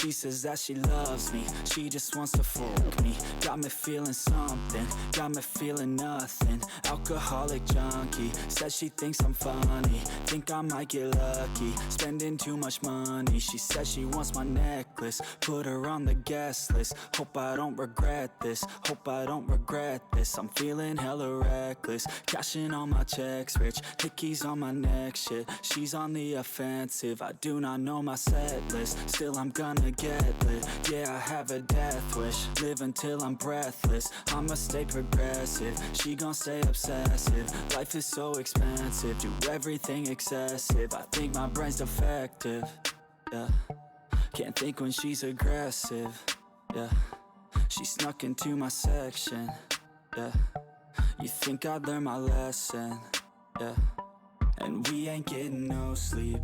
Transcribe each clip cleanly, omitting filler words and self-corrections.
She says that she loves me, she just wants to fuck me. Got me feeling something, got me feeling nothing. Alcoholic junkie, says she thinks I'm funny. Think I might get lucky, spending too much money. She says she wants my necklace, put her on the guest list. Hope I don't regret this, hope I don't regret this. I'm feeling hella reckless, cashing all my checks rich. Hickeys on my neck, shit, she's on the offensive. I do not know my set list, still I'm gonna get lit. Yeah, I have a death wish, live until I'm breathless. I'ma stay progressive, she gon' stay obsessive. Life is so expensive, do everything excessive. I think my brain's defective, yeah. Can't think when she's aggressive, yeah. She snuck into my section, yeah. You think I'd learn my lesson, yeah. And we ain't getting no sleep.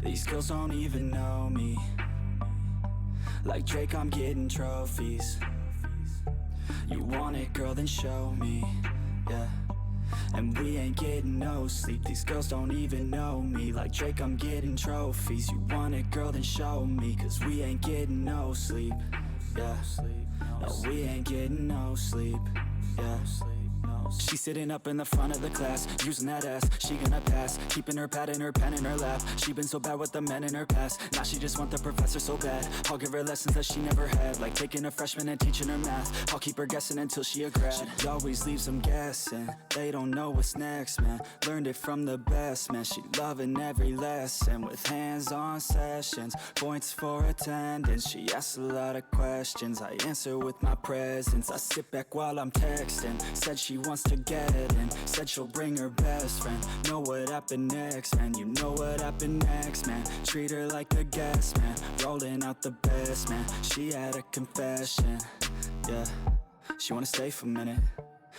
These girls don't even know me. Like Drake, I'm getting trophies. You want it, girl, then show me, yeah. And we ain't getting no sleep. These girls don't even know me. Like Drake, I'm getting trophies. You want it, girl, then show me. Cause we ain't getting no sleep, yeah. No, we ain't getting no sleep, yeah. She's sitting up in the front of the class, using that ass, she gonna pass. Keeping her pad and her pen in her lap. She been so bad with the men in her past. Now she just want the professor so bad. I'll give her lessons that she never had, like taking a freshman and teaching her math. I'll keep her guessing until she a grad. She always leaves them guessing, they don't know what's next, man. Learned it from the best, man. She loving every lesson, with hands-on sessions, points for attendance. She asks a lot of questions, I answer with my presence. I sit back while I'm texting, said she wants to get in, said she'll bring her best friend. Know what happened next, man. You know what happened next, man. Treat her like a guest, man. Rolling out the best, man. She had a confession, yeah. She wanna stay for a minute,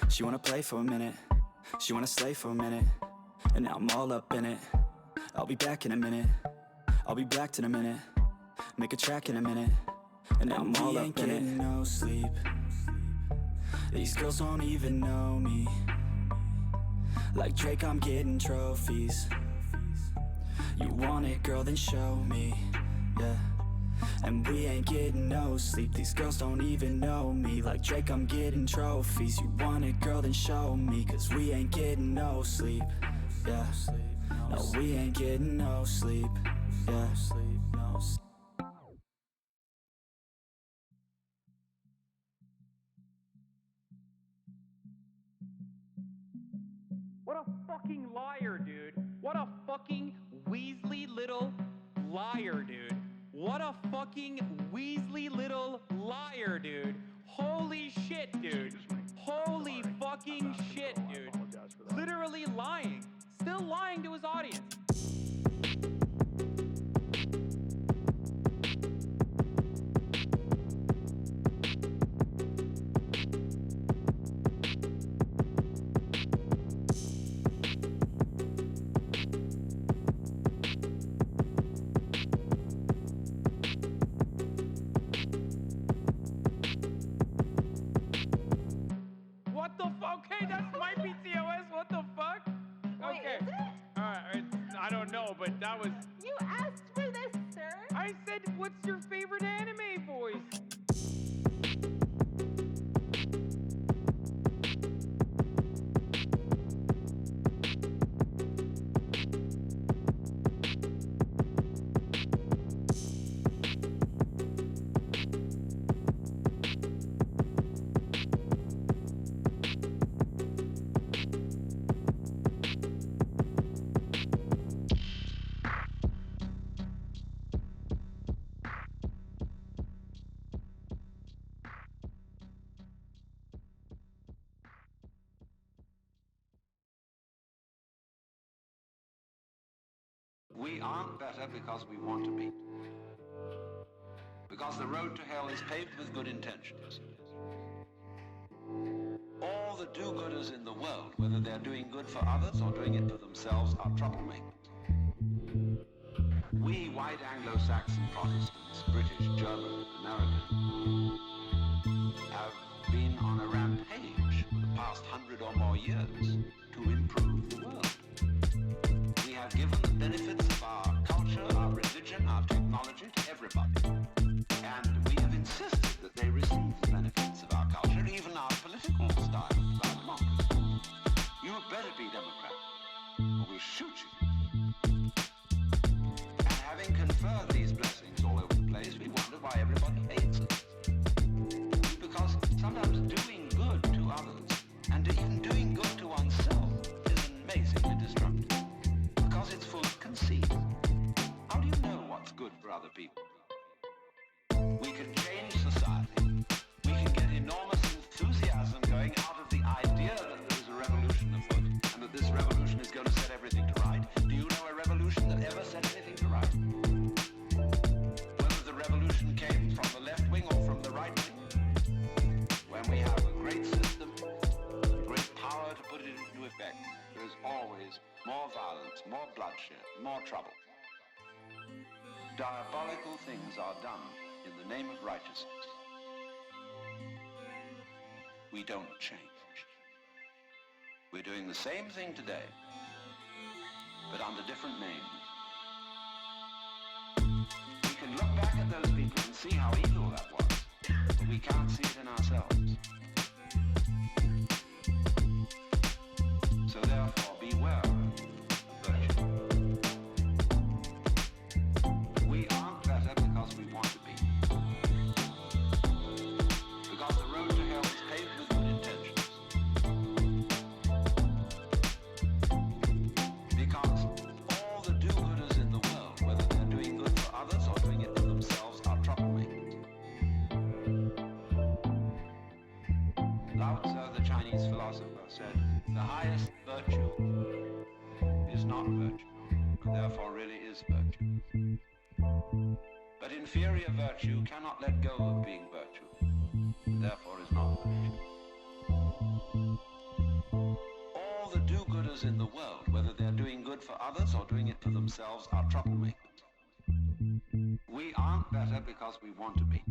she wanna play for a minute, she wanna slay for a minute, and now I'm all up in it. I'll be back in a minute, I'll be back in a minute, make a track in a minute, and now I'm all up in it. No sleep. These girls don't even know me. Like Drake, I'm getting trophies. You want it, girl, then show me, yeah. And we ain't getting no sleep. These girls don't even know me. Like Drake, I'm getting trophies. You want it, girl, then show me. Cause we ain't getting no sleep, yeah. No, we ain't getting no sleep, yeah. What a fucking liar, dude. What a fucking Weasley little liar, dude. What a fucking Weasley little liar, dude. Holy shit, dude. Holy fucking shit, dude. Literally lying. Still lying to his audience. Okay, that's my PTOS. What the fuck? Wait, Okay. is it? I don't know, but that was. You asked for this, sir. I said, what's your favorite anime voice? We aren't better because we want to be. Because the road to hell is paved with good intentions. All the do-gooders in the world, whether they're doing good for others or doing it for themselves, are troublemakers. We white Anglo-Saxon Protestants, British, German, American, have been on a rampage for the past 100 or more years to improve the world. We have given the benefits of our culture, our religion, our technology to everybody. more violence, more bloodshed, more trouble. Diabolical things are done in the name of righteousness. We don't change. We're doing the same thing today, but under different names. We can look back at those people and see how evil that was, but we can't see it in ourselves. So therefore, beware of virtue. We aren't better because we want to be. Because the road to hell is paved with good intentions. Because all the do-gooders in the world, whether they're doing good for others or doing it for themselves, are troublemakers. Lao Tzu, the Chinese philosopher, said, the highest virtue is not virtue, and therefore really is virtue. But inferior virtue cannot let go of being virtue, and therefore is not virtue. All the do-gooders in the world, whether they're doing good for others or doing it for themselves, are troublemakers. We aren't better because we want to be.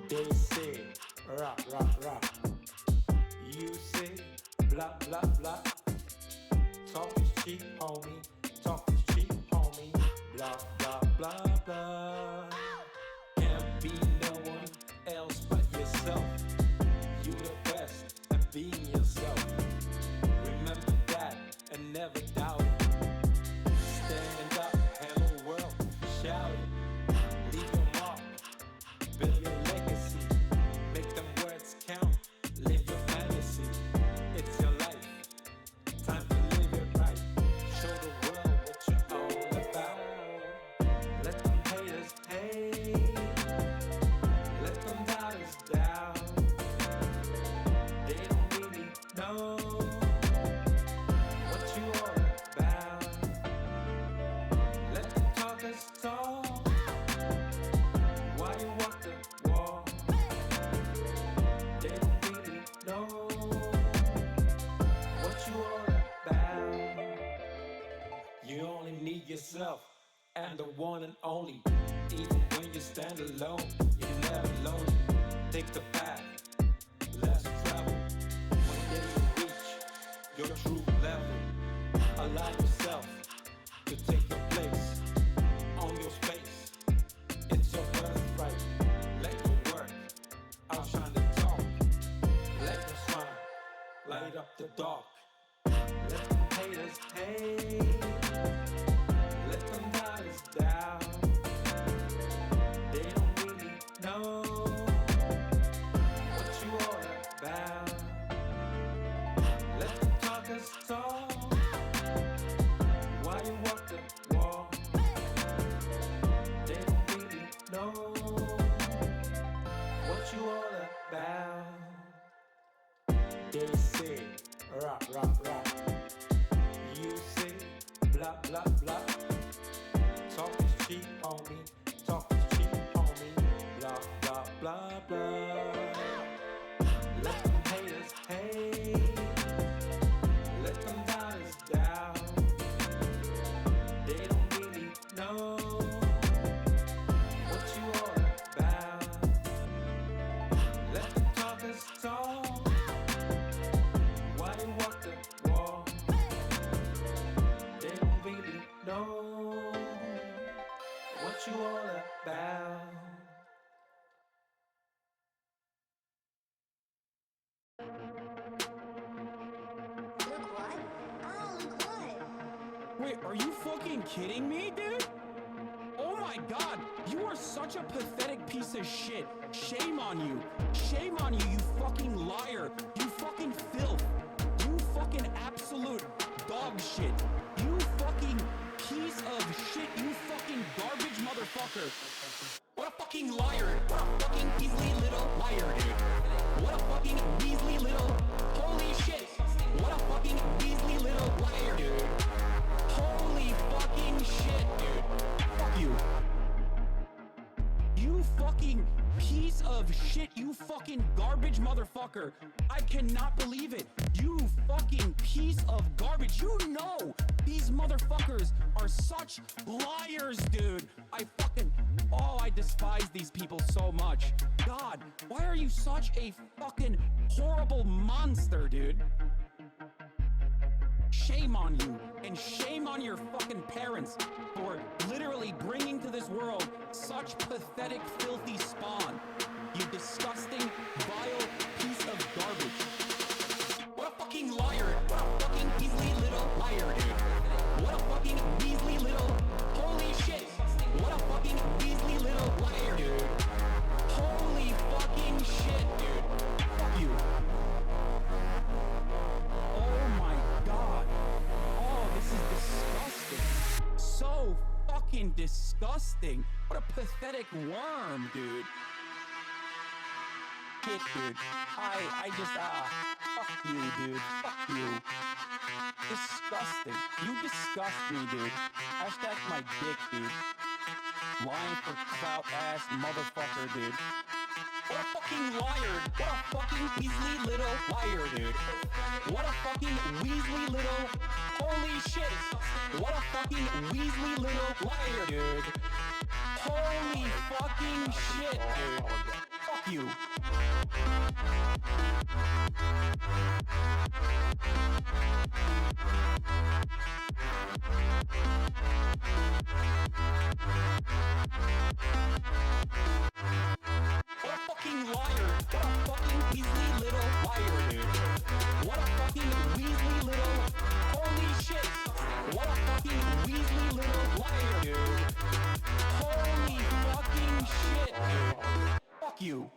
They say, rap, rap, rap. You say, blah, blah, blah. Talk is cheap, homie. Talk is cheap, homie. Blah, blah, blah, blah. Can't be no one else but yourself. You the best at being yourself. Remember that and never doubt it. Stand up, hello world, shout it. Leave your mark, build your legacy. Make them words count, live your fantasy. It's your life, time to live it right. Show the world what you're all about. Let them haters hate, let them doubters doubt. They don't really know what you all about. Let them talkers talk while you walk the walk. They don't really know what you all about. You only need yourself and the one and only. Even when you stand alone, you're never lonely. Take the path less traveled. When you reach your true level, allow yourself to take your place on your space. It's your birthright. Let your work outshine the talk. Let them smile, light up the dark. Let them haters hate, let them doubters doubt. They don't really know what you all about. Let the talkers talk while you walk the walk. They don't really know what you all about. They say, rap, rap, rap. You say, blah, blah, blah. Talk is cheap, homie. Talk is cheap, homie. Blah, blah, blah, blah. Let them haters hate. Let them doubters doubt. They don't really know what you all about. Let the talkers talk while you walk the walk. They don't really know what you all about. Look what? Oh, look what? Wait, are you fucking kidding me, dude? Oh my god, you are such a pathetic piece of shit. Shame on you. Shame on you, you fucking liar. You fucking filth. You fucking absolute dog shit. You fucking piece of shit. You fucking garbage motherfucker. What a fucking liar. What a fucking Weasley little liar, dude. What a fucking Weasley little... Holy shit. What a fucking Weasley little liar, dude. Holy fucking shit, dude. Fuck you. You fucking You fucking garbage motherfucker. I cannot believe it. You fucking piece of garbage. You know these motherfuckers are such liars, dude. I despise these people so much. God, why are you such a fucking horrible monster, dude? Shame on you, and shame on your fucking parents for literally bringing to this world such pathetic, filthy spawn. You disgusting, vile piece of garbage. What a fucking liar. What a fucking measly little liar, dude. What a fucking measly little, holy shit. What a fucking measly little liar, dude. Holy fucking shit, dude. Fuck you. Oh my god. Oh, this is disgusting. So fucking disgusting. What a pathetic worm, dude. Shit, dude. I just, fuck you, dude. Fuck you. Disgusting. You disgust me, dude. Hashtag my dick, dude. Lying for clout ass motherfucker, dude. What a fucking liar. What a fucking Weasley little liar, dude. What a fucking Weasley little, holy shit. What a fucking Weasley little liar, dude. Holy fucking shit, dude. Fuck you. What a fucking liar. What a fucking Weasley little liar, dude. What a fucking Weasley little, holy shit. What a fucking Weasley little liar, dude. Holy fucking shit, dude. Fuck you.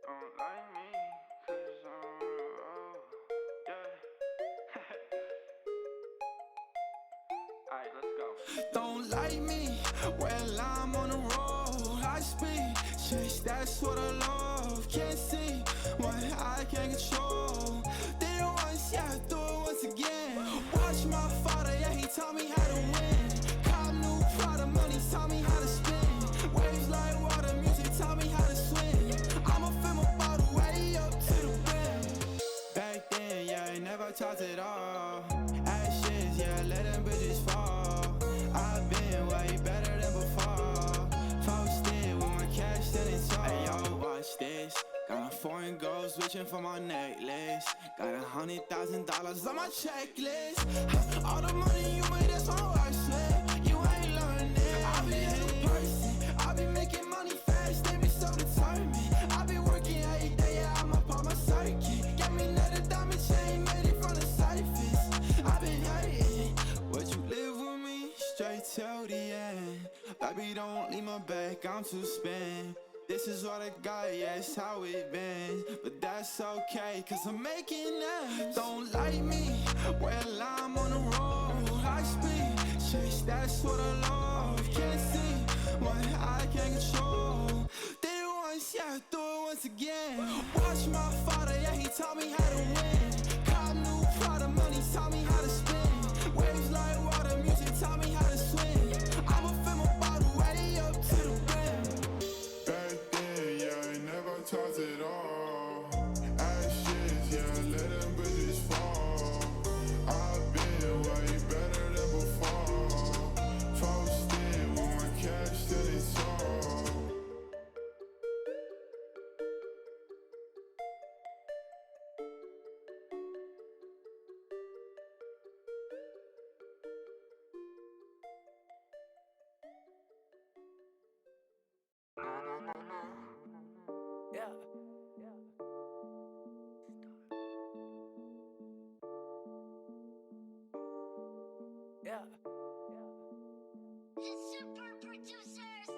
Don't like me, 'cause I'm on the road, yeah. Alright, let's go. Don't like me, well I'm on the road, high speed, chase, that's what I love, can't see, what I can't control, did it once, yeah, do it once again, watch my father, yeah, he taught me how to win, cop new Prada, money taught me how to spin, waves like water, music taught me how to swim, I'ma fill my bottle way up to the brim, back then, yeah, I never talked at all, ashes, yeah, let them bitches fall, I've been way better than before. Posted with my cash that it's all. Hey yo, watch this. Got a foreign gold switching for my necklace. Got $100,000 on my checklist. All the money you made, that's my worst slip. You ain't learning. I be a new person. I be making money fast. They be so determined. I be working every day. Yeah, I'm up on my circuit. Get me another diamond chain, made it from the surface. I been hating. Would you live with me? Straight till the end. Baby, don't leave my back, I'm too spent. This is what I got, yeah, it's how it been. But that's okay, cause I'm making ends. Don't like me, well I'm on the road, high speed, chase, that's what I love. Can't see what I can't control. Did it once, yeah, do it once again. Watch my father, yeah, he taught me how to win. Cop new Prada, money taught me how to spin. Waves like water, music taught me how to swim. I'ma fill my bottle way up to the brim. Back then, yeah, I never talked at all. Ashes, yeah, let them bitches fall. I've been way better than before. Posted with my cash that it's all. Yeah. Yeah.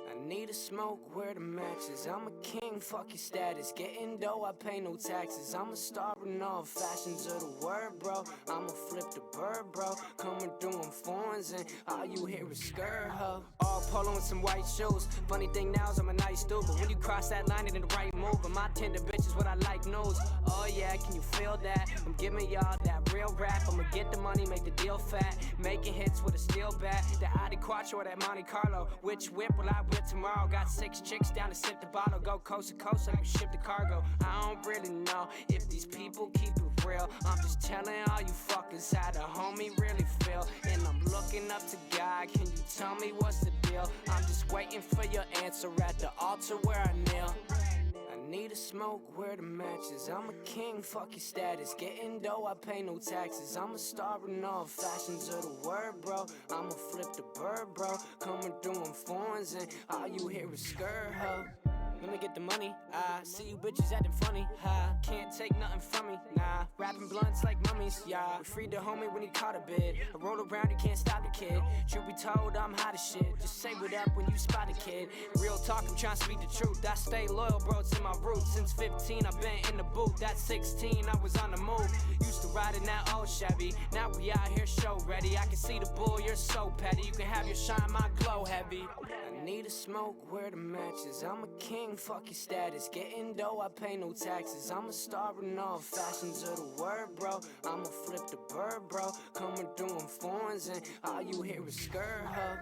I need a smoke where the match is. I'm a king, fuck your status. Getting dough, I pay no taxes. I'm a star in all fashions of the word, bro. I'ma flip the bird, bro. Coming through in foreigns and all you hear is skirt, ho. All polo and some white shoes. Funny thing now is I'm a nice dude, but when you cross that line, it ain't the right move. But my tender bitch is what I like news. Oh yeah, can you feel that? I'm giving y'all that real rap. I'ma get the money, make the deal fat. Making hits with a steel bat. The Audi Quattro or that Monte Carlo. Which whip will I whip tomorrow? Got 6 chicks down to sip the bottle. Go coast to coast, I can ship the cargo. I don't really know if these people keep it real. I'm just telling all you fuckers how the homie really feel. And I'm looking up to God, can you tell me what's the deal? I'm just waiting for your answer at the altar where I kneel. I need a smoke where the matches. I'm a king, fuck your status. Getting dough, I pay no taxes. I'm a star in all fashions of the word, bro. I'ma flip the bird, bro. Coming through in foreigns and all you hear is skirt, huh? Let me get the money, I see you bitches acting funny, can't take nothing from me, nah, rapping blunts like mummies, yeah, we freed the homie when he caught a bid, I roll around, you can't stop the kid, truth be told, I'm hot as shit, just say what up when you spot a kid, real talk, I'm trying to speak the truth, I stay loyal, bro, to my roots, since 15, I've been in the booth, that's 16, I was on the move, used to ride in that old Chevy, now we out here show ready, I can see the bull, you're so petty, you can have your shine, my glow heavy, I need a smoke where the matches, I'm a king, fuck your status, getting dough, I pay no taxes. I'm a star in all fashions of the word, bro. I'ma flip the bird, bro. Coming through in foreigns and all you hear is skirt, huh?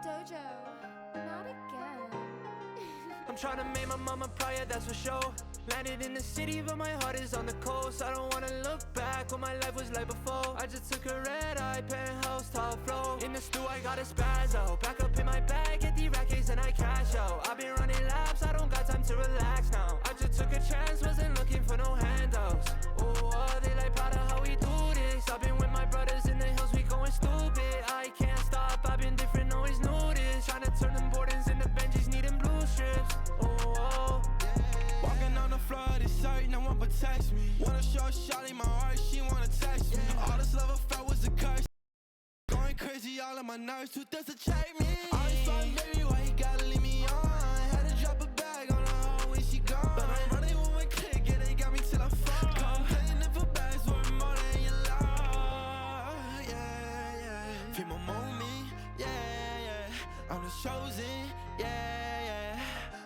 Dojo, not again. I'm trying to make my mama proud, yeah, that's for sure. Landed in the city, but my heart is on the coast. I don't wanna look back what my life was like before. I just took a red eye, penthouse, top floor. In the stew, I got a spazzo. Back up in my bag, get the rackets and I cash out. I've been running laps, I don't got time to relax now. I just took a chance, wasn't looking for no handouts. Oh, they like proud of how we do this. I've been with my brothers in the hills, we going stupid. I can't stop, I've been different, always knew this. Trying to turn them Bordens into Benjis, needing blue strips. Oh. Walking on the floor of this site, no one protects me. Wanna show shawty my heart, she wanna text me. All this love I felt was a curse. Going crazy, all of my nerves, too thirsty to check me. All this fun, baby, why you gotta leave me on? Had to drop a bag on her when she gone. But I'm running with one click, yeah, they got me till I fall. Come playing it for bags, worth more than your love. Yeah, yeah. Feel my moment, yeah, yeah. I'm the chosen, yeah, yeah.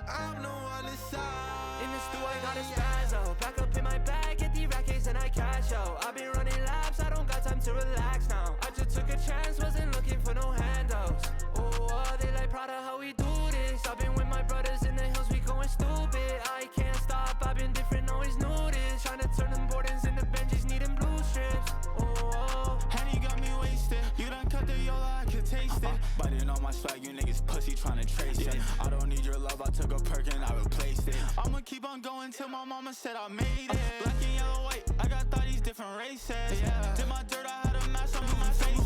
I'm the one inside. In the stew, I got a spazzo. Back up in my bag, get the rackets and I cash out. I've been running laps, I don't got time to relax now. I just took a chance, wasn't looking for no handouts. Oh, they like proud of how we do this. I've been with my brothers in the hills, we going stupid. I can't stop, I've been different, always knew this. Trying to turn them Bordens into Benjis, needing blue strips. Oh, Henny got me wasted. You done cut the yola, I can taste it. Biting on my swag, you niggas pussy tryna trace it. I don't need your love, I took a perk and I replaced it. I'ma keep on going till my mama said I made it. Black and yellow, white, I got these different races. Yeah. Did my dirt, I had a mask on my face.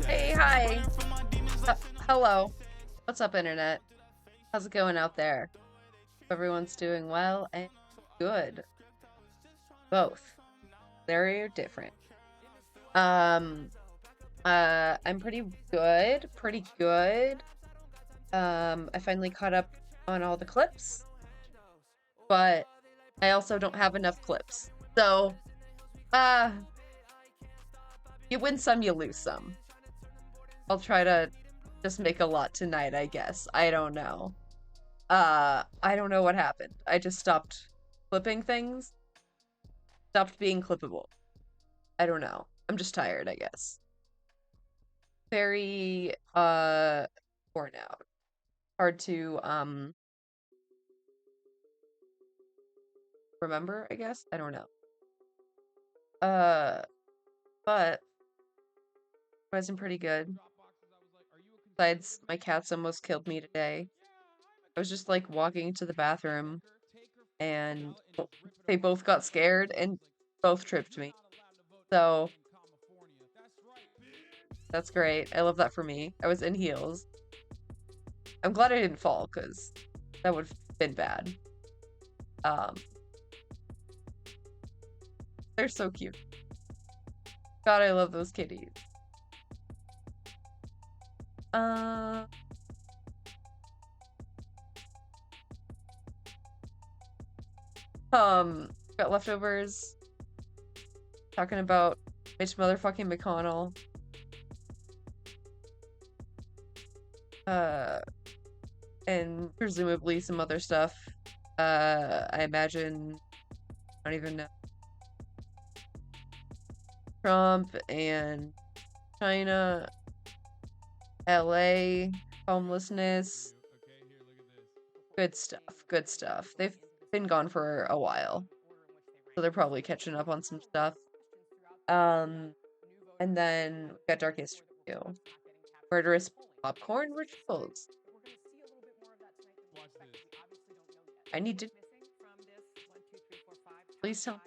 Hey, hi. Hello. What's up, internet? How's it going out there? Everyone's doing well and good. Both. Very different. I'm pretty good. I finally caught up on all the clips, but I also don't have enough clips. So, you win some, you lose some. I'll try to just make a lot tonight, I guess. I don't know. I don't know what happened. I just stopped clipping things. Stopped being clippable. I don't know. I'm just tired, I guess. Very, worn out. Hard to, remember, I guess? I don't know. But I wasn't pretty good. Besides, my cats almost killed me today. I was just like walking to the bathroom and they both got scared and both tripped me. So that's great. I love that for me. I was in heels. I'm glad I didn't fall because that would have been bad. They're so cute. God, I love those kitties. Got leftovers. Talking about Mitch motherfucking McConnell. And presumably some other stuff. I imagine, I don't even know. Trump and China, LA, homelessness. Good stuff, good stuff. They've been gone for a while, so they're probably catching up on some stuff. And then we got Dark History too. Murderous popcorn rituals. I need to. Please tell.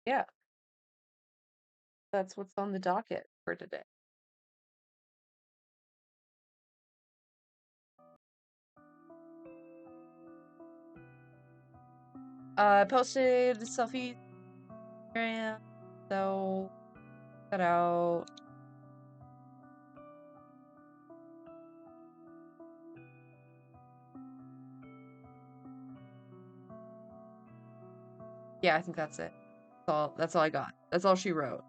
Yeah. That's what's on the docket for today. I posted a selfie on Instagram, so check that out. Yeah, I think that's it. That's all I got. That's all she wrote.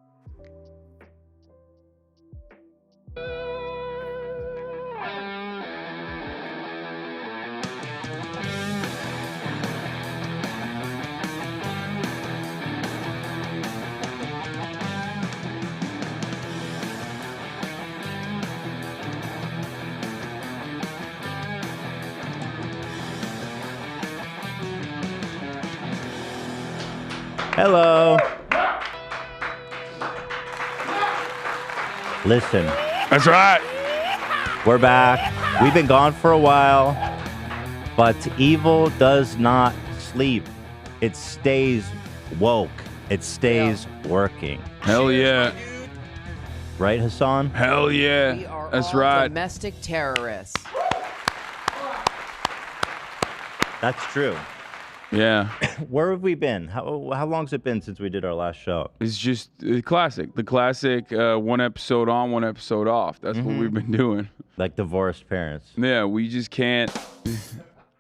Hello. Listen. That's right. We're back. We've been gone for a while, but evil does not sleep. It stays woke. It stays working. Hell yeah. Right, Hassan? Hell yeah. We are That's all right. domestic terrorists. That's true. Yeah. Where have we been? How long's it been since we did our last show? It's just the classic. One episode on, one episode off. That's what we've been doing. Like divorced parents. Yeah, we just can't.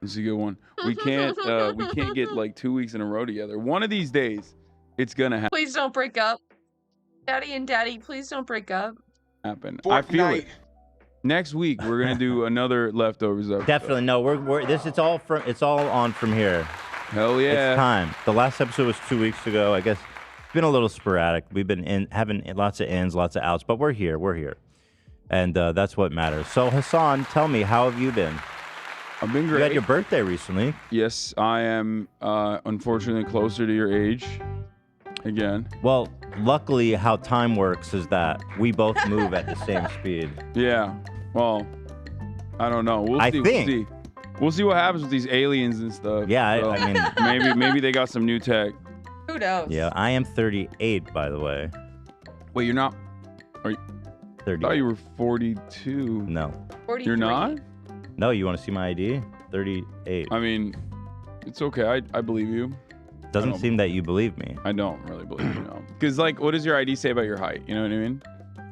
It's a good one. We can't get like 2 weeks in a row together. One of these days, it's gonna happen. Please don't break up. Daddy and Daddy, please don't break up. I feel it. Next week we're gonna do another leftovers episode. Definitely no. It's all on from here. Hell yeah. It's time. The last episode was 2 weeks ago. I guess it's been a little sporadic. We've been having lots of ins, lots of outs, but we're here. And that's what matters. So Hassan, tell me, how have you been? I've been great. You had your birthday recently. Yes, I am unfortunately closer to your age again. Well, luckily how time works is that we both move at the same speed. Yeah. Well, I don't know. We'll see. We'll see what happens with these aliens and stuff. Yeah, so I mean, maybe they got some new tech. Who knows? Yeah, I am 38, by the way. Wait, you're not? Are you? 30. I thought you were 42. No. 43. You're not? No, you want to see my ID? 38. I mean, it's okay. I believe you. Doesn't seem that you believe me. I don't really believe you, no. Because, like, what does your ID say about your height? You know what I mean?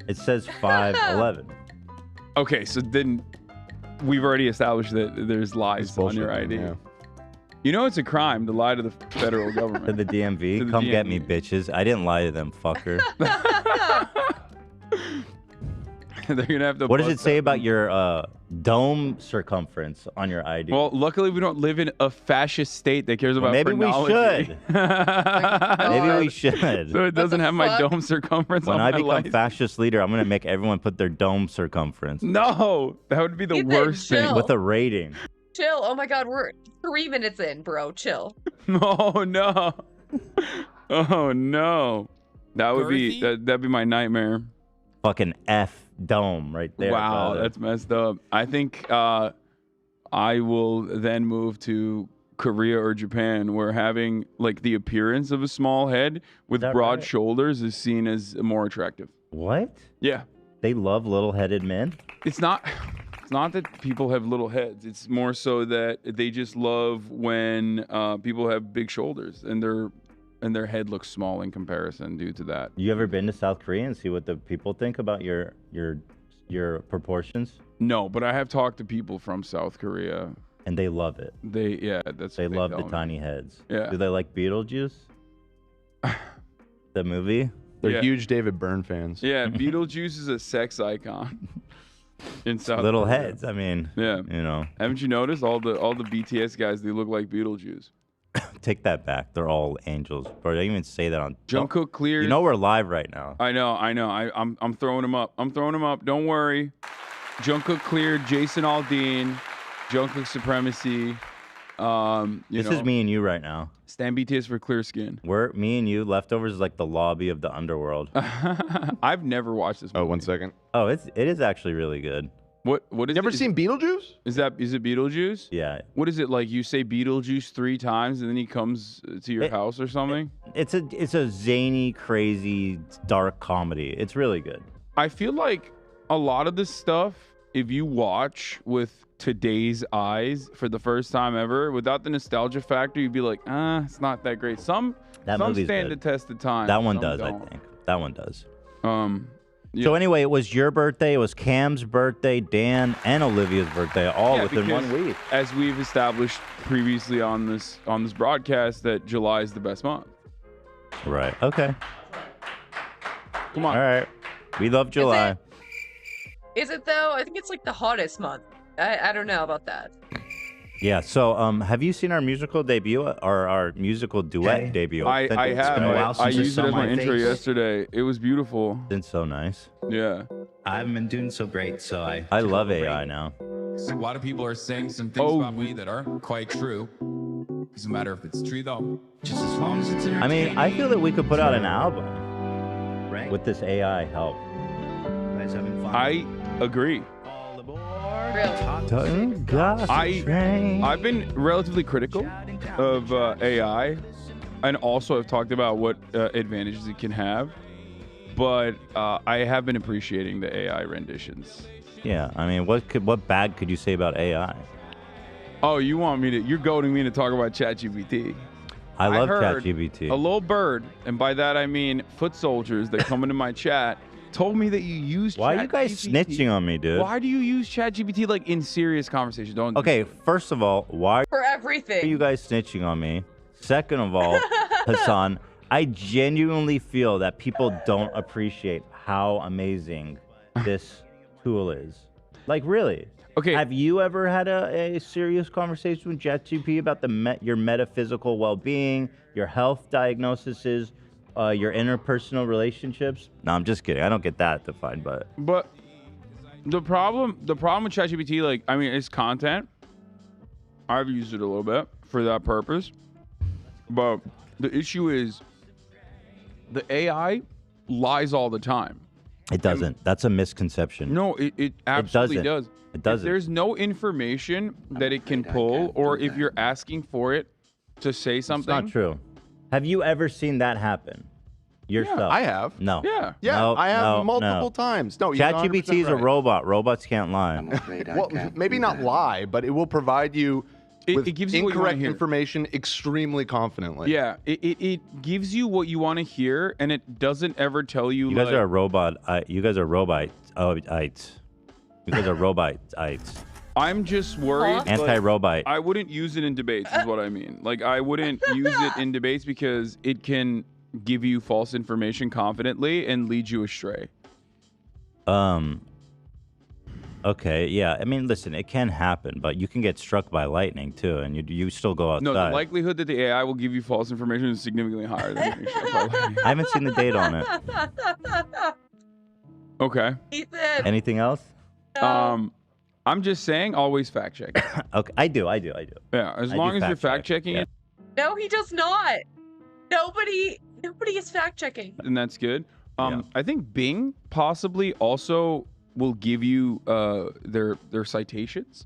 It says 5'11". Okay, so then we've already established that there's lies on your ID. Yeah. You know it's a crime to lie to the federal government. To the DMV? To the Come get DMV. me, bitches. I didn't lie to them, fucker. They're gonna have to. What does it say about your dome circumference on your ID? Well, luckily we don't live in a fascist state that cares about maybe we phrenology. should. Maybe we should. So it doesn't have my dome circumference When on I my become license. fascist leader, I'm gonna make everyone put their dome circumference No, that would be the Ethan, worst thing. chill. with a rating. Chill. Oh my god, we're 3 minutes in, bro. Chill. Oh no. Oh no. That would be that'd be my nightmare. Fucking F dome right there. Wow, brother. that's messed up. I think I will then move to Korea or Japan, where having like the appearance of a small head with that broad right? shoulders is seen as more attractive. What? Yeah. They love little-headed men. It's not that people have little heads. It's more so that they just love when people have big shoulders and their head looks small in comparison due to that. You ever been to South Korea and see what the people think about your proportions? No, but I have talked to people from South Korea. And they love it. They love the tiny heads. Yeah. Do they like Beetlejuice? The movie? They're huge David Byrne fans. Yeah, Beetlejuice is a sex icon in South Little Korea. heads. I mean, Yeah. you know. Haven't you noticed all the BTS guys? They look like Beetlejuice. Take that back. They're all angels. Bro, don't even say that on. Jungkook clears. You know we're live right now. I know. I'm throwing him up. Don't worry. Jungkook cleared Jason Aldean. Jungkook supremacy. This is me and you right now. Stan BTS for clear skin. We're me and you. Leftovers is like the lobby of the underworld. I've never watched this movie. Oh, 1 second. Oh, it is actually really good. What is Never it? seen Beetlejuice? Is it Beetlejuice? Yeah. What is it like? You say Beetlejuice 3 times and then he comes to your house or something? It's a zany, crazy, dark comedy. It's really good. I feel like a lot of this stuff, if you watch with today's eyes for the first time ever, without the nostalgia factor, you'd be like, it's not that great. Some movie's stand good. the test of time. That one some does, don't. I think. That one does. Yeah. So anyway, it was your birthday, it was Cam's birthday, Dan and Olivia's birthday, all within 1 because week. As we've established previously on this broadcast, that July is the best month. Right. Okay. Come on. All right. We love July. Is it though? I think it's like the hottest month. I don't know about that. Yeah. So, have you seen our musical debut or our musical duet debut? I have. I used it as my intro face. yesterday. It was beautiful. It's so nice. Yeah. I haven't been doing so great, so I love AI now. So a lot of people are saying some things about me that aren't quite true. Doesn't matter if it's true though. Just as long as it's I mean, I feel that we could put out an album with this AI help. I agree. I've been relatively critical of AI, and also I've talked about what advantages it can have, but I have been appreciating the AI renditions. Yeah, I mean, what bad could you say about AI? Oh, you're goading me to talk about ChatGPT. I love heard ChatGPT. A little bird, and by that I mean foot soldiers that come into my chat, told me that you use Why are you guys snitching on me, dude? Why do you use ChatGPT like in serious conversation? Don't. Okay, first of all, why For are everything. you guys snitching on me? Second of all, Hassan, I genuinely feel that people don't appreciate how amazing this tool is. Like, really. Okay. Have you ever had a serious conversation with ChatGPT about your metaphysical well-being, your health diagnoses, your interpersonal relationships? No, I'm just kidding. I don't get that defined, but the problem with ChatGPT, like, I mean, it's content. I've used it a little bit for that purpose, but the issue is the AI lies all the time. it doesn't. That's a misconception. No, it absolutely does. It doesn't. If there's no information that it can pull, or if you're asking for it to say something. It's not true. Have you ever seen that happen yourself? I have. No. Yeah. Yeah, No, I have no, multiple no. times. No, you're 100% ChatGPT is a right. robot. Robots can't lie. Well, maybe not lie, but it will provide you with It gives you what you wanna incorrect hear. information extremely confidently. Yeah, it gives you what you want to hear, and it doesn't ever tell you. You guys like, are a robot. You guys are robotites. You guys are robotites. I'm just worried. like, Anti-robot. I wouldn't use it in debates, is what I mean. Like, I wouldn't use it in debates because it can give you false information confidently and lead you astray. Okay, yeah. I mean, listen, it can happen, but you can get struck by lightning too, and you still go outside. No, the likelihood that the AI will give you false information is significantly higher than getting struck by lightning. I haven't seen the date on it. Okay. Ethan. Anything else? I'm just saying, always fact check. Okay, I do. Yeah, as I long do as you're fact fact checking yeah. it, No, he does not. Nobody is fact checking. then that's good. I think Bing possibly also will give you their citations.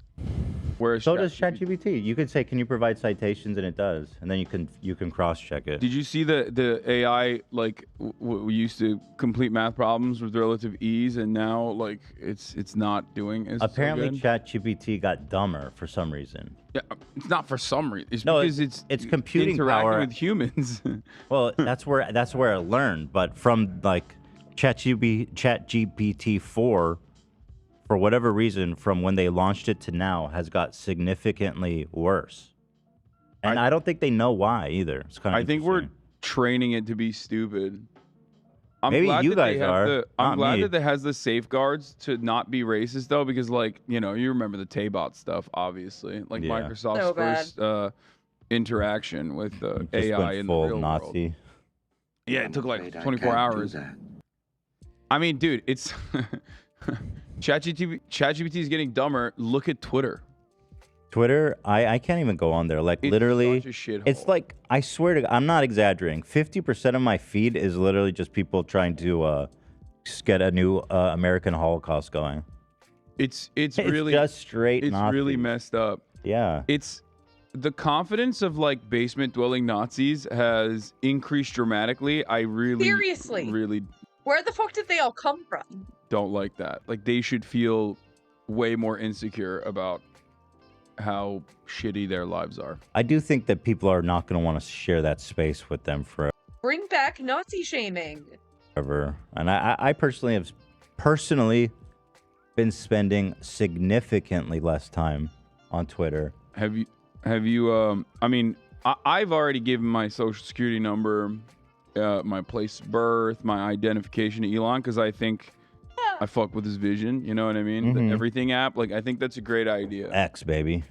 Whereas So does ChatGPT. You could say, "Can you provide citations?" and it does, and then you can cross-check it. Did you see the AI like we used to complete math problems with relative ease, and now like it's not doing as Apparently, so good? ChatGPT got dumber for some reason. Yeah, it's not for some reason. It's No, because it's computing interacting power with humans. Well, that's where it learned, but from like ChatGPT 4, for whatever reason, from when they launched it to now, has got significantly worse. And I don't think they know why either. It's kind of I think we're training it to be stupid. I'm Maybe glad you that they guys have are, I'm not glad me. that it has the safeguards to not be racist though, because like you remember the Taybot stuff, obviously, like Yeah. Microsoft's So bad. first interaction with Just AI went in full the real Nazi. world. Yeah, it took like afraid I 24 can't do hours. that. I mean, dude, it's ChatGPT is getting dumber. Look at Twitter. Twitter, I can't even go on there. Like It's literally, such a shithole. it's like I swear to God, I'm not exaggerating. 50% of my feed is literally just people trying to get a new American Holocaust going. It's It's really just straight It's really Nazi. messed up. Yeah. It's the confidence of like basement dwelling Nazis has increased dramatically. I really Seriously. really Where the fuck did they all come from? don't like that. Like they should feel way more insecure about how shitty their lives are. I do think that people are not going to want to share that space with them Bring back Nazi shaming. forever. And I personally have been spending significantly less time on Twitter. Have you I mean, I've already given my social security number, my place of birth, my identification to Elon because I think I fuck with his vision. You know what I mean? The Mhm. everything app. Like I think that's a great idea. X, baby.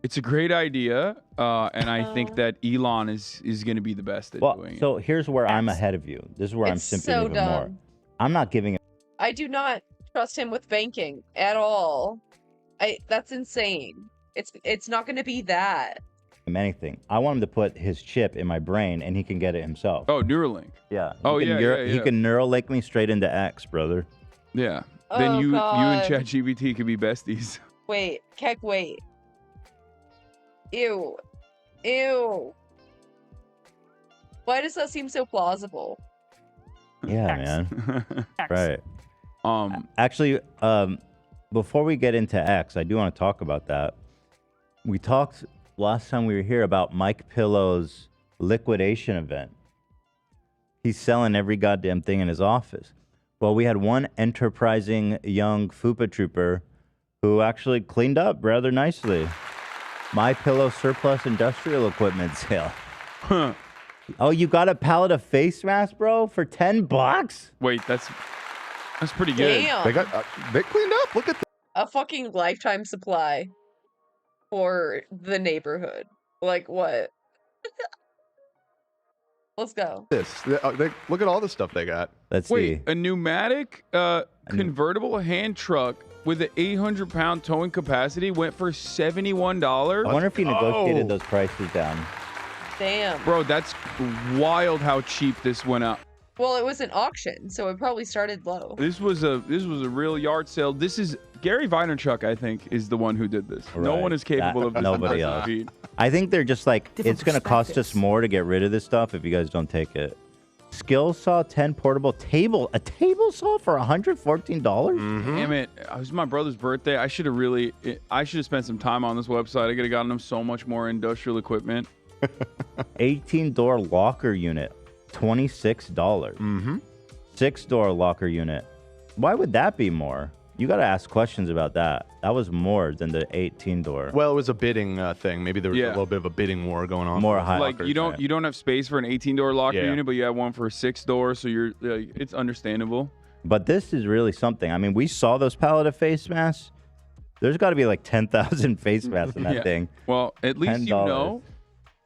It's a great idea, and I think that Elon is going to be the best at Well, doing it. so here's where I'm ahead of you. This is where I'm It's simping so even more. dumb. I'm not giving I do not trust him with banking at all. That's insane. It's not going to be that. him anything. I want him to put his chip in my brain and he can get it himself. Oh, Neuralink. Yeah. Oh, He can yeah. He can Neuralink me straight into X, brother. Yeah. Then Oh, you and God. ChatGPT could be besties. Wait, Keck, wait. Ew. Ew. Why does that seem so plausible? Yeah, man. Right. Um. Actually, before we get into X, I do want to talk about that. We talked last time we were here about Mike Pillow's liquidation event. He's selling every goddamn thing in his office. Well, we had one enterprising young FUPA trooper who actually cleaned up rather nicely. My Pillow surplus industrial equipment sale. Oh, you got a pallet of face masks, bro, for $10? Wait, that's pretty good. Damn. They cleaned up. Look at A fucking lifetime supply for the neighborhood. Like what? Let's go. this. Look at all the stuff they got. Let's Wait, a pneumatic convertible hand truck with an 800-pound towing capacity went for $71. I wonder if he negotiated those prices down. Damn. Bro, that's wild how cheap this went up. Well, it was an auction, so it probably started low. This was a real yard sale. This is Gary Vaynerchuk, I think, is the one who did this. No Right. one is capable of this. Nobody in else. feed. I think they're just like, Different it's going to cost us more to get rid of this stuff if you guys don't take it. Skill Saw 10 portable table. A table saw for $114? Damn it. It was my brother's birthday. I should have spent some time on this website. I could have gotten him so much more industrial equipment. 18-door locker unit, $26. Mm-hmm. 6-door locker unit. Why would that be more? You got to ask questions about that. That was more than the 18-door. Well, it was a bidding thing. Maybe there was Yeah. a little bit of a bidding war going on. More with high. Like lockers. you don't have space for an 18-door locker Yeah. unit, but you have one for a 6-door, so it's understandable. But this is really something. I mean, we saw those pallet of face masks. There's got to be like 10,000 face masks in that Yeah. thing. Well, at least you $10. know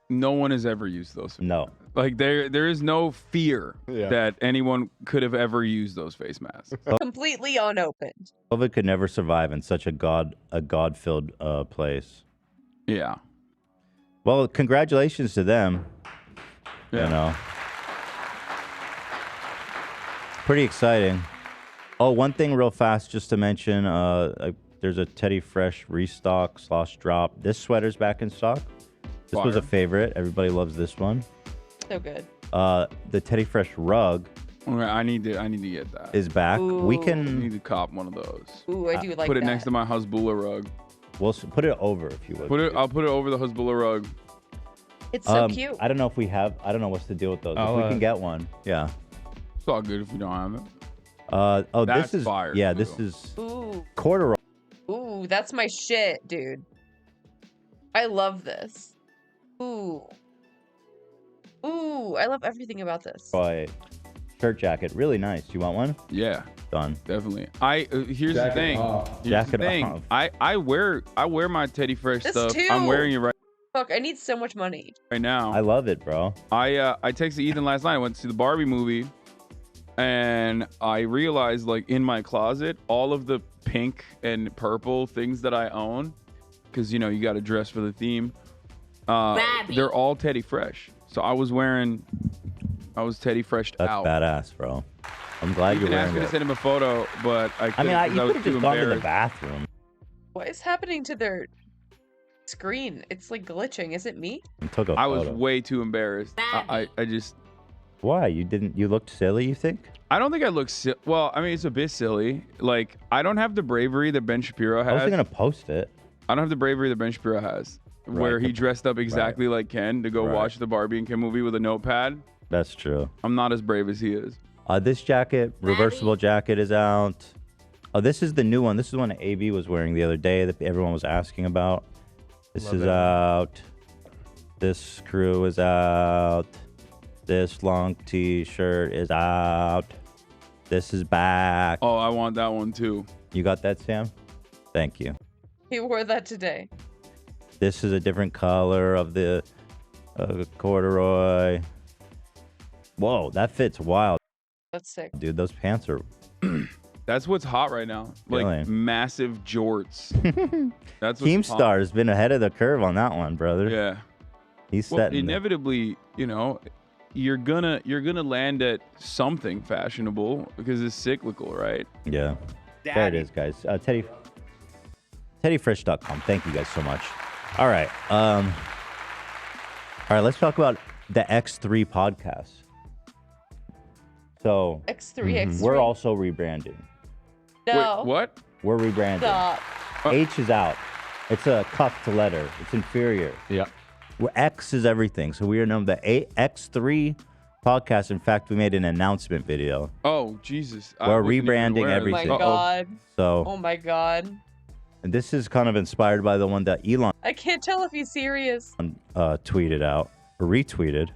no one has ever used those. No. Like there is no fear Yeah. that anyone could have ever used those face masks. Completely unopened. COVID could never survive in such a God-filled place. Yeah. Well, congratulations to them. Yeah. You know. Pretty exciting. Oh, one thing real fast just to mention, There's a Teddy Fresh restock / drop. This sweater's back in stock. This was a favorite. Everybody loves this one. So good. The Teddy Fresh rug. I need to get that. Is back. We I can need to cop one of those. Ooh, I do like put it that. next to my Hezbollah rug. We'll put it over if you would. I'll put it over the Hezbollah rug. It's so cute. I don't know if we have. I don't know what's the deal with those. If we can get one, yeah. It's all good if we don't have it. This is fire. Yeah, too. this is Ooh. corduroy. Ooh, that's my shit, dude. I love this. Ooh. Ooh, I love everything about this. Shirt jacket, really nice. You want one? Yeah, done. Definitely. Here's the thing. Here's Jacket the thing. off. I wear my Teddy Fresh This stuff. too. I'm wearing it right Fuck, I need so much money. now. I love it, bro. I texted Ethan last night. I went to see the Barbie movie, and I realized, like, in my closet, all of the pink and purple things that I own, because you got to dress for the theme. They're all Teddy Fresh. So I was Teddy Fresh out. That's badass, bro. I'm glad you're Ethan asked wearing me to it. send him a photo, but I couldn't. I mean, 'cause you I was could have too just gone to the embarrassed. bathroom. What is happening to their screen? It's like glitching. Is it me? And took a I was photo. way too embarrassed. I just. Why? You looked silly, you think? I don't think I look well. I mean, it's a bit silly. Like, I don't have the bravery that Ben Shapiro has. I wasn't gonna post it. I don't have the bravery that Ben Shapiro has, where he dressed up exactly like Ken to go watch the Barbie and Ken movie with a notepad. That's true. I'm not as brave as he is. This jacket, reversible jacket, is out. Oh, this is the new one. This is one AB was wearing the other day that everyone was asking about. This is out. This crew is out. This long t-shirt is out. This is back. Oh, I want that one too. You got that, Sam? Thank you. He wore that today. This is a different color of the corduroy. Whoa, that fits wild. That's sick. Dude, those pants are... That's what's hot right now. Like, Really? massive jorts. That's what's Keemstar hot. has been ahead of the curve on that one, brother. Yeah. He's Well, setting the- inevitably, you're gonna land at something fashionable because it's cyclical, right? Yeah. There it is, guys. TeddyFresh.com. Thank you guys so much. All right. All right, let's talk about the X3 podcast. So X3. we're also rebranding. No. Wait, what? We're rebranding. Stop. H is out. It's a cuff to letter. It's inferior. Yeah. X is everything. So we are known the X3 podcast. In fact, we made an announcement video. Oh, Jesus. I We're wasn't even rebranding aware of this. everything. Oh my god. So Oh my god. and this is kind of inspired by the one that Elon I can't tell if he's serious. tweeted out or retweeted.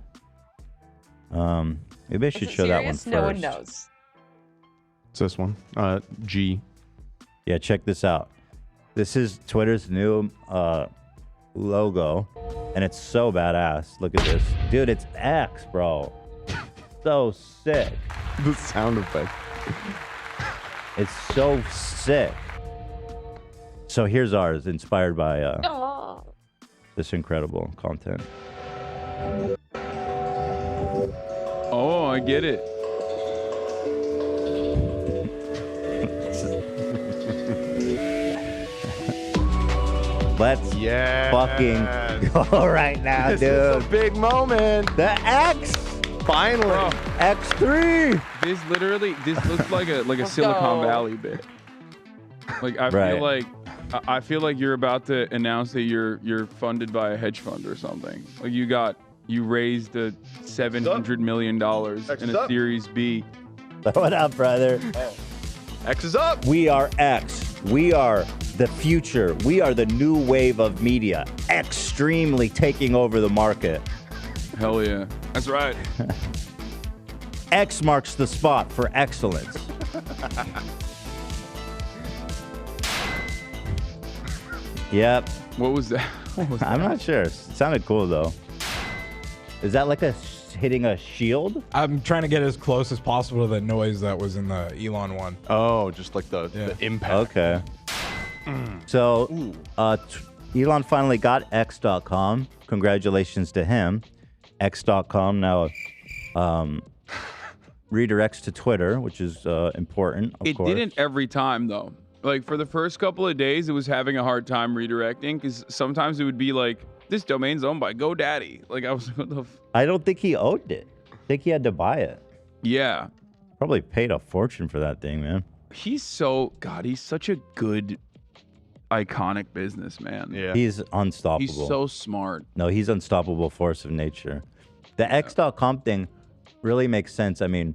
Maybe I Is should it show that one serious? first. No one knows. It's this one. G. Yeah, check this out. This is Twitter's new logo, and it's so badass. Look at this. Dude, it's X, bro. So sick. The sound effect. It's so sick. So here's ours, inspired by Oh. this incredible content. Oh, I get it. Let's fucking go right now, This dude. is a big moment. The X. Finally. Bro, X3. this looks like a Let's Silicon go. Valley bit. Like I Right. feel like you're about to announce that you're funded by a hedge fund or something. Like you raised a $700 million in a up. Series B. What up, brother? X is up. We are X. We are the future. We are the new wave of media. Extremely taking over the market. Hell yeah. That's right. X marks the spot for excellence. Yep. What was that? I'm not sure. It sounded cool though. Is that like hitting a shield? I'm trying to get as close as possible to the noise that was in the Elon one. Oh, just like the impact. Okay. So, Elon finally got X.com. Congratulations to him. X.com now redirects to Twitter, which is important, of It course. didn't every time though. Like for the first couple of days, it was having a hard time redirecting because sometimes it would be like, this domain's owned by GoDaddy. Like I was like, what the I don't think he owned it. I think he had to buy it. Yeah. Probably paid a fortune for that thing, man. He's such a good, iconic businessman. Yeah. He's unstoppable. He's so smart. No, he's unstoppable force of nature. The X.com thing really makes sense. I mean,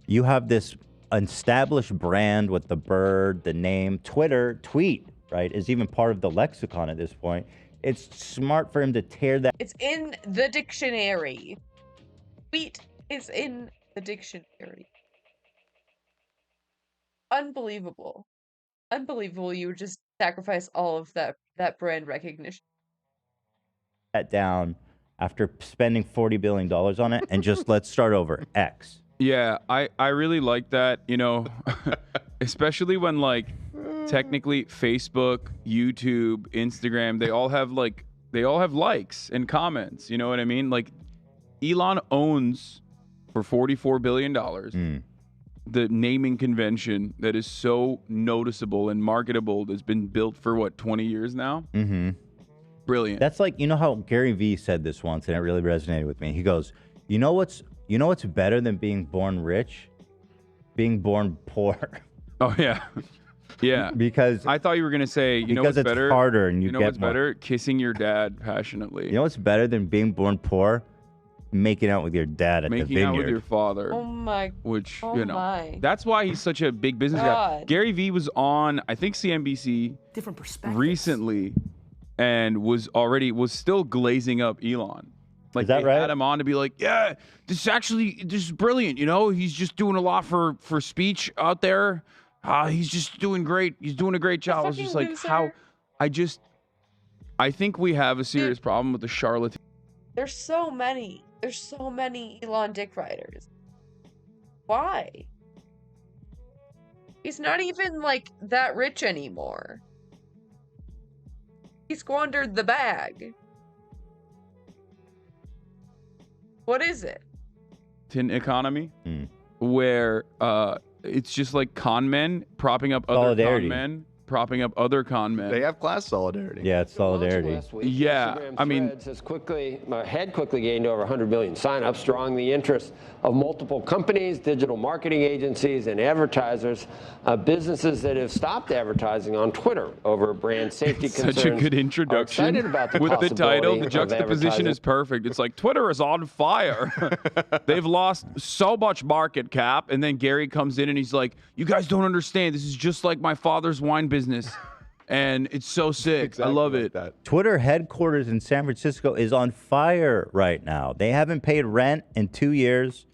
you have this established brand with the bird, the name, tweet, right, is even part of the lexicon at this point. It's smart for him to tear that. It's in the dictionary. Tweet is in the dictionary. Unbelievable. Unbelievable you would just sacrifice all of that brand recognition. That down after spending $40 billion on it and just let's start over. X. Yeah, I really like that, you know, especially when like technically Facebook, YouTube, Instagram, they all have likes and comments, you know what I mean? Like Elon owns for $44 billion the naming convention that is so noticeable and marketable that's been built for what, 20 years now? Mm-hmm. Brilliant. That's like, you know how Gary Vee said this once and it really resonated with me. He goes, you know what's better than being born rich? Being born poor. Oh yeah. Yeah. Because I thought you were gonna say, you know what's it's better? harder and you know get what's more. better? Kissing your dad passionately. You know what's better than being born poor? Making out with your dad at the Making vineyard. out with your father. Oh my. Which, Oh you know, my. that's why he's such a big business guy. God. Gary Vee was on, I think, CNBC Different perspectives. recently and was still glazing up Elon. Like Is that they right? had him on to be like, yeah, this is brilliant. You know, he's just doing a lot for speech out there. He's just doing great. He's doing a great job. I was just like, loser. I think we have a serious problem with the charlatan. There's so many Elon dick riders. Why? He's not even like that rich anymore. He squandered the bag. What is it? Economy where it's just like con men propping up other Solidarity. con men, propping up other con men. They have class solidarity. Yeah, it's solidarity. Yeah, I mean, had quickly gained over 100 million signups, drawing the interest of multiple companies, digital marketing agencies, and advertisers, businesses that have stopped advertising on Twitter over brand safety concerns. such a good are introduction excited about the with the title. possibility The of juxtaposition advertising. is perfect. It's like Twitter is on fire. They've lost so much market cap, and then Gary comes in and he's like, "You guys don't understand. This is just like my father's wine business." And it's so sick. I love it. Twitter headquarters in San Francisco is on fire right now. They haven't paid rent in 2 years.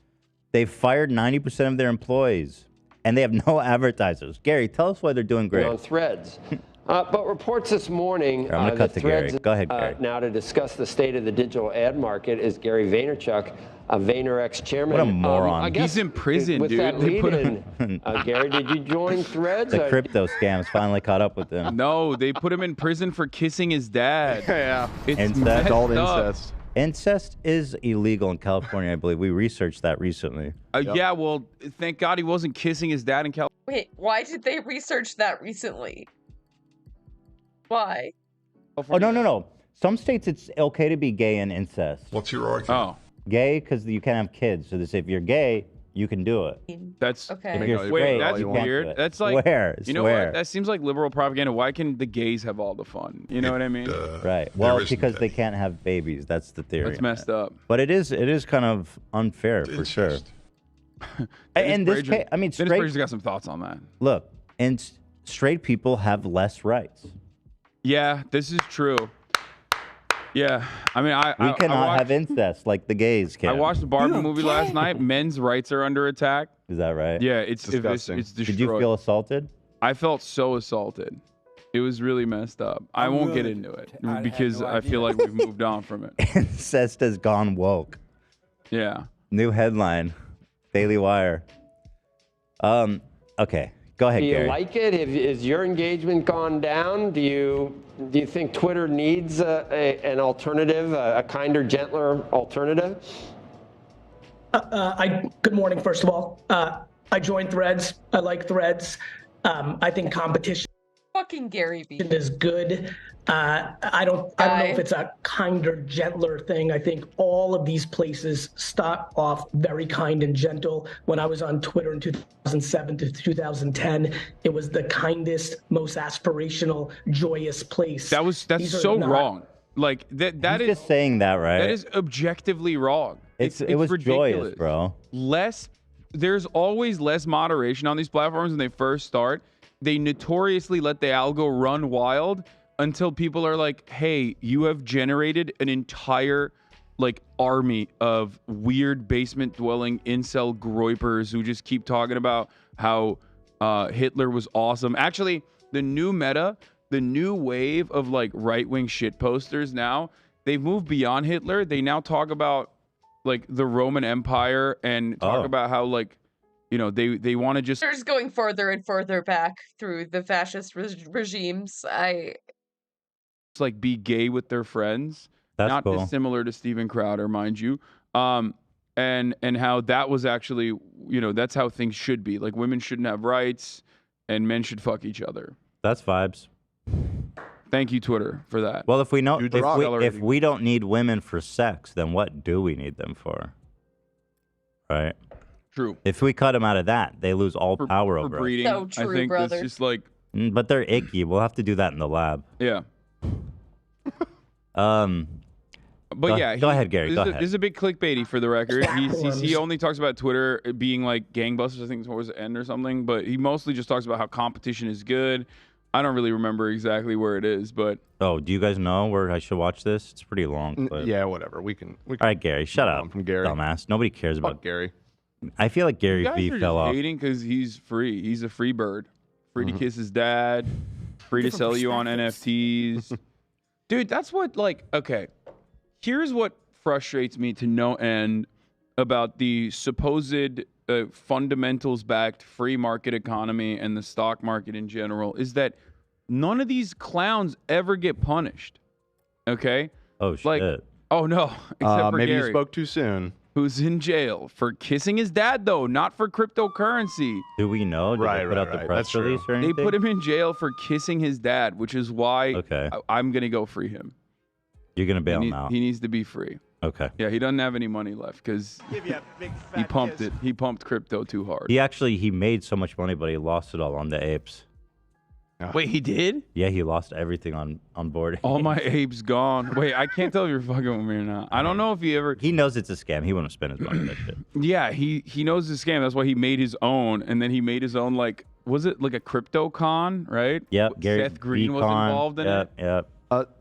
They've fired 90% of their employees, and they have no advertisers. Gary, tell us why they're doing great. On Threads. But reports this morning Here, I'm gonna cut that to Gary. Threads, Go ahead, Gary. now to discuss the state of the digital ad market is Gary Vaynerchuk, a VaynerX chairman. What a moron. I guess He's in prison, with dude. That They put lead-in, Gary, did you join Threads? The crypto scams finally caught up with them. No, they put him in prison for kissing his dad. Yeah. It's Incest. messed Adult up. incest. Incest is illegal in California, I believe. We researched that recently. Yeah, well, thank God he wasn't kissing his dad in California. Wait, why did they research that recently? Why? Oh, no. Some states it's okay to be gay and incest. What's your argument? Oh, Gay because you can't have kids. So they say if you're gay, you can do it. that's Okay. If you're wait. straight, That's you can't do weird. it. That's like Swear, you know swear. what? That seems like liberal propaganda. Why can the gays have all the fun? You know what I mean? Right. Well, there it's because isn't they can't have babies. That's the theory. That's messed up. But it is kind of unfair for sure. Incest. In this Frazier- case, I mean, Dennis straight. Frazier's got some thoughts on that. Look, and straight people have less rights. Yeah, this is true. Yeah, I mean, I We cannot watched, have incest like the gays can. I watched the Barbie movie last night. Men's rights are under attack. Is that right? Yeah, it's Disgusting. it's destroyed. Did you feel assaulted? I felt so assaulted. It was really messed up. I won't get into it because I feel like we've moved on from it. Incest has gone woke. Yeah. New headline, Daily Wire. Okay, go ahead, Do you Gary. like it? Is your engagement gone down? Do you think Twitter needs an alternative, a kinder, gentler alternative? Good morning, first of all. I joined Threads. I like Threads. I think competition Fucking Gary Vee. Is good. I don't know if it's a kinder, gentler thing. I think all of these places start off very kind and gentle. When I was on Twitter in 2007 to 2010, it was the kindest, most aspirational, joyous place. That's so wrong. Like that is just saying that, right? That is objectively wrong. It was ridiculous. joyous, bro. There's always less moderation on these platforms when they first start. They notoriously let the algo run wild until people are like, hey, you have generated an entire army of weird basement dwelling incel groypers who just keep talking about how Hitler was awesome. Actually, the new meta, the new wave of right wing shit posters now, they've moved beyond Hitler. They now talk about the Roman Empire and talk about how they want to just. They're just going further and further back through the fascist regimes. Be gay with their friends. That's not cool. dissimilar to Steven Crowder, mind you. And how that was actually, that's how things should be. Women shouldn't have rights and men should fuck each other. That's vibes. Thank you, Twitter, for that. Well, if we don't need women for sex, then what do we need them for? Right? True. If we cut them out of that, they lose all power over us. Breeding, So true, I think brother. that's just But they're icky. We'll have to do that in the lab. yeah. But yeah, go ahead, Gary. Go ahead. This is a big clickbaity for the record. He only talks about Twitter being like gangbusters. I think towards the end or something. But he mostly just talks about how competition is good. I don't really remember exactly where it is, but Oh, do you guys know where I should watch this? It's pretty long. But... Yeah, whatever. We can. All right, Gary, shut up. From Gary. Dumbass. Nobody cares Fuck about Gary. I feel like Gary you guys Vee are fell just off. hating because he's free. He's a free bird. Free to kiss his dad. Free to sell you on NFTs. Dude, that's what okay. Here's what frustrates me to no end about the supposed fundamentals-backed free market economy and the stock market in general is that none of these clowns ever get punished. Okay? Oh, shit. Oh, no. Except for maybe Gary, you spoke too soon. who's in jail for kissing his dad, though, not for cryptocurrency. Do we know? Did they put out the press release or anything? They put him in jail for kissing his dad, which is why Okay. I'm going to go free him. You're going to bail him out. He needs to be free. Okay. Yeah, he doesn't have any money left because he pumped it. He pumped crypto too hard. He made so much money, but he lost it all on the apes. Wait, he did? Yeah, he lost everything on board. All my apes gone. Wait, I can't tell if you're fucking with me or not. I don't know if he ever. He knows it's a scam. He wouldn't spend his money on that shit. Yeah, he knows the scam. That's why he made his own, and then he made his own was it like a crypto con, right? Yep. Gary Seth Green was Vee-con. involved in it. Yep.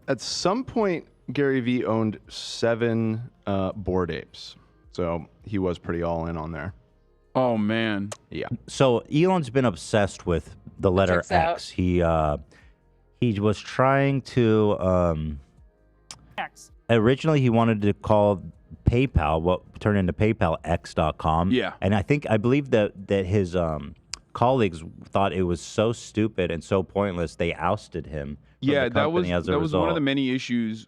At some point, Gary Vee owned 7 Bored Apes, so he was pretty all in on there. Oh man. Yeah. So Elon's been obsessed with the letter Checks out. X. He was trying to originally he wanted to call PayPal what turned into PayPal X.com. Yeah. And I believe that his colleagues thought it was so stupid and so pointless they ousted him. From Yeah, the company as a that was one of result. the many issues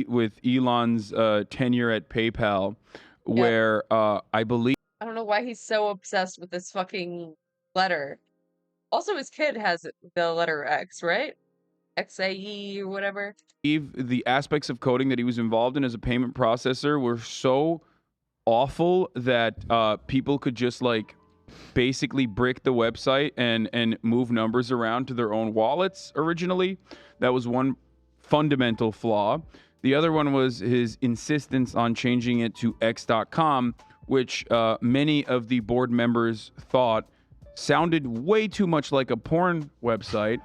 with Elon's tenure at PayPal, where I believe. I don't know why he's so obsessed with this fucking letter. Also, his kid has the letter X, right? XAE or whatever. The aspects of coding that he was involved in as a payment processor were so awful that people could just basically brick the website and move numbers around to their own wallets originally. That was one fundamental flaw. The other one was his insistence on changing it to X.com, which many of the board members thought sounded way too much like a porn website.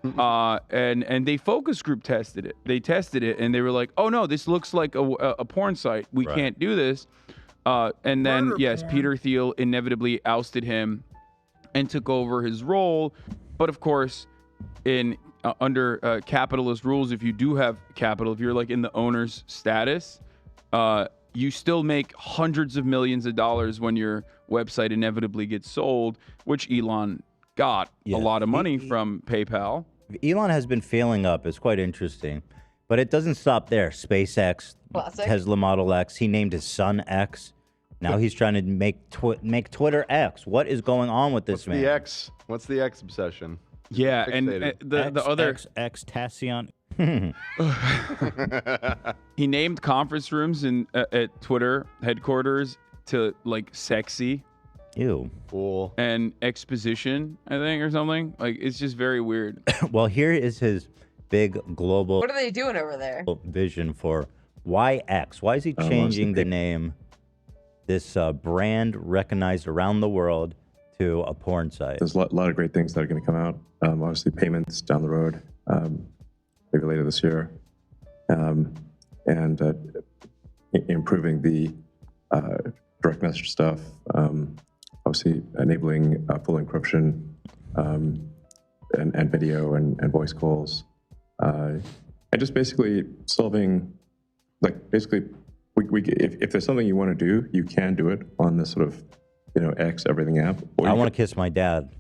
And they focus group tested it. They tested it and they were like, oh no, this looks like a porn site. We can't do this. And then, Peter Thiel inevitably ousted him and took over his role. But of course, in under capitalist rules, if you do have capital, if you're in the owner's status, you still make hundreds of millions of dollars when your website inevitably gets sold, which Elon got a lot of money from PayPal. Elon has been failing up. It's quite interesting. But it doesn't stop there. SpaceX, Classic. Tesla Model X. He named his son X. Now he's trying to make Twitter X. What is going on with this man? What's the X obsession? Yeah, and the other Tassion. he named conference rooms in at Twitter headquarters to like sexy. Ew. Cool. And exposition, I think, or something. Like it's just very weird. Well, here is his big global What are they doing over there? vision for YX. Why is he changing the name? This brand recognized around the world to a porn site. There's a lot of great things that are going to come out. Obviously, payments down the road, maybe later this year, and improving the direct message stuff. Obviously, enabling full encryption and video and voice calls, and just basically solving, like basically, if there's something you want to do, you can do it on this sort of X everything app. I want to kiss my dad.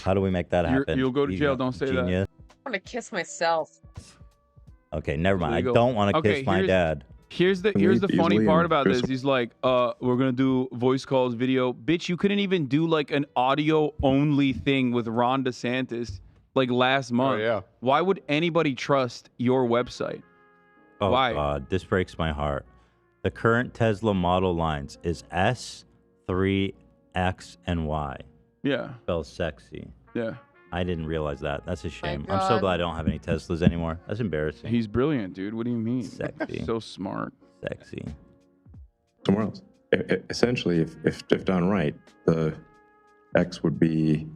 How do we make that happen? You'll go to jail. Don't say Genius. I want to kiss myself. Okay, never mind. I Illegal. don't want to kiss my here's- dad. Here's the funny part about this. He's like, we're gonna do voice calls, video. Bitch, you couldn't even do like an audio only thing with Ron DeSantis like last month. yeah. Why would anybody trust your website? Oh Why? God, this breaks my heart. The current Tesla model lines is S, 3, X, and Y. Yeah. Spells sexy. Yeah. I didn't realize that. That's a shame. I'm so God. glad I don't have any Teslas anymore. That's embarrassing. He's brilliant, dude. What do you mean? Sexy. So smart. Sexy. Somewhere else. Essentially, if done right, the X would be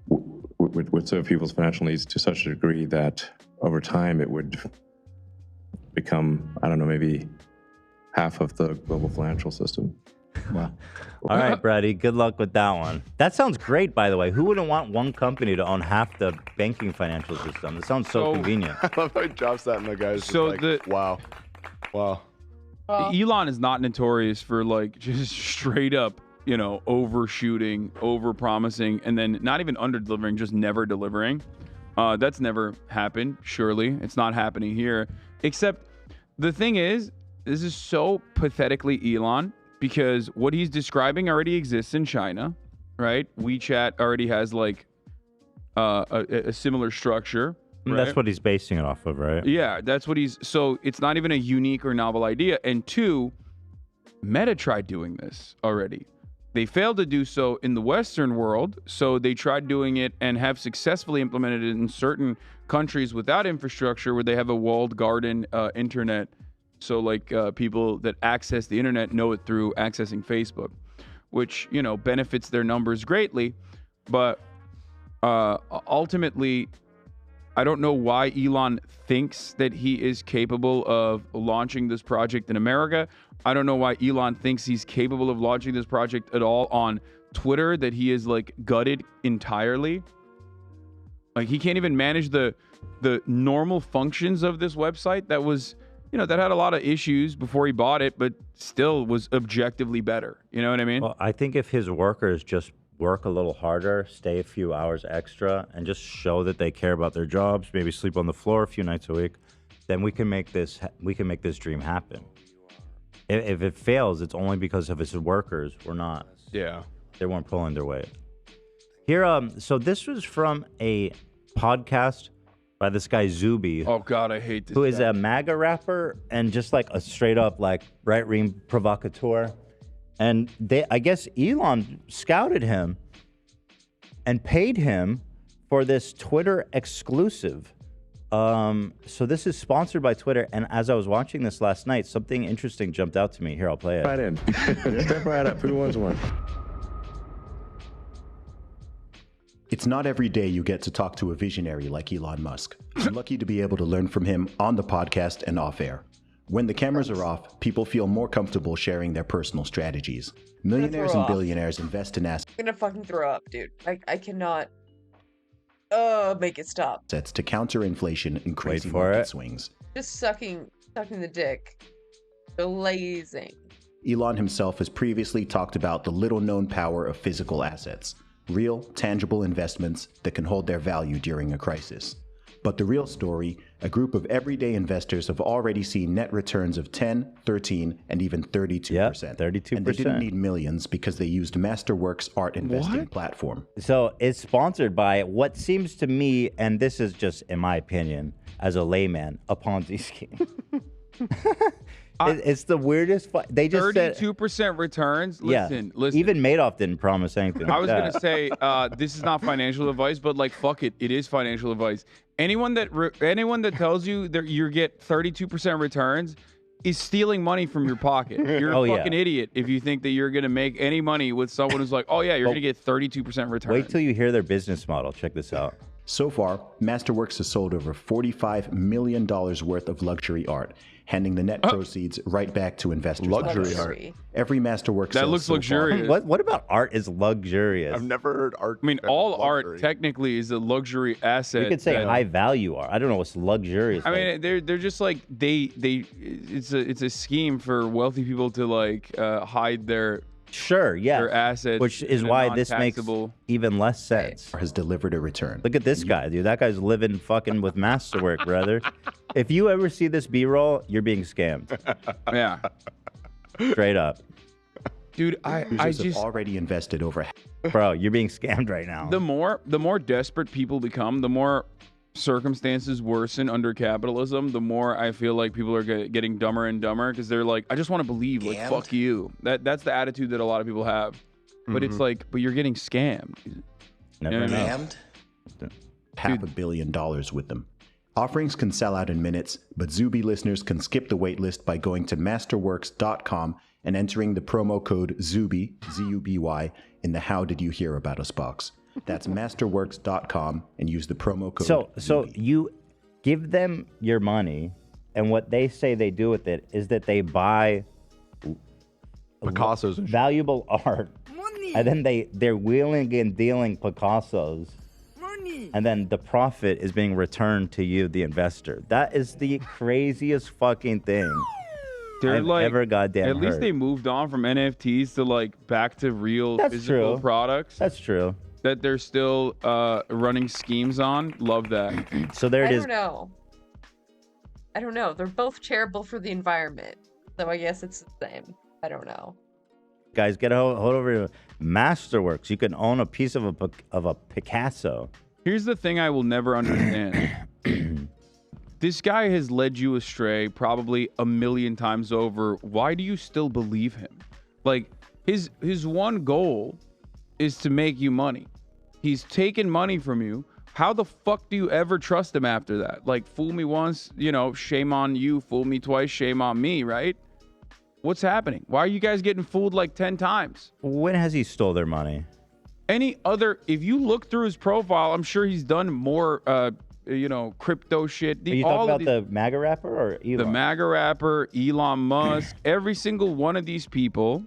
would serve people's financial needs to such a degree that over time it would become, I don't know, maybe half of the global financial system. Wow. All right, Brady. Good luck with that one. That sounds great, by the way. Who wouldn't want one company to own half the banking financial system? That sounds so convenient. I love how he drops that and the guy's just So like, wow. Elon is not notorious for like just straight up, overshooting, over promising, and then not even under delivering, just never delivering. That's never happened. Surely it's not happening here. Except the thing is, this is so pathetically Elon because what he's describing already exists in China, right? WeChat already has like a similar structure. Right? That's what he's basing it off of, right? Yeah, that's what so it's not even a unique or novel idea. And two, Meta tried doing this already. They failed to do so in the Western world, so they tried doing it and have successfully implemented it in certain countries without infrastructure where they have a walled garden internet. So like people that access the internet know it through accessing Facebook, which, benefits their numbers greatly. But ultimately, I don't know why Elon thinks that he is capable of launching this project in America. I don't know why Elon thinks he's capable of launching this project at all on Twitter, that he is like gutted entirely. Like he can't even manage the normal functions of this website that was, that had a lot of issues before he bought it, but still was objectively better. You know what I mean? Well, I think if his workers just work a little harder, stay a few hours extra, and just show that they care about their jobs, maybe sleep on the floor a few nights a week, then we can make this dream happen. If it fails, it's only because of his workers. They weren't pulling their weight. Here, so this was from a podcast by this guy Zuby. Oh God, I hate this. Who is a MAGA rapper and just like a straight up like right-wing provocateur. And I guess Elon scouted him and paid him for this Twitter exclusive. So this is sponsored by Twitter. And as I was watching this last night, something interesting jumped out to me. Here, I'll play it. Right in. Step right up. Who wants one? It's not every day you get to talk to a visionary like Elon Musk. I'm lucky to be able to learn from him on the podcast and off air. When the cameras are off, people feel more comfortable sharing their personal strategies. Millionaires and billionaires invest in assets I'm gonna fucking throw up, dude. I cannot. Make it stop. to counter inflation and crazy market swings. Just sucking the dick. Blazing. Elon himself has previously talked about the little-known power of physical assets, real, tangible investments that can hold their value during a crisis. But the real story, a group of everyday investors have already seen net returns of 10, 13, and even 32%. Yeah, 32%. And they didn't need millions because they used Masterworks art investing platform. So it's sponsored by what seems to me, and this is just in my opinion, as a layman, a Ponzi scheme. It's the weirdest. They just said 32% returns. Listen. Even Madoff didn't promise anything. I was like gonna that. say this is not financial advice, but like fuck it, it is financial advice. Anyone that tells you that you get 32% returns is stealing money from your pocket. You're a fucking idiot if you think that you're gonna make any money with someone who's like, oh yeah, you're gonna get 32% return. Wait till you hear their business model. Check this out. So far, Masterworks has sold over $45 million worth of luxury art, handing the net proceeds right back to investors. Luxury art. Every Masterworks That sales looks so far- luxurious. What about art is luxurious? I've never heard art. I mean, all art technically is a luxury asset. You could say that- high value art. I don't know what's luxurious. I mean, they're just like it's a scheme for wealthy people to like hide their their assets, Which is in a why this makes non-taxable- even less sense. Has delivered a return. Look at this guy, dude. That guy's living fucking with Masterwork, brother. If you ever see this B-roll, you're being scammed. Yeah. Straight up. Dude, I Users have just already invested over. Bro, you're being scammed right now. the more desperate people become, the more circumstances worsen under capitalism, the more I feel like people are getting dumber and dumber because they're like, I just want to believe, like, Scammed? fuck you. That's the attitude that a lot of people have. But it's like, but you're getting scammed. Never You know? Scammed? $500 million with them. Offerings can sell out in minutes, but Zuby listeners can skip the waitlist by going to masterworks.com and entering the promo code ZUBY, Z-U-B-Y, in the How Did You Hear About Us box. That's masterworks.com and use the promo code. So you give them your money, and what they say they do with it is that they buy Picasso's and shit. valuable art, and then they're wheeling and dealing Picasso's, and then the profit is being returned to you, the investor. That is the craziest fucking thing They're I've like, ever goddamn at least heard. they moved on from NFTs to like back to real That's physical true. products. That's true. That they're still running schemes on. Love that. So there I don't know. I don't know. They're both charitable for the environment, so I guess it's the same. I don't know. Guys, get a hold over to Masterworks. You can own a piece of a Picasso. Here's the thing I will never understand. This guy has led you astray probably a million times over. Why do you still believe him? Like his one goal is to make you money. He's taken money from you. How the fuck do you ever trust him after that? Like, fool me once, shame on you. Fool me twice, shame on me, right? What's happening? Why are you guys getting fooled like 10 times? When has he stole their money? If you look through his profile, I'm sure he's done more, crypto shit. Are you talking about the MAGA rapper or Elon? The MAGA rapper, Elon Musk, every single one of these people,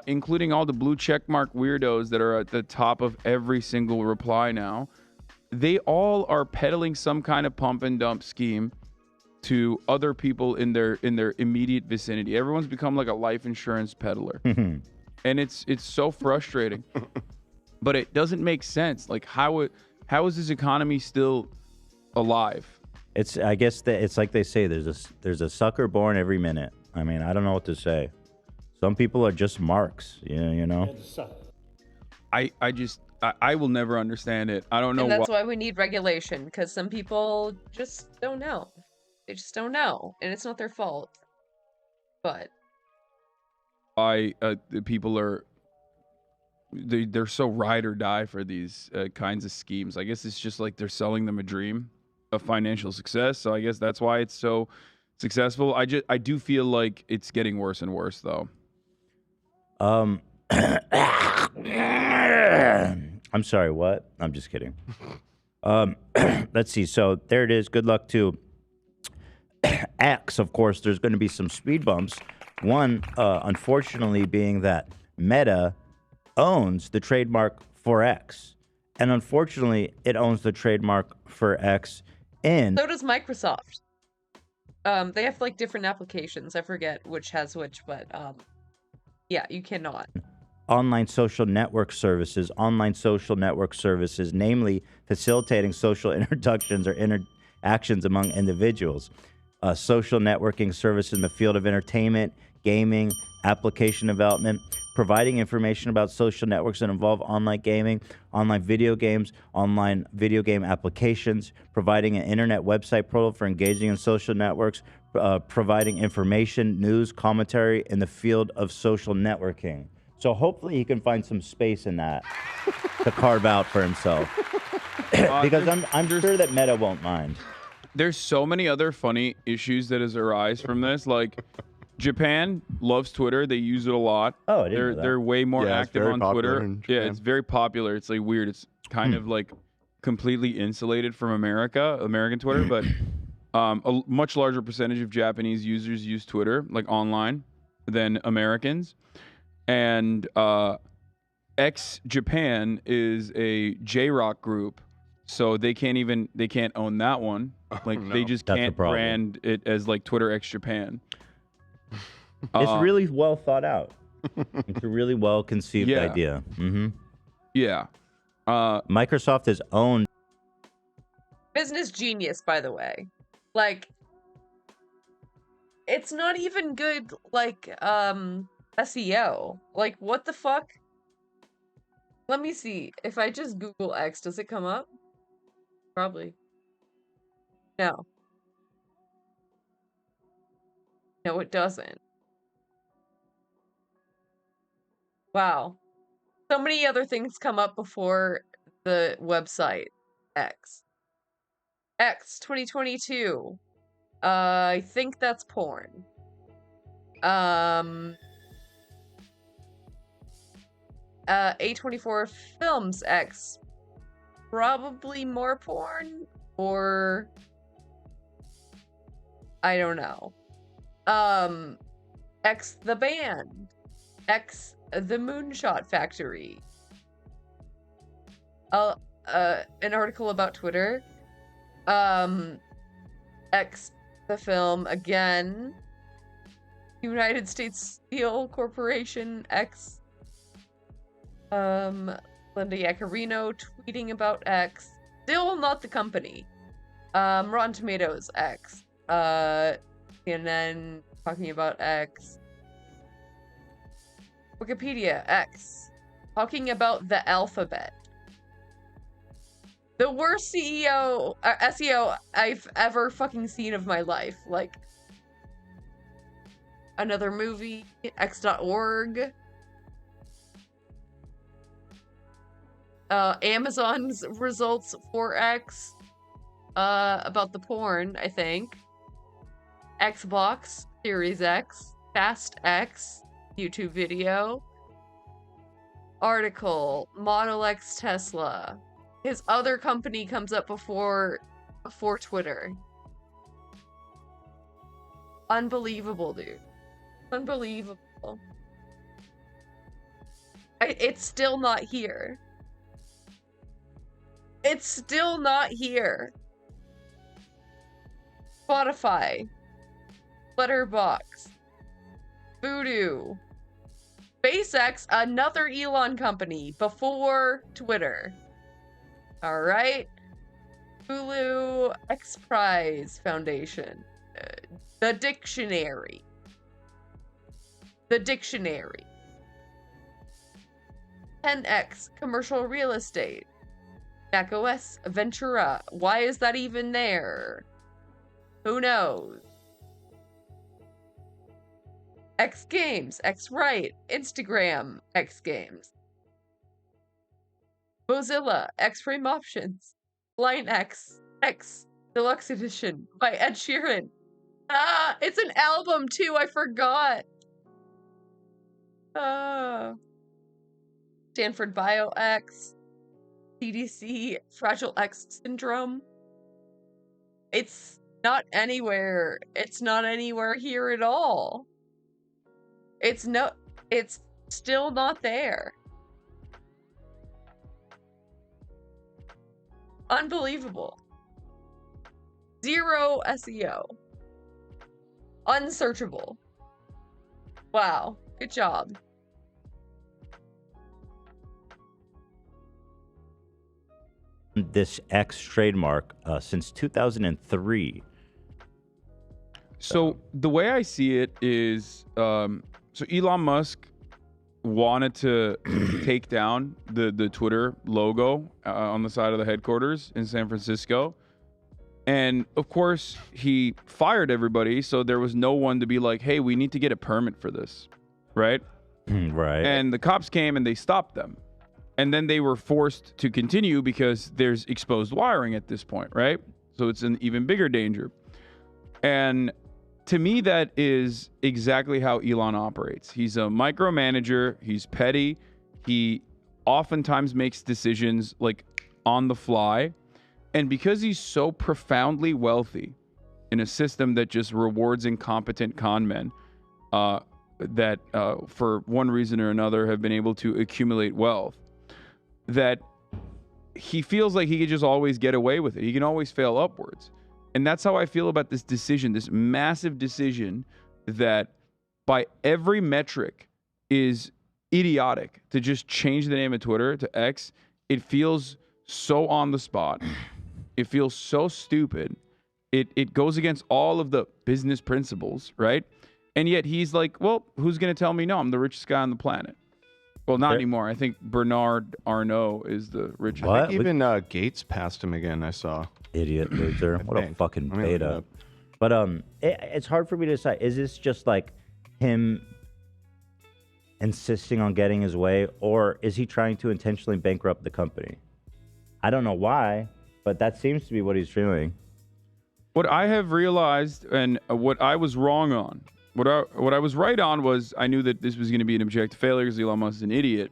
including all the blue checkmark weirdos that are at the top of every single reply now, they all are peddling some kind of pump and dump scheme to other people in their immediate vicinity. Everyone's become like a life insurance peddler. And it's so frustrating. But it doesn't make sense. Like how is this economy still alive? I guess that it's like they say there's a sucker born every minute. I mean, I don't know what to say. Some people are just marks, you know. I will never understand it. I don't know And that's why. why we need regulation, because some people just don't know. They just don't know, and it's not their fault. But The people are they're so ride or die for these kinds of schemes. I guess it's just like they're selling them a dream of financial success. So I guess that's why it's so successful. I do feel like it's getting worse and worse though. I'm sorry, what? I'm just kidding. Let's see. So there it is. Good luck to X. Of course, there's going to be some speed bumps. One, unfortunately, being that Meta owns the trademark for X. And unfortunately, it owns the trademark for X in... so does Microsoft. They have like different applications. I forget which has which, but yeah, you cannot. Online social network services, namely facilitating social introductions or actions among individuals. A social networking service in the field of entertainment, gaming, application development, providing information about social networks that involve online gaming, online video games, online video game applications, providing an internet website portal for engaging in social networks, providing information, news, commentary in the field of social networking. So hopefully he can find some space in that to carve out for himself. Because I'm sure that Meta won't mind. There's so many other funny issues that has arise from this. Like, Japan loves Twitter. They use it a lot. Oh, I didn't know that. They're way more Yeah, it's active very on popular Twitter. in Yeah, Japan. it's very popular. It's like weird. It's kind of like completely insulated from American Twitter, but a much larger percentage of Japanese users use Twitter, like online, than Americans. And X Japan is a J-Rock group, so they can't own that one. Like they just That's the can't problem. brand it as like Twitter X Japan. It's really well thought out. It's a really well conceived Yeah. idea. Mm-hmm. Yeah. Microsoft has owned. Business genius, by the way. Like, it's not even good, like, SEO. Like, what the fuck? Let me see. If I just Google X, does it come up? Probably. No. No, it doesn't. Wow. So many other things come up before the website X. X 2022. I think that's porn. A24 Films X. Probably more porn, or I don't know. X the band. X the Moonshot Factory. An article about Twitter. X the film again. United States Steel Corporation X. Linda Yaccarino tweeting about X. Still not the company. Rotten Tomatoes X. CNN talking about X. Wikipedia X. Talking about the alphabet. The worst SEO I've ever fucking seen of my life. Like, another movie, X.org. Amazon's results for X. About the porn, I think. Xbox Series X. Fast X. YouTube video. Article. Model X Tesla. His other company comes up before Twitter. Unbelievable, dude. Unbelievable. It's still not here. It's still not here. Spotify. Letterboxd. Voodoo. SpaceX, another Elon company before Twitter. Alright. Hulu X Prize Foundation. The Dictionary. The Dictionary. 10X Commercial Real Estate. macOS Ventura. Why is that even there? Who knows? X Games, X Right, Instagram, X Games. Mozilla, X Frame Options. Line X, X Deluxe Edition by Ed Sheeran. Ah, it's an album too, I forgot. Stanford Bio X. CDC, Fragile X Syndrome. It's not anywhere. It's not anywhere here at all. It's still not there. Unbelievable. Zero SEO. Unsearchable. Wow. Good job. this X trademark since 2003. So the way I see it is, so Elon Musk wanted to take down the Twitter logo on the side of the headquarters in San Francisco. And of course, he fired everybody. So there was no one to be like, hey, we need to get a permit for this. Right? Right. And the cops came and they stopped them. And then they were forced to continue because there's exposed wiring at this point. Right? So it's an even bigger danger. And to me, that is exactly how Elon operates. He's a micromanager. He's petty. He oftentimes makes decisions like on the fly. And because he's so profoundly wealthy in a system that just rewards incompetent con men that for one reason or another have been able to accumulate wealth, that he feels like he could just always get away with it. He can always fail upwards. And that's how I feel about this decision, this massive decision that by every metric is idiotic to just change the name of Twitter to X. It feels so on the spot. It feels so stupid. It goes against all of the business principles, right? And yet he's like, well, who's going to tell me no? I'm the richest guy on the planet. Well, not anymore. I think Bernard Arnault is the richest. I think even Gates passed him again, I saw. Idiot loser. What a think. fucking Let me look it beta. up. But it's hard for me to decide. Is this just like him insisting on getting his way, or is he trying to intentionally bankrupt the company? I don't know why, but that seems to be what he's doing. What I have realized, and what I was wrong on, what I was right on was I knew that this was going to be an abject failure because Elon Musk is an idiot.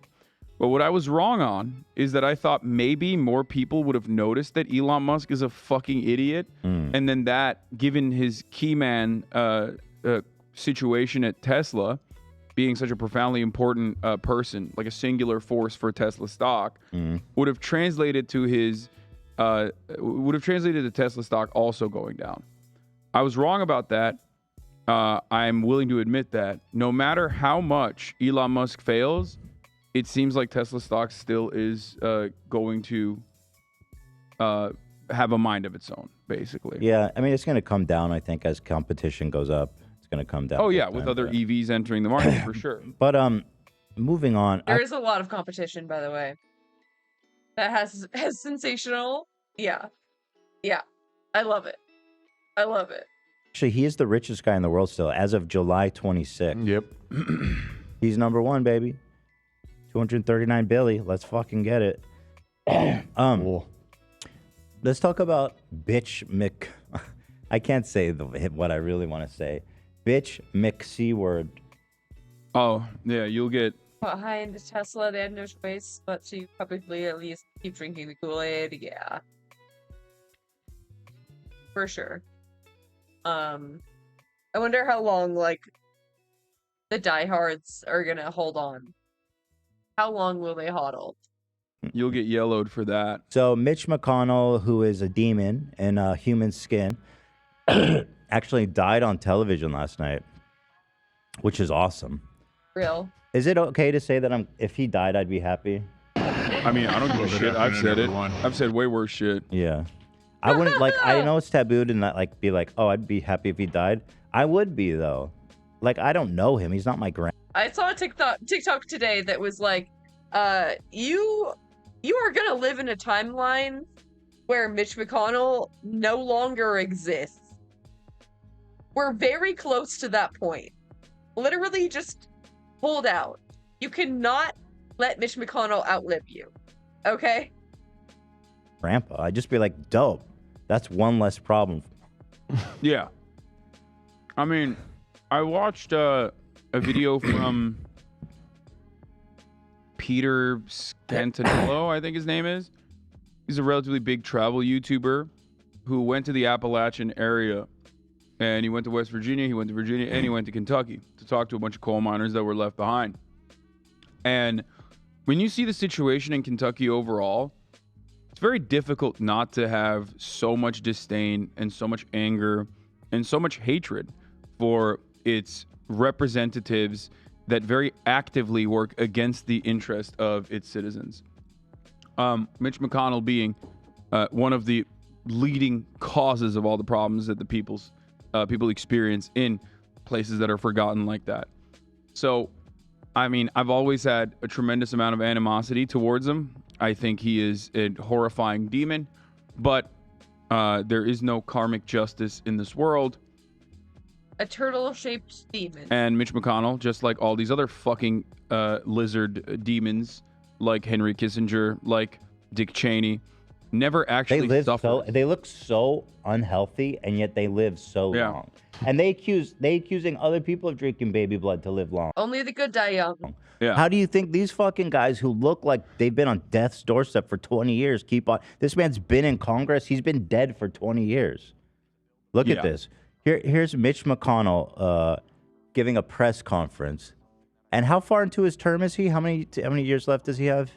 But what I was wrong on is that I thought maybe more people would have noticed that Elon Musk is a fucking idiot. And then that, given his key man situation at Tesla, being such a profoundly important person, like a singular force for Tesla stock, would have translated to Tesla stock also going down. I was wrong about that. I'm willing to admit that. No matter how much Elon Musk fails, it seems like Tesla stock still is going to have a mind of its own, basically. Yeah, I mean, it's going to come down, I think, as competition goes up. It's going to come down. Oh, big yeah, time, with other but- EVs entering the market, for sure. But moving on. There is a lot of competition, by the way. That has sensational. Yeah. Yeah. I love it. I love it. Actually, he is the richest guy in the world still, as of July 26th. Yep. He's number one, baby. 239 billion. Let's fucking get it. Let's talk about bitch Mc. I can't say what I really want to say. Bitch McC word. Oh, yeah, you'll get. Behind Tesla, they had no choice but to publicly at least keep drinking the Kool-Aid. Yeah. For sure. I wonder how long, like, the diehards are gonna hold on. How long will they hodl? You'll get yellowed for that. So Mitch McConnell, who is a demon in human skin, actually died on television last night, which is awesome. Real. Is it okay to say that if he died, I'd be happy? I mean, I don't give a shit. I've said it. I've said way worse shit. Yeah. I wouldn't like. I know it's tabooed and not like be like, oh, I'd be happy if he died. I would be though. Like I don't know him. He's not my grand. I saw a TikTok today that was like, you are gonna live in a timeline where Mitch McConnell no longer exists. We're very close to that point. Literally just hold out. You cannot let Mitch McConnell outlive you. Okay? Grandpa. I'd just be like, dope. That's one less problem. Yeah. I mean, I watched a video from Peter Scantinello, I think his name is. He's a relatively big travel YouTuber who went to the Appalachian area. And he went to West Virginia, he went to Virginia, and he went to Kentucky to talk to a bunch of coal miners that were left behind. And when you see the situation in Kentucky overall, it's very difficult not to have so much disdain and so much anger and so much hatred for its representatives that very actively work against the interest of its citizens. Mitch McConnell being one of the leading causes of all the problems that the people experience in places that are forgotten like that. So, I mean, I've always had a tremendous amount of animosity towards him. I think he is a horrifying demon, but there is no karmic justice in this world. A turtle-shaped demon. And Mitch McConnell, just like all these other fucking lizard demons, like Henry Kissinger, like Dick Cheney, never actually suffered. They look so unhealthy, and yet they live so long. And they accusing other people of drinking baby blood to live long. Only the good die young. Yeah. How do you think these fucking guys who look like they've been on death's doorstep for 20 years keep on? This man's been in Congress. He's been dead for 20 years. Look at this. Here's Mitch McConnell giving a press conference. And how far into his term is he? How many years left does he have?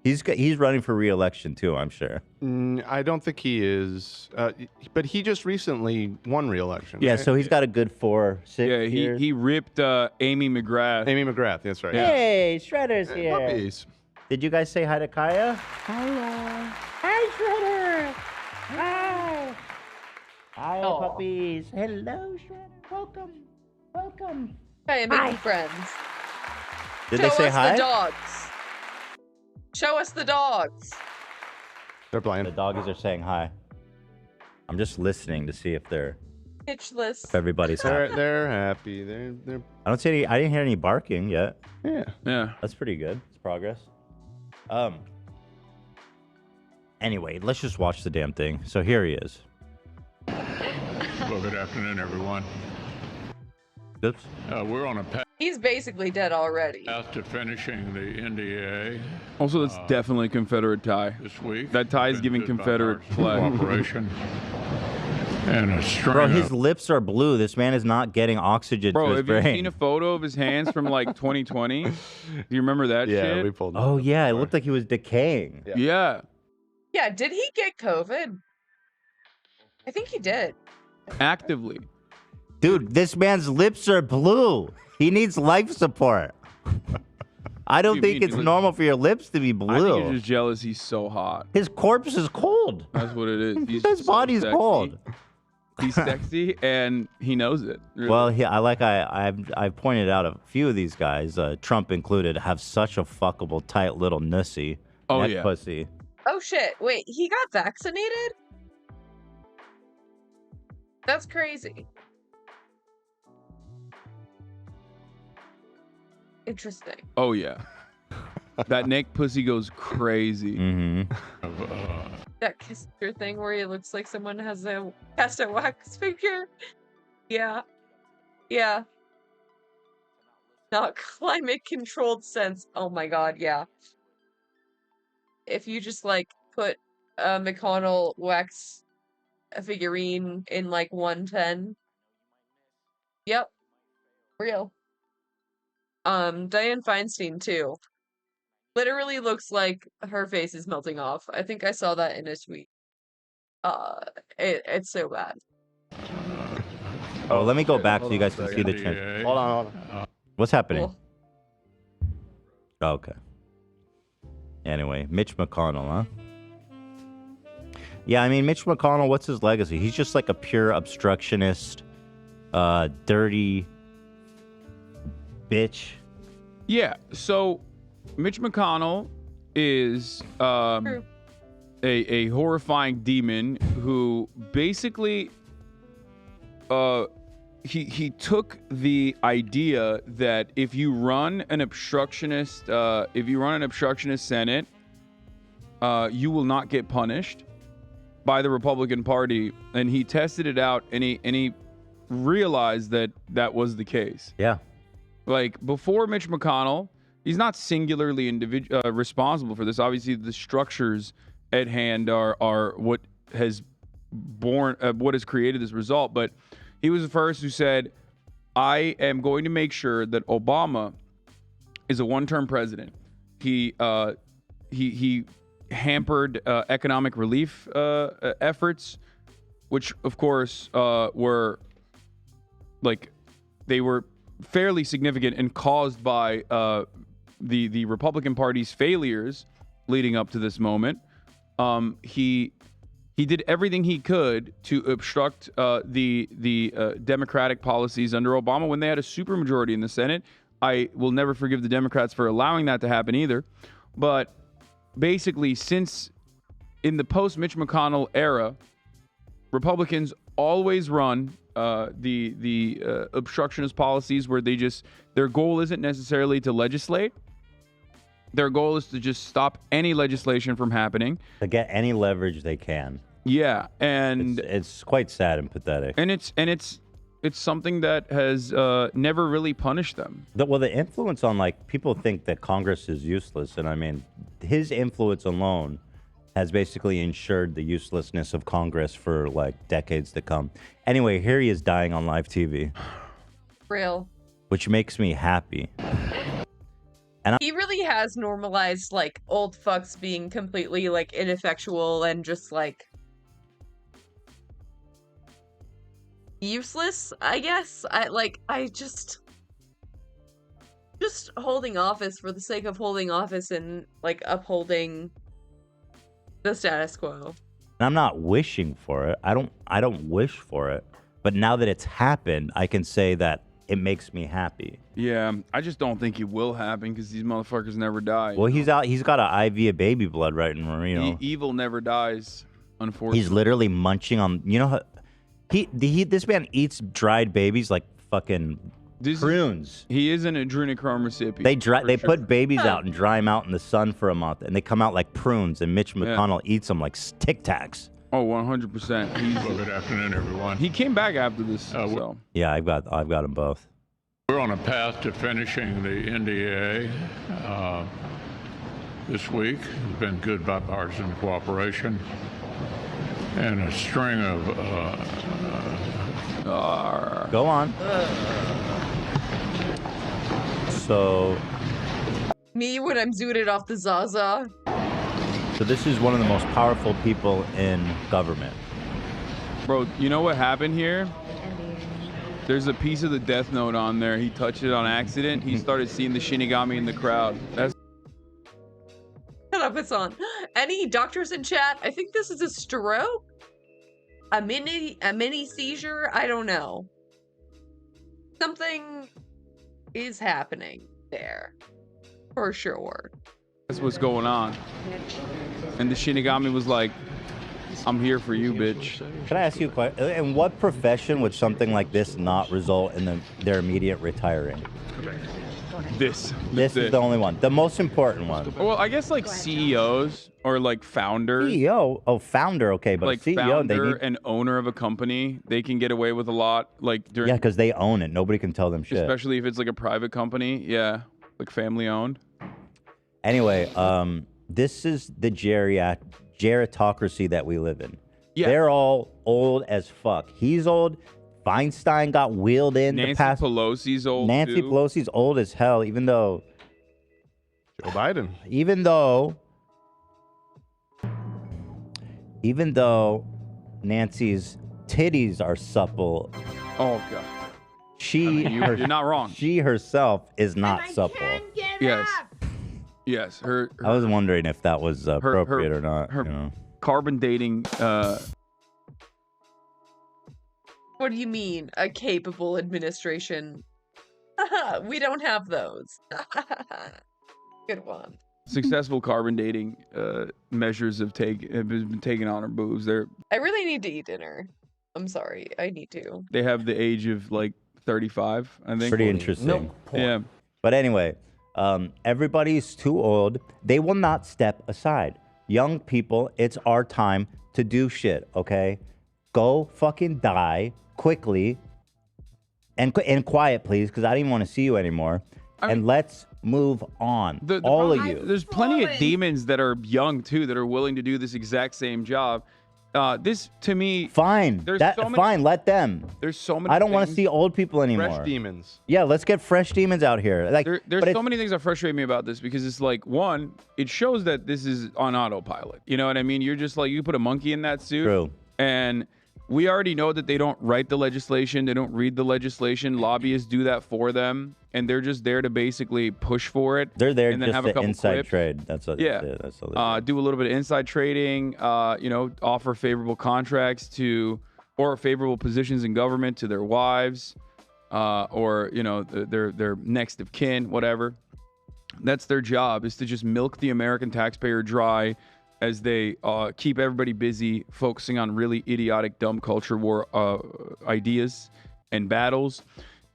He's running for re-election too, I'm sure. I don't think he is, but he just recently won re-election. Yeah, right? so he's got a good 4-6 years. He ripped Amy McGrath. Amy McGrath, that's right. Hey, Shredder's here. Puppies. Did you guys say hi to Kaya? Hello. Hi, Shredder. Hi. Hi, puppies. Hello, Shredder. Welcome. Hey, making friends. Did Show they say us hi? the dogs. Show us the dogs. They're blind. The doggies are saying hi. I'm just listening to see if they're Hitchless. if everybody's happy. They're happy. They're. I don't see any. I didn't hear any barking yet. Yeah. That's pretty good. It's progress. Anyway, let's just watch the damn thing. So here he is. Well, good afternoon, everyone. Oops. We're on a path He's basically dead already. to finishing the NDA Also, that's definitely a Confederate tie. this week. That tie is giving Confederate flag. Cooperation and a string Bro, of his lips are blue. This man is not getting oxygen to Bro, his have you brain. seen a photo of his hands from like 2020? Do you remember that shit? We pulled. Oh yeah, it looked like he was decaying. Yeah. Yeah, did he get COVID? I think he did. Actively. Dude, this man's lips are blue. He needs life support. I don't You think mean it's he was- normal for your lips to be I think blue. you're just jealous he's so hot. His corpse is cold. That's what it is. He's His just so body's sexy. cold. He's sexy and he knows it. Really. Well, I've pointed out a few of these guys, Trump included, have such a fuckable tight little nussy neck yeah. pussy. Oh shit, wait, he got vaccinated? That's crazy. Interesting. Oh yeah. That neck pussy goes crazy. Mm-hmm. That Kissinger thing where he looks like someone has a cast a wax figure. Yeah. Yeah. Not climate controlled sense. Oh my god, yeah. If you just like put a McConnell wax figurine in like 110. Yep. Real. Dianne Feinstein too. Literally looks like her face is melting off. I think I saw that in a tweet. It's so bad. Oh, let me go back so you guys can see the trend. Hold on. What's happening? Cool. Oh, okay. Anyway, Mitch McConnell, huh? Yeah, I mean, Mitch McConnell, what's his legacy? He's just like a pure obstructionist, dirty bitch. Yeah, so Mitch McConnell is a horrifying demon who basically he took the idea that if you run an obstructionist Senate, you will not get punished by the Republican Party, and he tested it out, and he realized that that was the case. Yeah. Like, before Mitch McConnell, he's not singularly responsible for this. Obviously, the structures at hand are what has what has created this result. But he was the first who said, I am going to make sure that Obama is a one-term president. He hampered economic relief efforts, which, of course, were like, they were fairly significant and caused by the Republican Party's failures leading up to this moment. He He did everything he could to obstruct the Democratic policies under Obama when they had a supermajority in the Senate. I will never forgive the Democrats for allowing that to happen either. But basically, since in the post-Mitch McConnell era, Republicans always run the obstructionist policies where their goal isn't necessarily to legislate. Their goal is to just stop any legislation from happening. To get any leverage they can. Yeah, and it's quite sad and pathetic. And it's something that has never really punished them. The influence on, like, people think that Congress is useless, and I mean, his influence alone has basically ensured the uselessness of Congress for like decades to come. Anyway, here he is dying on live TV, Real. which makes me happy. And He really has normalized like old fucks being completely like ineffectual and just like useless, I guess. I just holding office for the sake of holding office and like upholding the status quo. And I'm not wishing for it. I don't wish for it. But now that it's happened, I can say that it makes me happy. Yeah, I just don't think it will happen because these motherfuckers never die. Well, he's out. He's got an IV of baby blood right in Marino. Evil never dies, unfortunately. He's literally munching on. You know, how, this man eats dried babies like fucking prunes. He is an adrenochrome recipient. They put babies out and dry them out in the sun for a month, and they come out like prunes. And Mitch McConnell eats them like Tic Tacs. Oh, 100%. Well, good afternoon, everyone. He came back after this. So. Yeah, I've got them both. We're on a path to finishing the NDA this week. There's been good bipartisan cooperation and a string of Go on. So Me when I'm zooted off the Zaza. So this is one of the most powerful people in government. Bro, you know what happened here? There's a piece of the Death Note on there. He touched it on accident. He started seeing the Shinigami in the crowd. That's Shut up, it's on. Any doctors in chat? I think this is a stroke? A mini seizure? I don't know. Something is happening there. For sure. what's going on. And the Shinigami was like, I'm here for you, bitch. Can I ask you a question? In what profession would something like this not result in their immediate retiring? This is the only one. The most important one. Well, I guess like CEOs or like founders. CEO? Oh, founder, okay. But like CEO, founder and owner of a company, they can get away with a lot. Like during, yeah, because they own it. Nobody can tell them shit. Especially if it's like a private company. Yeah, like family owned. Anyway, this is the gerontocracy that we live in. Yeah. They're all old as fuck. He's old. Feinstein got wheeled in. Nancy Pelosi's old. Nancy too. Pelosi's old as hell, even though Joe Biden. Even though Nancy's titties are supple. Oh god. You're not wrong. She herself is not supple. Yes. Yes. Her I was wondering if that was appropriate or not. Her you know? carbon dating. What do you mean, a capable administration? We don't have those. Good one. Successful carbon dating measures have been taken on her boobs. I really need to eat dinner. I'm sorry. I need to. They have the age of like 35, I think. Pretty interesting. Yeah. But anyway, everybody's too old. They will not step aside. Young people, it's our time to do shit, okay? Go fucking die quickly and quiet, please, because I don't even want to see you anymore. And let's move on. All of you. There's plenty of demons that are young too that are willing to do this exact same job. This to me, fine. Fine. Let them. There's so many. I don't want to see old people anymore. Fresh demons. Yeah, let's get fresh demons out here. Like there's so many things that frustrate me about this because it's like one, it shows that this is on autopilot. You know what I mean? You're just like you put a monkey in that suit, True. and we already know that they don't write the legislation, they don't read the legislation. Lobbyists do that for them, and they're just there to basically push for it. They're there and then just have a to couple inside clips. trade. That's what. Yeah. That's all they Do a little bit of inside trading. Offer favorable contracts or favorable positions in government to their wives, or their next of kin, whatever. That's their job, is to just milk the American taxpayer dry as they keep everybody busy focusing on really idiotic, dumb culture war ideas and battles.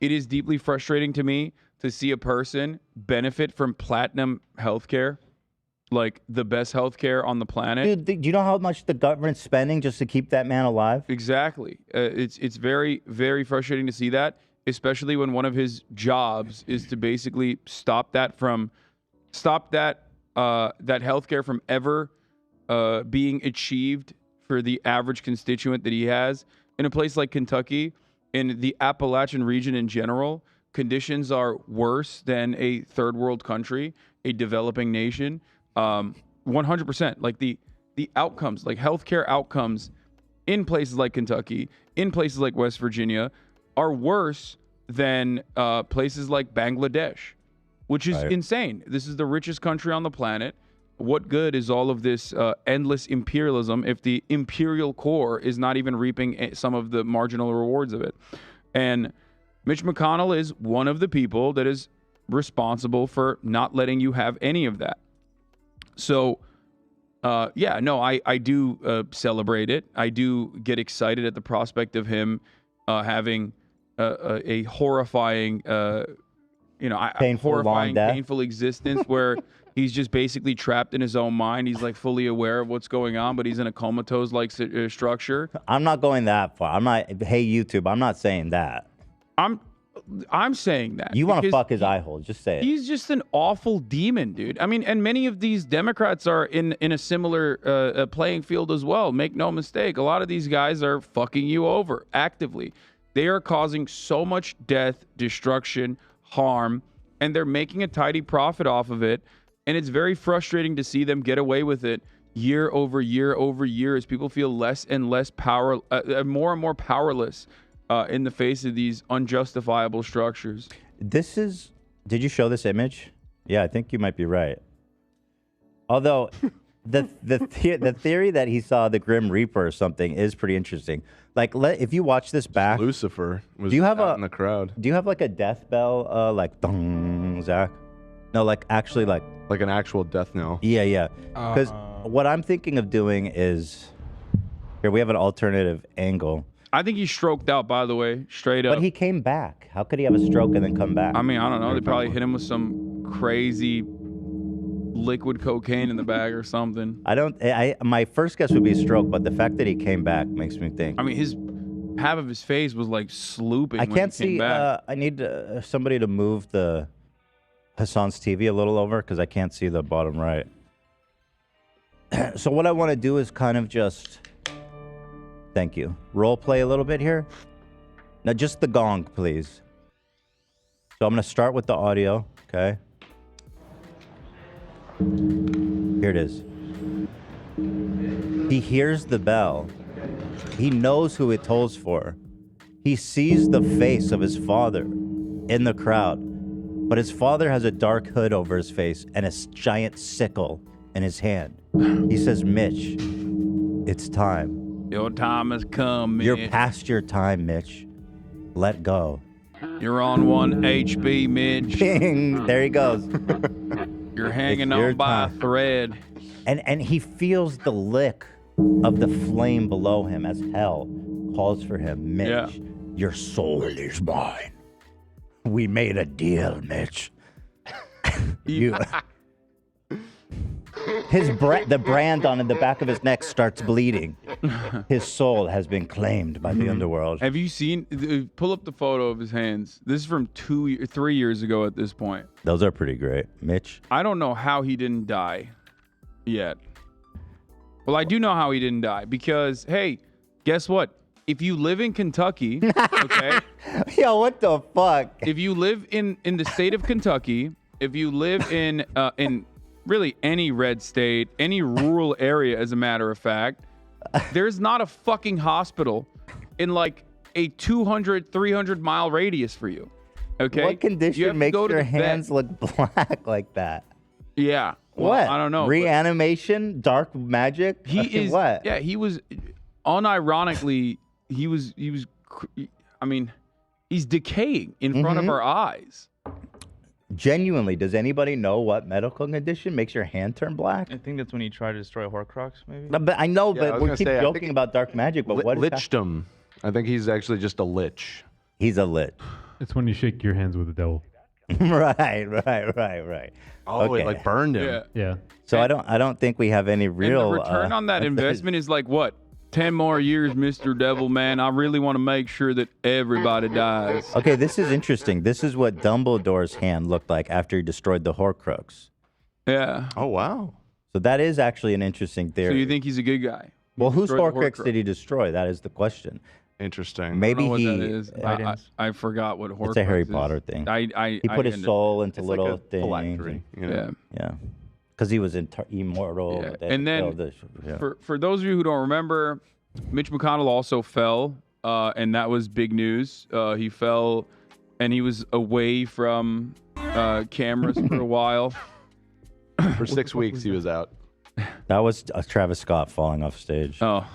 It is deeply frustrating to me to see a person benefit from platinum healthcare, like the best healthcare on the planet. Dude, do you know how much the government's spending just to keep that man alive? Exactly. It's very, very frustrating to see that, especially when one of his jobs is to basically stop that healthcare from ever being achieved for the average constituent that he has. In a place like Kentucky, in the Appalachian region in general, conditions are worse than a third world country, a developing nation. 100%. Like the outcomes, like healthcare outcomes in places like Kentucky, in places like West Virginia, are worse than places like Bangladesh, which is insane. This is the richest country on the planet. What good is all of this endless imperialism if the imperial core is not even reaping some of the marginal rewards of it? And Mitch McConnell is one of the people that is responsible for not letting you have any of that. So, I do celebrate it. I do get excited at the prospect of him having a horrifying, painful existence where he's just basically trapped in his own mind. He's like fully aware of what's going on, but he's in a comatose-like structure. I'm not going that far. I'm not. Hey, YouTube, I'm not saying that. I'm saying that. You want to fuck his eye hole? Just say it. He's just an awful demon, dude. I mean, and many of these Democrats are in a similar playing field as well. Make no mistake. A lot of these guys are fucking you over actively. They are causing so much death, destruction, harm, and they're making a tidy profit off of it. And it's very frustrating to see them get away with it year over year over year as people feel less and less more and more powerless in the face of these unjustifiable structures. Did you show this image? Yeah, I think you might be right. Although the theory that he saw the Grim Reaper or something is pretty interesting. Like, if you watch this back, Lucifer was out in the crowd. Do you have like a death bell, like dong, Zach? No, like actually like an actual death knell. Yeah. Because what I'm thinking of doing is, here we have an alternative angle. I think he stroked out, by the way, straight up. But he came back. How could he have a stroke and then come back? I mean, I don't know. They probably hit him with some crazy liquid cocaine in the bag or something. My first guess would be a stroke, but the fact that he came back makes me think. I mean, half of his face was like slooping. I can't see. I need somebody to move the Hassan's TV a little over because I can't see the bottom right. So what I want to do is kind of just, thank you, role play a little bit here. Now just the gong, please. So I'm going to start with the audio, okay? Here it is. He hears the bell. He knows who it tolls for. He sees the face of his father in the crowd. But his father has a dark hood over his face and a giant sickle in his hand. He says, Mitch, it's time. Your time has come, Mitch. You're past your time, Mitch. Let go. You're on 1 HP, Mitch. Bing! There he goes. You're hanging on by a thread. And he feels the lick of the flame below him as hell calls for him. Mitch, your soul is mine. We made a deal, Mitch. The brand on the back of his neck starts bleeding. His soul has been claimed by the underworld. Have you seen? Pull up the photo of his hands. This is from 3 years ago at this point. Those are pretty great, Mitch. I don't know how he didn't die yet. Well, I do know how he didn't die because, hey, guess what? If you live in Kentucky, okay? Yo, what the fuck? If you live in the state of Kentucky, if you live in really any red state, any rural area, as a matter of fact, there's not a fucking hospital in like a 200, 300 mile radius for you. Okay. What You have condition to makes go to your the vet. hands look black like that? Yeah. Well, What? I don't know. but Reanimation? Dark magic? He is. What? Yeah, he was. Unironically, he was. I mean, he's decaying in front of Mhm. our eyes. Genuinely, does anybody know what medical condition makes your hand turn black? I think that's when you try to destroy Horcrux, maybe. No, but I know, Yeah, I but was we gonna keep say, I joking think about dark magic. But what? Lichdom. I think he's actually just a lich. He's a lich. It's when you shake your hands with the devil. right. Oh, it like burned him. Yeah. So I don't think we have any real And the return on that investment is like what? 10 more years, Mr. Devil Man. I really want to make sure that everybody dies. Okay, this is interesting. This is what Dumbledore's hand looked like after he destroyed the Horcrux. Yeah. Oh wow. So that is actually an interesting So theory. you think he's a good guy? Well, whose destroyed the Horcrux did he destroy? That is the question. Interesting. Maybe I don't know he. what that is. I forgot what Horcrux It's a Harry is. Potter thing. I he put his ended- soul into It's like little a things. phylactery, you know? Yeah. Because he was immortal. Yeah. They And then killed the- yeah. for those of you who don't remember, Mitch McConnell also fell, and that was big news. He fell, and he was away from cameras for a while. For 6 weeks, he was out. That was Travis Scott falling off stage. Oh.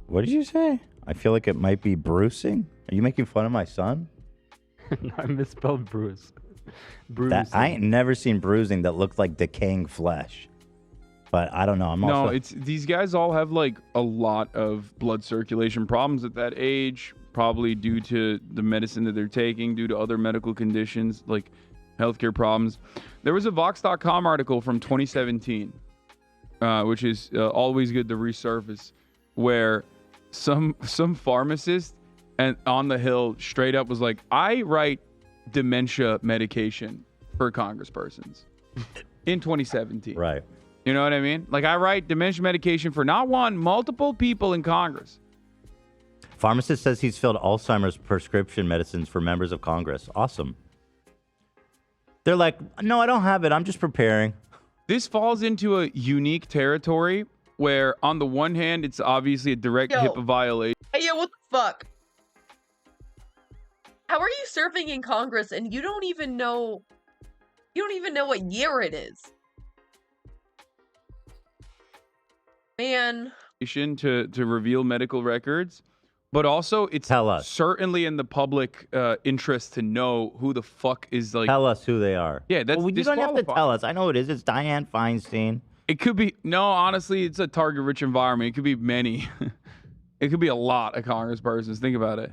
What did you say? I feel like it might be bruising. Are you making fun of my son? No, I misspelled Bruce. I ain't never seen bruising that looked like decaying flesh. But I don't know. I'm No, also it's these guys all have like a lot of blood circulation problems at that age, probably due to the medicine that they're taking, due to other medical conditions like healthcare problems. There was a Vox.com article from 2017, which is always good to resurface, where some pharmacist and on the Hill straight up was like, I write dementia medication for congresspersons in 2017. Right. You know what I mean? Like I write dementia medication for not one, multiple people in Congress. Pharmacist says he's filled Alzheimer's prescription medicines for members of Congress. Awesome. They're like, no, I don't have it. I'm just preparing. This falls into a unique territory where on the one hand, it's obviously a direct HIPAA violation. Hey, yo, what the fuck? How are you serving in Congress and you don't even know what year it is? Man. To reveal medical records, but also it's certainly in the public interest to know who the fuck is like. Tell us who they are. Yeah, that's well, you don't have to disqualified. tell us. I know it is. It's Dianne Feinstein. It could be honestly, it's a target-rich environment. It could be many. It could be a lot of congresspersons. Think about it.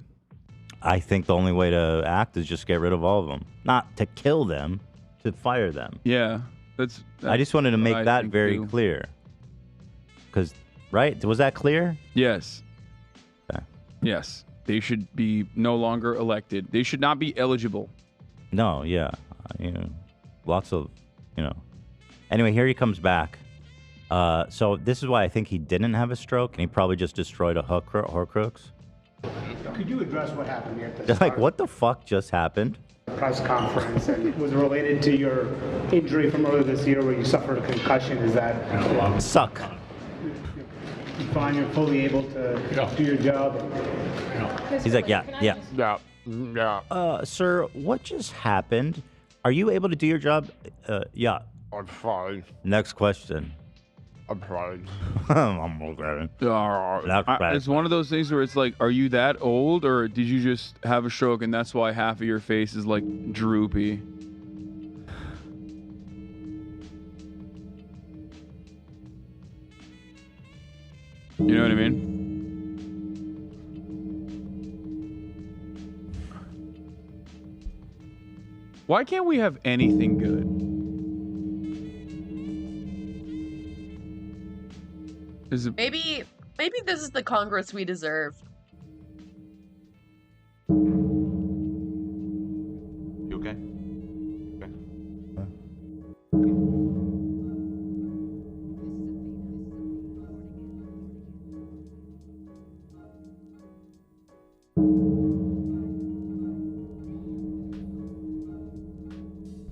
I think the only way to act is just get rid of all of them. Not to kill them, to fire them. Yeah, that's I just wanted to what make I that think very too. clear. Because, right? Was that clear? Yes. Okay. Yes. They should be no longer elected. They should not be eligible. No, yeah. Lots of, Anyway, here he comes back. So this is why I think he didn't have a stroke, and he probably just destroyed a Horcrux. Could you address what happened here at the They're like, what the fuck just happened? press conference, and was it related to your injury from earlier this year where you suffered a concussion? Is that suck? You find you're fully able to do your job? He's like, yeah. Sir, what just happened? Are you able to do your job? Yeah. I'm fine. Next question. I'm fine. I'm okay. It's one of those things where it's like, are you that old, or did you just have a stroke and that's why half of your face is like droopy? You know what I mean? Why can't we have anything good? Is it Maybe this is the Congress we deserve. You okay?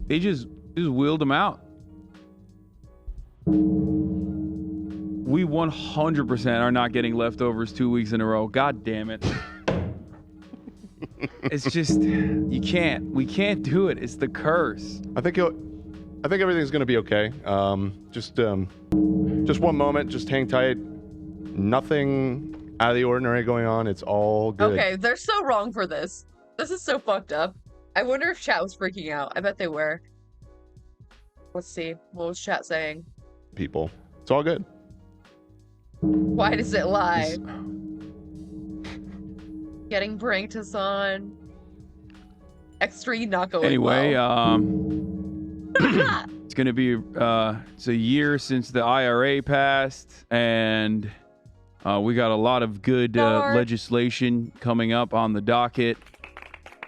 They just wheeled him out. We 100% are not getting leftovers 2 weeks in a row. God damn it. It's just you can't. We can't do it. It's the curse. I think everything's gonna be okay. Just one moment. Just hang tight. Nothing out of the ordinary going on. It's all good. Okay, they're so wrong for this. This is so fucked up. I wonder if chat was freaking out. I bet they were. Let's see. What was chat saying? People. It's all good. Why does it lie? Getting pranked is on. X3 not going Anyway, well. it's gonna be it's a year since the IRA passed, and we got a lot of good legislation coming up on the docket.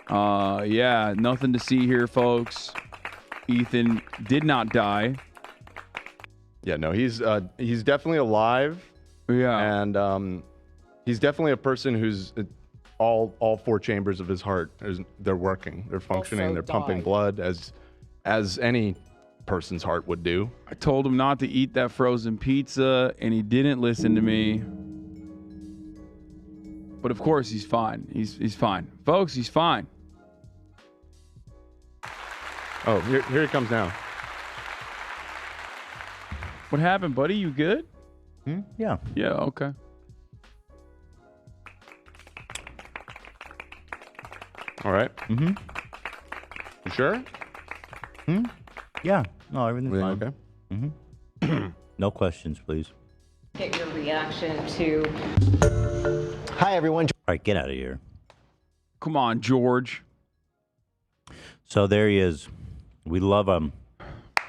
Yeah, nothing to see here, folks. Ethan did not die. Yeah, no, he's definitely alive. Yeah, and he's definitely a person who's all four chambers of his heart they're working, they're functioning, Also they're pumping died. blood as any person's heart would do. I told him not to eat that frozen pizza, and he didn't listen to me. But of course, he's fine. He's fine, folks. He's fine. Oh, here he comes now. What happened, buddy? You good? Yeah. Yeah. Okay. All right. Mm-hmm. You sure? Yeah. No, everything's Everything fine. okay? Mm-hmm. No questions, please. Get your reaction to. Hi, everyone. All right, get out of here. Come on, George. So there he is. We love him.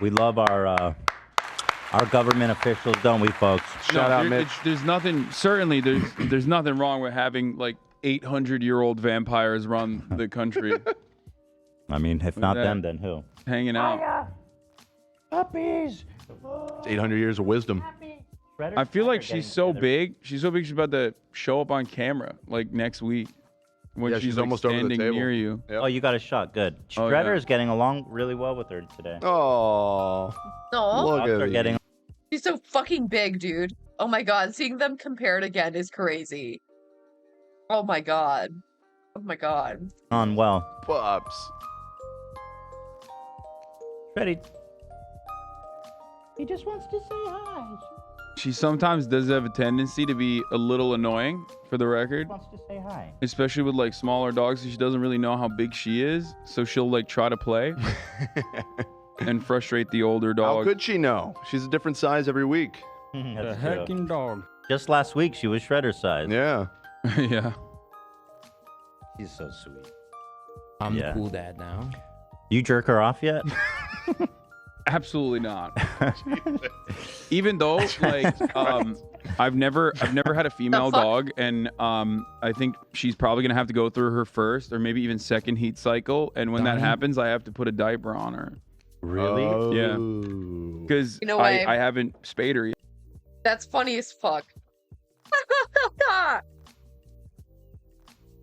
We love our government officials, don't we, folks? There's nothing. Certainly, there's nothing wrong with having like 800-year-old vampires run the country. I mean, if not them, then who? Hanging out. Puppies. It's 800 years of wisdom. I feel like she's so big. She's so big. She's about to show up on camera like next week when Yeah, she's she's like, almost over the standing table. near you. Oh, you got a shot. Good. Oh, Shredder yeah. is getting along really well with her today. Oh. No. Look at They're me. getting She's so fucking big, dude. Oh my god, seeing them compared again is crazy. Oh my god. Oh my god. on well. Pups. Ready? He just wants to say hi. She sometimes does have a tendency to be a little annoying, for the record. Wants to say hi. Especially with like smaller dogs, so she doesn't really know how big she is. So she'll like try to play and frustrate the older dog. How could she know? She's a different size every week. That's The true. heckin' dog. Just last week, she was Shredder size. Yeah. Yeah. She's so sweet. I'm Yeah. the cool dad now. You jerk her off yet? Absolutely not. Even though, like, I've never had a female fuck? dog, and I think she's probably gonna have to go through her first or maybe even second heat cycle, and when that Dying? happens, I have to put a diaper on her. Really? Yeah. Oh. Because You know what? I haven't spayed her yet. That's funny as fuck.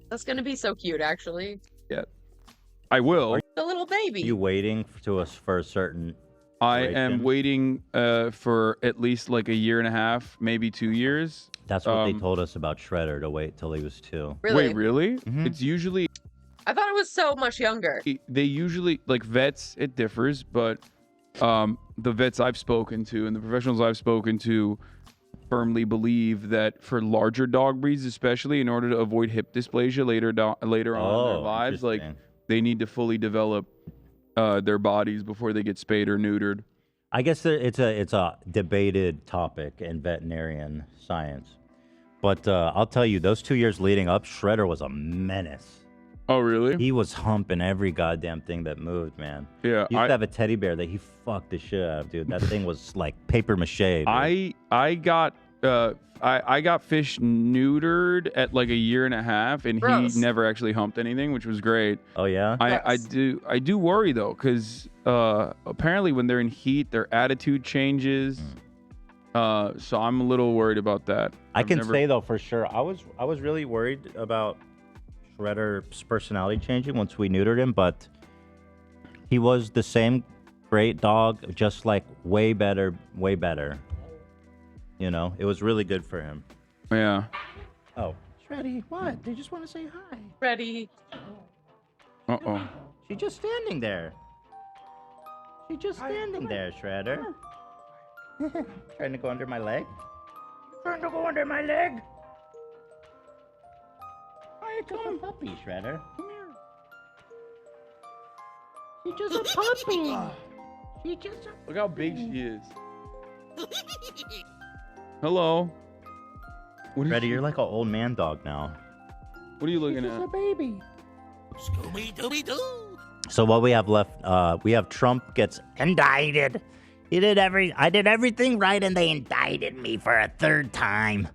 That's gonna be so cute, actually. I will. The little baby. You waiting for a certain? I duration? am waiting for at least like a year and a half, maybe 2 years. That's what they told us about Shredder, to wait till he was 2. Really? Wait, really? Mhm. It's usually I thought it was so much younger. they usually like vets. It differs, but the vets I've spoken to and the professionals I've spoken to firmly believe that for larger dog breeds, especially in order to avoid hip dysplasia later on in their Oh, lives, like interesting. they need to fully develop their bodies before they get spayed or neutered. I guess it's a debated topic in veterinarian science, but I'll tell you, those 2 years leading up, Shredder was a menace. Oh, really? He was humping every goddamn thing that moved, man. Yeah, He used to have a teddy bear that he fucked the shit out of, dude. That thing was like paper mache. Dude. I got fish neutered at like a year and a half, and Gross. he never actually humped anything, which was great. Oh yeah. I Gross. do worry though, because apparently when they're in heat, their attitude changes. So I'm a little worried about that. I I've can never- say though for sure, I was really worried about Shredder's personality changing once we neutered him, but he was the same great dog, just like way better. You know, it was really good for him. Yeah. Oh. Shreddy, what? They just want to say hi. Ready. Uh-oh. She's just standing there. She's just standing there, Shredder. Trying to go under my leg? Trying to go under my leg. Hi, come a puppy, Shredder. Come here. She's just a puppy. She's just a... Look how big she is. Hello. What is Shredder, she- you're like an old man dog now. What are you looking She's at? a baby. So what we have left, we have Trump gets indicted. I did everything right and they indicted me for a third time.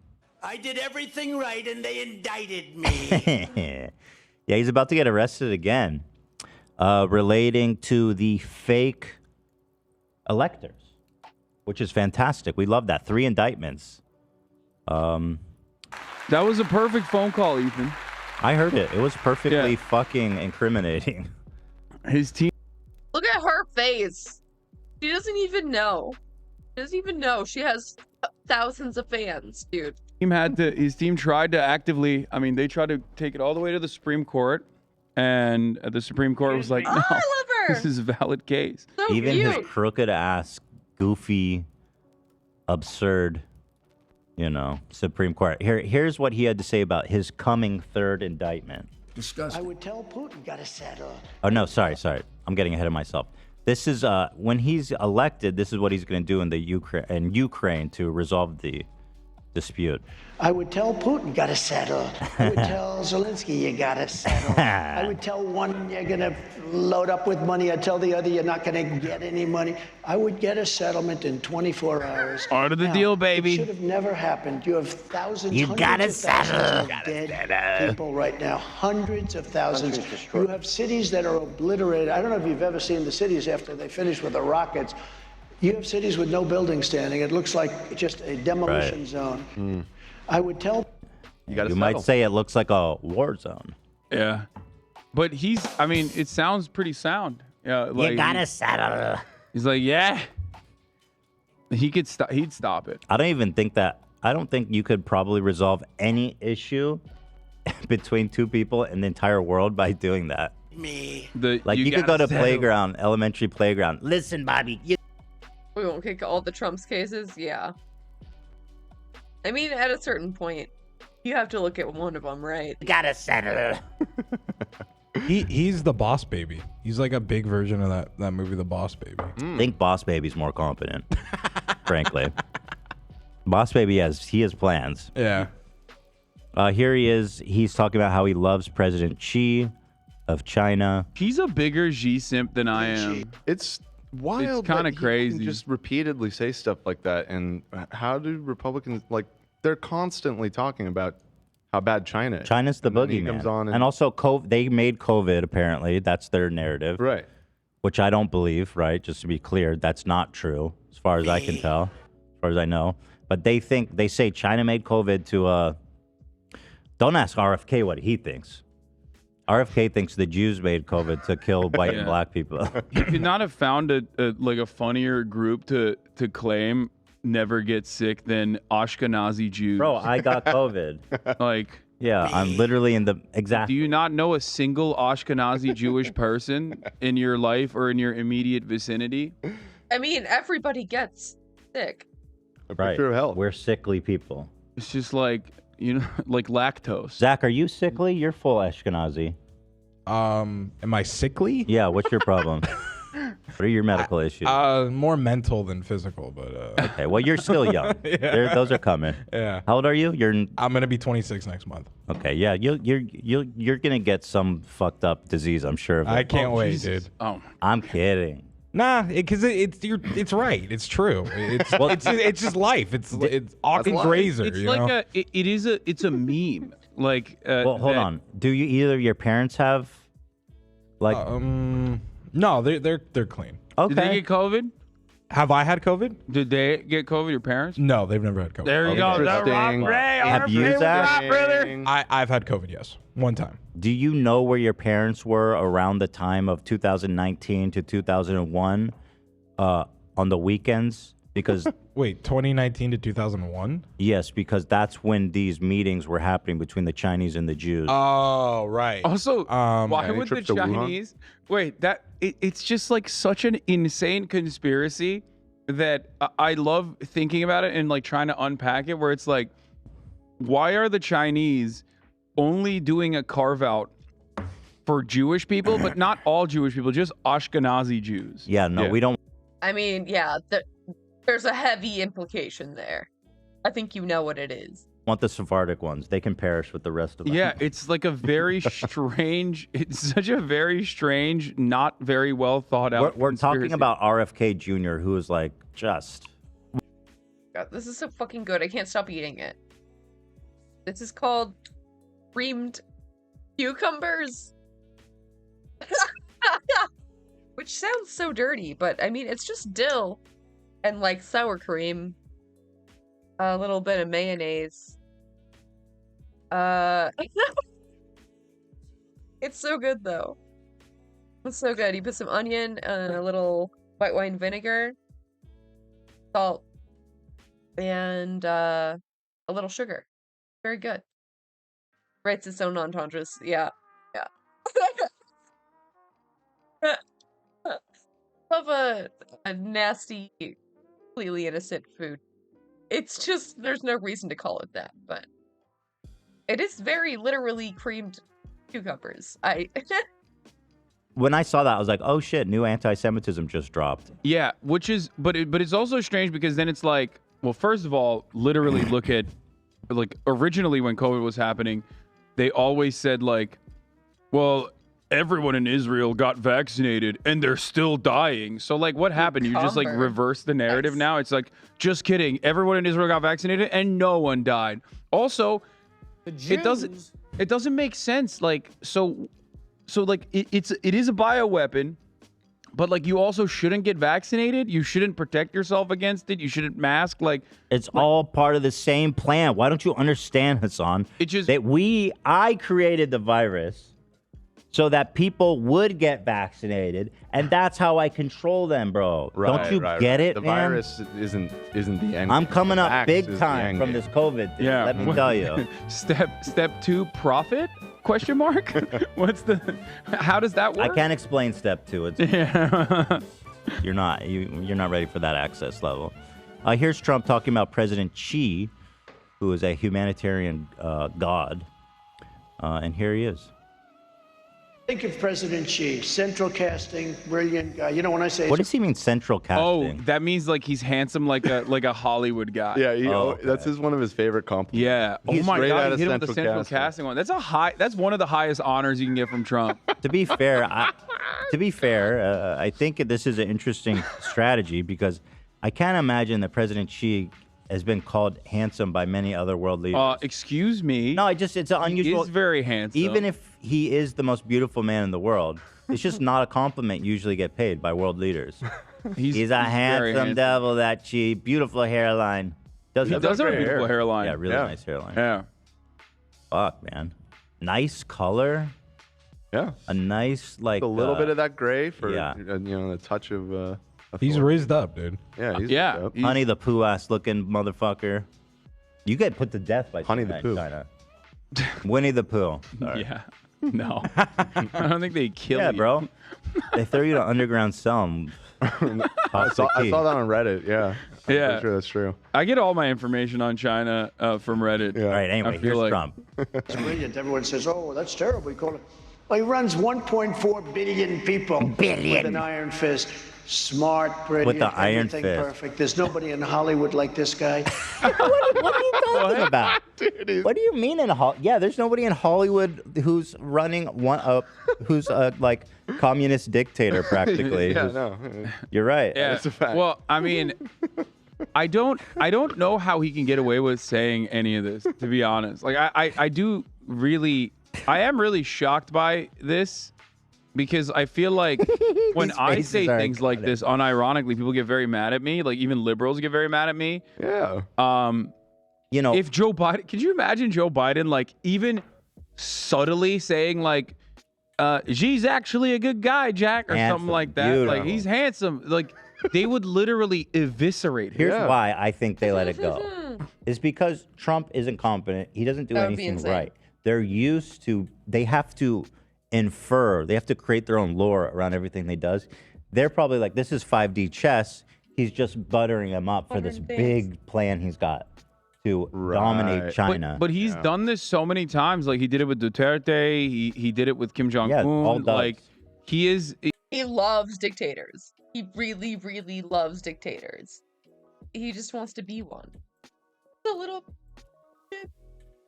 I did everything right and they indicted me. Yeah, he's about to get arrested again, relating to the fake electors, which is fantastic. We love that. 3 indictments. That was a perfect phone call, Ethan. I heard it. It was perfectly fucking incriminating. His team. Look at her face. She doesn't even know. She doesn't even know. She has thousands of fans, dude. His team tried to actively, I mean, they tried to take it all the way to the Supreme Court, and the Supreme Court was like, no, I love her. this is a valid case. So Even cute. his crooked ass, goofy, absurd, Supreme Court. Here's what he had to say about his coming third indictment. I would tell Putin, gotta settle. Oh, no, sorry. I'm getting ahead of myself. This is, when he's elected, this is what he's going to do in Ukraine to resolve the dispute. I would tell Putin, gotta settle. I would tell Zelensky, you gotta settle. I would tell one, you're gonna load up with money. I'd tell the other, you're not gonna get any money. I would get a settlement in 24 hours. Part of the deal, baby. It should have never happened. You have thousands, You gotta hundreds of thousands settle. of dead people right now. Hundreds of thousands. You have cities that are obliterated. I don't know if you've ever seen the cities after they finish with the rockets. You have cities with no buildings standing. It looks like just a demolition zone. I would tell. You might say it looks like a war zone. Yeah. But it sounds pretty sound. Yeah, You gotta settle. He's like, yeah. He'd stop it. I don't think you could probably resolve any issue between two people in the entire world by doing that. Me. You could go to elementary playground. Listen, Bobby. We won't kick all the Trump's cases. Yeah. I mean, at a certain point, you have to look at one of them, right? Gotta settle. He's the Boss Baby. He's like a big version of that movie, The Boss Baby. I think Boss Baby's more competent, frankly. Boss Baby he has plans. Yeah. Here he is. He's talking about how he loves President Xi of China. He's a bigger Xi simp than I am. It's wild. It's kind that of he crazy. can just repeatedly say stuff like that. And how do Republicans, they're constantly talking about how bad China is. China's the And then he boogeyman. comes on And also, they made COVID, apparently. That's their narrative. Right. Which I don't believe, right? Just to be clear, that's not true, as far as I can tell, as far as I know. But they say China made COVID to, don't ask RFK what he thinks. RFK thinks the Jews made COVID to kill white and black people. You could not have found a funnier group to claim never get sick than Ashkenazi Jews. Bro, I got COVID. Yeah, I'm literally in the exact. Do you not know a single Ashkenazi Jewish person in your life or in your immediate vicinity? I mean, everybody gets sick. Right. We're sickly people. It's just like lactose. Zach, are you sickly? You're full Ashkenazi. Am I sickly? Yeah, what's your problem? What are your medical issues? More mental than physical, but okay, well, you're still young. Those are coming. Yeah. How old are you? I'm gonna be 26 next month. Okay, yeah, you're gonna get some fucked up disease, I'm sure. I can't wait, dude. Oh, I'm kidding. Nah, because it's right. It's true. It's just life. It's Occam Grazer. It's it's a meme. Well, hold on. Do you either of your parents have No, they're clean. Okay. Did they get COVID? Have I had COVID? Did they get COVID? Your parents? No, they've never had COVID. There you go. Have you, Zach? I've had COVID. Yes, one time. Do you know where your parents were around the time of 2019 to 2001 on the weekends Because wait, 2019 to 2001? Yes, because that's when these meetings were happening between the Chinese and the Jews. Oh, right. Also, why any would the trips to Wuhan? Chinese? Wait, it's just like such an insane conspiracy that I love thinking about it and like trying to unpack it. Where it's like, why are the Chinese only doing a carve out for Jewish people, but not all Jewish people, just Ashkenazi Jews? Yeah, no, we don't. I mean, yeah, there's a heavy implication there. I think you know what it is. Want the Sephardic ones. They can perish with the rest of them. Yeah, it's like a very strange, it's such a very strange, not very well thought out. We're talking conspiracy. about RFK Jr., who is like just. God, this is so fucking good. I can't stop eating it. This is called creamed cucumbers. Which sounds so dirty, but I mean, it's just dill and like sour cream, a little bit of mayonnaise. It's so good though. It's so good. You put some onion and a little white wine vinegar, salt, and a little sugar. Very good. Writes its own entendres. Yeah. Yeah. Love a nasty, completely innocent food. It's just, there's no reason to call it that, but it is very literally creamed cucumbers. When I saw that, I was like, oh shit, new anti-Semitism just dropped. Yeah, which is, but it's also strange because then it's like, well, first of all, literally look at, like, originally when COVID was happening, they always said like, well, everyone in Israel got vaccinated and they're still dying. So like, what happened? You just like reverse the narrative now. It's like, just kidding. Everyone in Israel got vaccinated and no one died. Also, it doesn't make sense. Like, so like it is a bioweapon, but like you also shouldn't get vaccinated. You shouldn't protect yourself against it. You shouldn't mask. Like, it's all part of the same plan. Why don't you understand, Hassan? It just that I created the virus so that people would get vaccinated, and that's how I control them, bro. Don't you get it, The man? virus isn't the end. I'm coming up Vax big is the time end from game. this COVID thing. Yeah. Let me tell you. Step 2, profit? Question mark? What's the? How does that work? I can't explain step 2. It's you're not ready for that access level. Here's Trump talking about President Xi, who is a humanitarian god, and here he is. Think of President Xi, central casting, brilliant guy. You know, when I say What does he mean central casting? Oh, that means like he's handsome, like a Hollywood guy. Yeah, that's one of his favorite compliments. Yeah. Oh He's my right God, out he of hit him with the central central casting one. That's one of the highest honors you can get from Trump. To be fair, I think this is an interesting strategy because I can't imagine that President Xi has been called handsome by many other world leaders. Excuse me. No, it's an unusual. He is very handsome. Even if he is the most beautiful man in the world, it's just not a compliment you usually get paid by world leaders. He's a very handsome handsome. devil, that Xi. Beautiful hairline. He does have a beautiful hairline. Yeah, really nice hairline. Yeah. Fuck, man. Nice color. Yeah. A nice, like... a little bit of that gray for yeah. The touch of. He's raised up, dude. Yeah, he's Yeah. up. Honey the Pooh ass looking motherfucker. You get put to death by Honey the China. Pooh. China. Winnie the Pooh. Sorry. Yeah. No. I don't think they kill Yeah, you. bro. They throw you to underground cell. and I saw that on Reddit. Yeah. I'm Yeah. pretty sure that's true. I get all my information on China from Reddit. Yeah. All right, anyway, I feel here's like- Trump. it's brilliant. Everyone says, oh, that's terrible. You call it. Well, he runs 1.4 billion people with an iron fist. Smart, brilliant, With the iron everything fist. perfect. There's nobody in Hollywood like this guy. What are you talking about? What do you mean in Hollywood? Yeah, there's nobody in Hollywood who's running who's a like communist dictator practically. Yeah, who's- no. You're right. Yeah. Well, I mean, I don't know how he can get away with saying any of this, to be honest. Like I am really shocked by this because I feel like when These I faces say are things like iconic. this unironically, people get very mad at me. Like even liberals get very mad at me. Yeah. You know, If Joe Biden, could you imagine Joe Biden like even subtly saying like, Xi's actually a good guy, Jack, or Handsome, something like that. Like beautiful. he's handsome. Like they would literally eviscerate him. Here's why I think they let it go. Is because Trump isn't competent. He doesn't do That would be anything insane. right. They're used to, they have to infer, they have to create their own lore around everything they does. They're probably like, this is 5D chess. He's just buttering him up for this big plan he's got to dominate China. But he's done this so many times. Like he did it with Duterte. He did it with Kim Jong Un. all does. Like he is. He loves dictators. He really, really loves dictators. He just wants to be one. A little.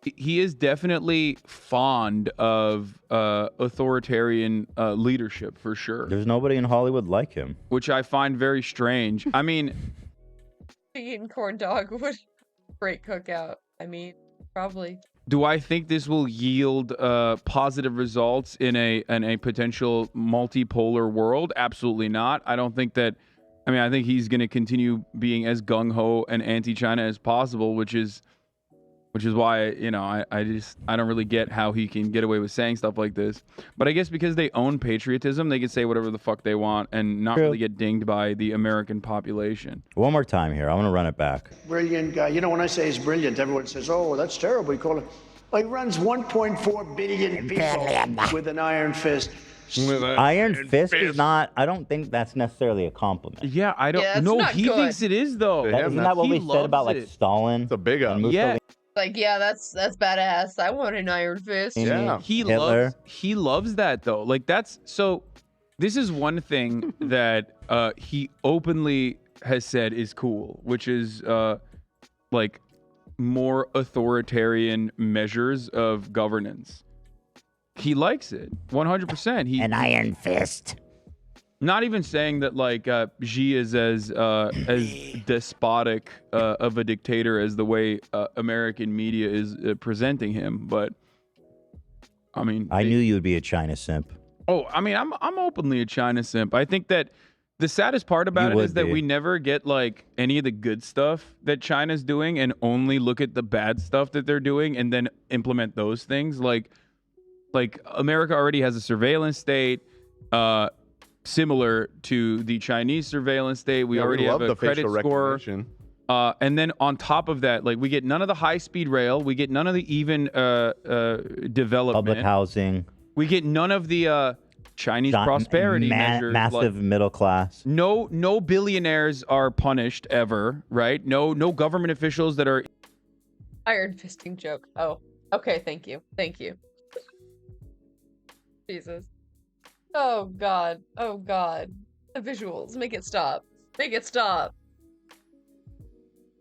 He is definitely fond of authoritarian leadership for sure. There's nobody in Hollywood like him. Which I find very strange. I mean, Eating corn dog would great cookout. I mean, probably. do I think this will yield positive results in a potential multipolar world? Absolutely not. I don't think that. I mean, I think he's going to continue being as gung ho and anti-China as possible, which is why, you know, I don't really get how he can get away with saying stuff like this. But I guess because they own patriotism, they can say whatever the fuck they want and not really get dinged by the American population. One more time here. I want to run it back. Brilliant guy. You know, when I say he's brilliant, everyone says, oh, that's terrible. We call it. Well, he runs 1.4 billion people with an iron fist. Iron Fist is not, I don't think that's necessarily a compliment. Yeah, I don't. Yeah, it's no, not he good. thinks it is though. Isn't that what we said about like Stalin? It's a big up. Yeah. Like, yeah, that's badass. I want an iron fist. Yeah, he loves that though. Like that's so. This is one thing that he openly has said is cool, which is like more authoritarian measures of governance. He likes it 100%. He an iron fist. Not even saying that like Xi is as despotic of a dictator as the way American media is presenting him, but I mean, I knew you would be a China simp. oh, I mean, I'm openly a China simp. I think that the saddest part about You it would is that be. we never get like any of the good stuff that China's doing, and only look at the bad stuff that they're doing, and then implement those things. Like America already has a surveillance state. Similar to the Chinese surveillance state. We already have love a the credit facial score. recognition. And then on top of that, like we get none of the high-speed rail. We get none of the even development. Public housing. We get none of the Chinese prosperity measures. Massive middle class. No billionaires are punished ever, right? No government officials that are. Iron fisting joke. Oh, okay. Thank you. Jesus. Oh God. The visuals. Make it stop.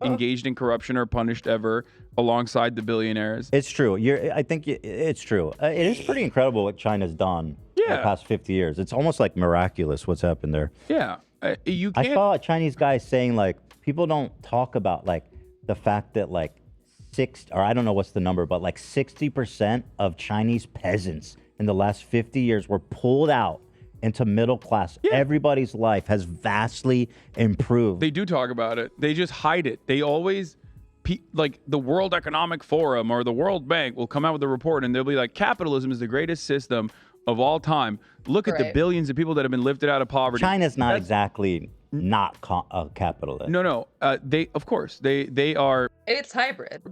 engaged in corruption or punished ever alongside the billionaires. It's true. I think it's true. It is pretty incredible what China's done in the past 50 years. It's almost like miraculous what's happened there. Yeah. You can't... I saw a Chinese guy saying like people don't talk about like the fact that like I don't know what's the number, but like 60% of Chinese peasants in the last 50 years were pulled out into middle class. Yeah. Everybody's life has vastly improved. They do talk about it. They just hide it. They always, like the World Economic Forum or the World Bank will come out with a report and they'll be like, capitalism is the greatest system of all time. Look at the billions of people that have been lifted out of poverty. China's not exactly not a capitalist. No. They, of course, they are. It's hybrid.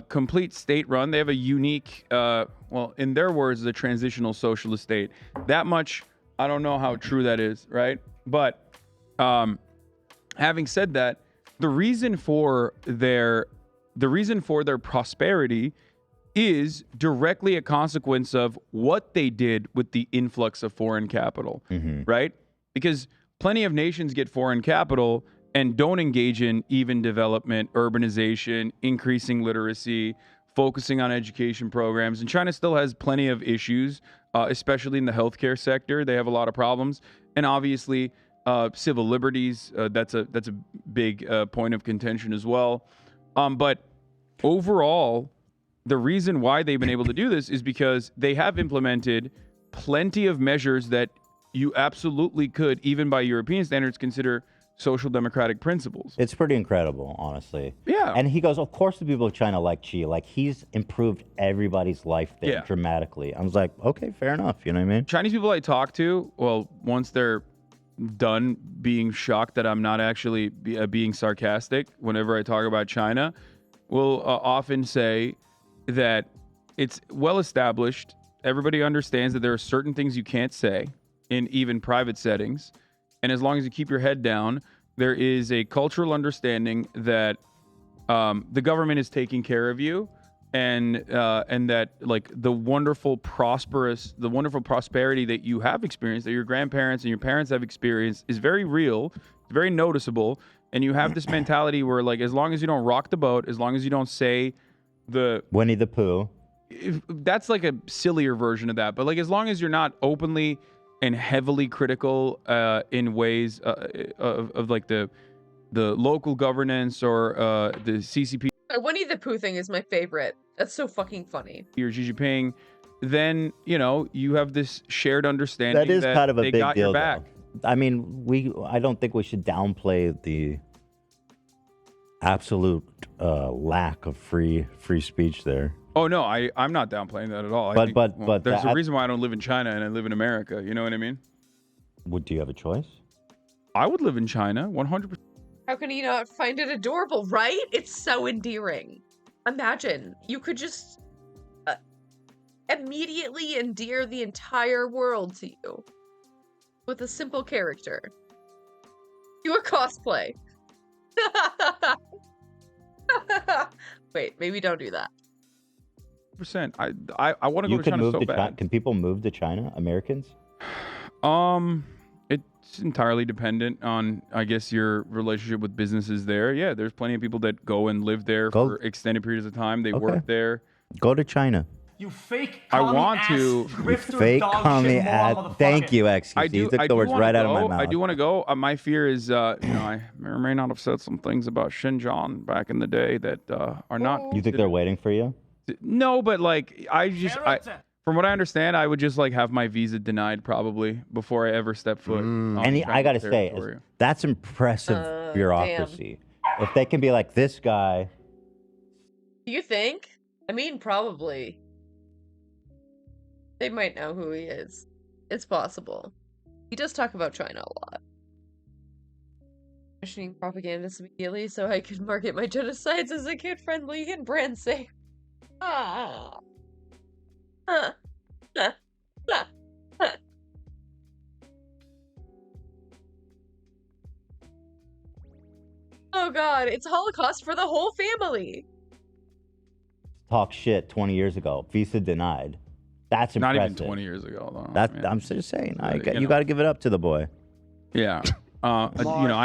Complete state run. They have a unique, well, in their words, the transitional socialist state. That much, I don't know how true that is, right? But having said that, the reason for their prosperity is directly a consequence of what they did with the influx of foreign capital, right? Because plenty of nations get foreign capital and don't engage in even development, urbanization, increasing literacy, focusing on education programs. And China still has plenty of issues, especially in the healthcare sector. They have a lot of problems. And obviously, civil liberties, that's a big point of contention as well. But overall, the reason why they've been able to do this is because they have implemented plenty of measures that you absolutely could, even by European standards, consider social democratic principles. It's pretty incredible, honestly. Yeah. And he goes, of course the people of China like Xi. Like, he's improved everybody's life there Yeah. dramatically. I was like, okay, fair enough. You know what I mean? Chinese people I talk to, well, once they're done being shocked that I'm not actually being sarcastic whenever I talk about China, will often say that it's well established. Everybody understands that there are certain things you can't say in even private settings. And as long as you keep your head down, there is a cultural understanding that the government is taking care of you, and that like the wonderful prosperity that you have experienced, that your grandparents and your parents have experienced, is very real, it's very noticeable. And you have this mentality where, like, as long as you don't rock the boat, as long as you don't say the Winnie the Pooh, that's like a sillier version of that. But like, as long as you're not openly and heavily critical in ways of like the local governance or the CCP Winnie the Pooh thing is my favorite. That's so fucking funny. or Xi Jinping, then you have this shared understanding that is kind of a they big got deal, your back. though. I mean, I don't think we should downplay the absolute lack of free speech there. Oh no, I'm not downplaying that at all. But there's a that- reason why I don't live in China and I live in America. You know what I mean? Do you have a choice? I would live in China, 100%. How can you not find it adorable, right? It's so endearing. Imagine you could just immediately endear the entire world to you with a simple character. Do a cosplay. Wait, maybe don't do that. Percent. I want to go You to can China move so to bad. China. Can people move to China? Americans? It's entirely dependent on, I guess, your relationship with businesses there. Yeah, there's plenty of people that go and live there for extended periods of time. They work there. Go to China. You fake I commie want ass, to. grifter, Fake dog commie shit, moron, ad. motherfucker. Thank you, XQC. I You do. took I the do words wanna right out of go. my mouth. I do want to go. My fear is, I may or may not have said some things about Xinjiang back in the day that are not. You think they're waiting for you? No, but like from what I understand, I would just like have my visa denied probably before I ever step foot. on And I gotta Chinese say, territory. that's impressive bureaucracy. If they can be like this guy, Do you think? I mean, probably. They might know who he is. It's possible. He does talk about China a lot. Questioning propagandists immediately so I can market my genocides as a kid-friendly and brand safe. Ah. Huh. Huh. Huh. Huh. Oh god, it's Holocaust for the whole family. talk shit 20 years ago, visa denied. That's Not impressive. even 20 years ago, though. That I'm just saying. you You know. got to give it up to the boy. Yeah. I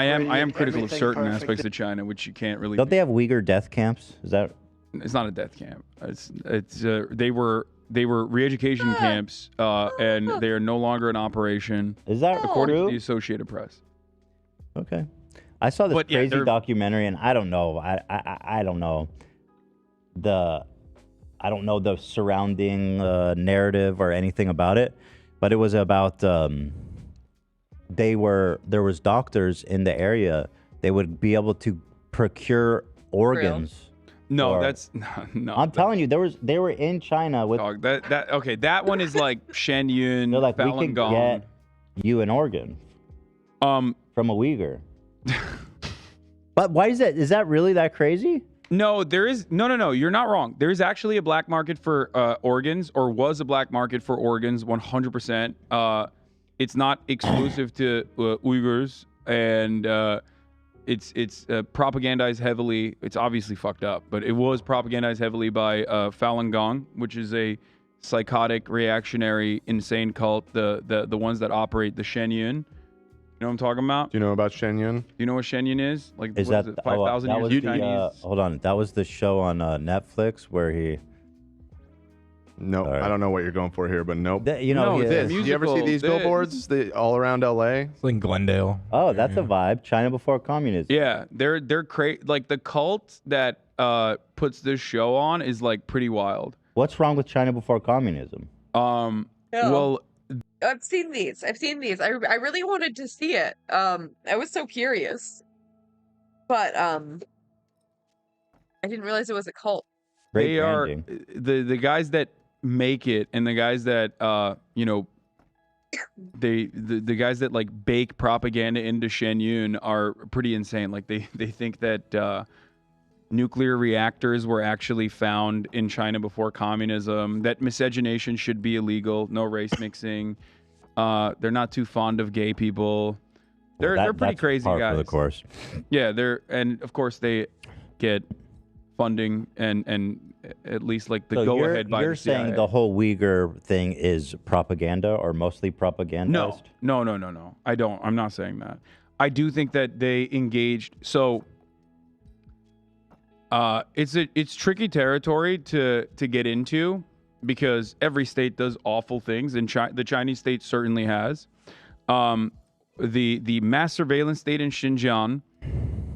am brilliant, critical of everything certain perfect. aspects of China, which you can't really. Don't they have Uyghur death camps? Is that? It's not a death camp. It's they were re-education camps, and they are no longer in operation. Is that according true? to the Associated Press? Okay. I saw this But, yeah, crazy they're- documentary, and I don't know. I don't know I don't know the surrounding narrative or anything about it, but it was about there was doctors in the area. They would be able to procure organs. No, for- that's no. I'm telling you, they were in China with. Dog, that one is like Shen Yun, They're like, we Falun can Gong. get you an organ. From a Uyghur. But why is that? Is that really that crazy? No, there is no. You're not wrong. There is actually a black market for organs, or was a black market for organs, 100%. It's not exclusive to Uyghurs, and it's propagandized heavily. It's obviously fucked up, but it was propagandized heavily by Falun Gong, which is a psychotic, reactionary, insane cult. The ones that operate the Shen Yun. You know what I'm talking about? Do you know about Shen Yun? Do you know what Shen Yun is? Like, Is what that is it, 5,000 that years was of the, Chinese? hold on, that was the show on Netflix where he. No, I don't know what you're going for here, but nope. You know, he- this. Do you ever see these billboards all around LA? It's like Glendale. Oh, that's a vibe. China before communism. Yeah, they're like the cult that puts this show on is like pretty wild. What's wrong with China before communism? Well, I've seen these. I really wanted to see it. I was so curious, but I didn't realize it was a cult. They are the guys that make it, and the guys that you know, the guys that like bake propaganda into Shenyun are pretty insane. Like they think that nuclear reactors were actually found in China before communism, that miscegenation should be illegal, no race mixing. They're not too fond of gay people. They're pretty crazy par guys. for the course. Yeah, and of course they get funding and at least like the So go ahead by you're the CIA. saying the whole Uyghur thing is propaganda or mostly propagandized? No. I don't. I'm not saying that. I do think that they engaged. So it's tricky territory to get into because every state does awful things, and the Chinese state certainly has. The mass surveillance state in Xinjiang,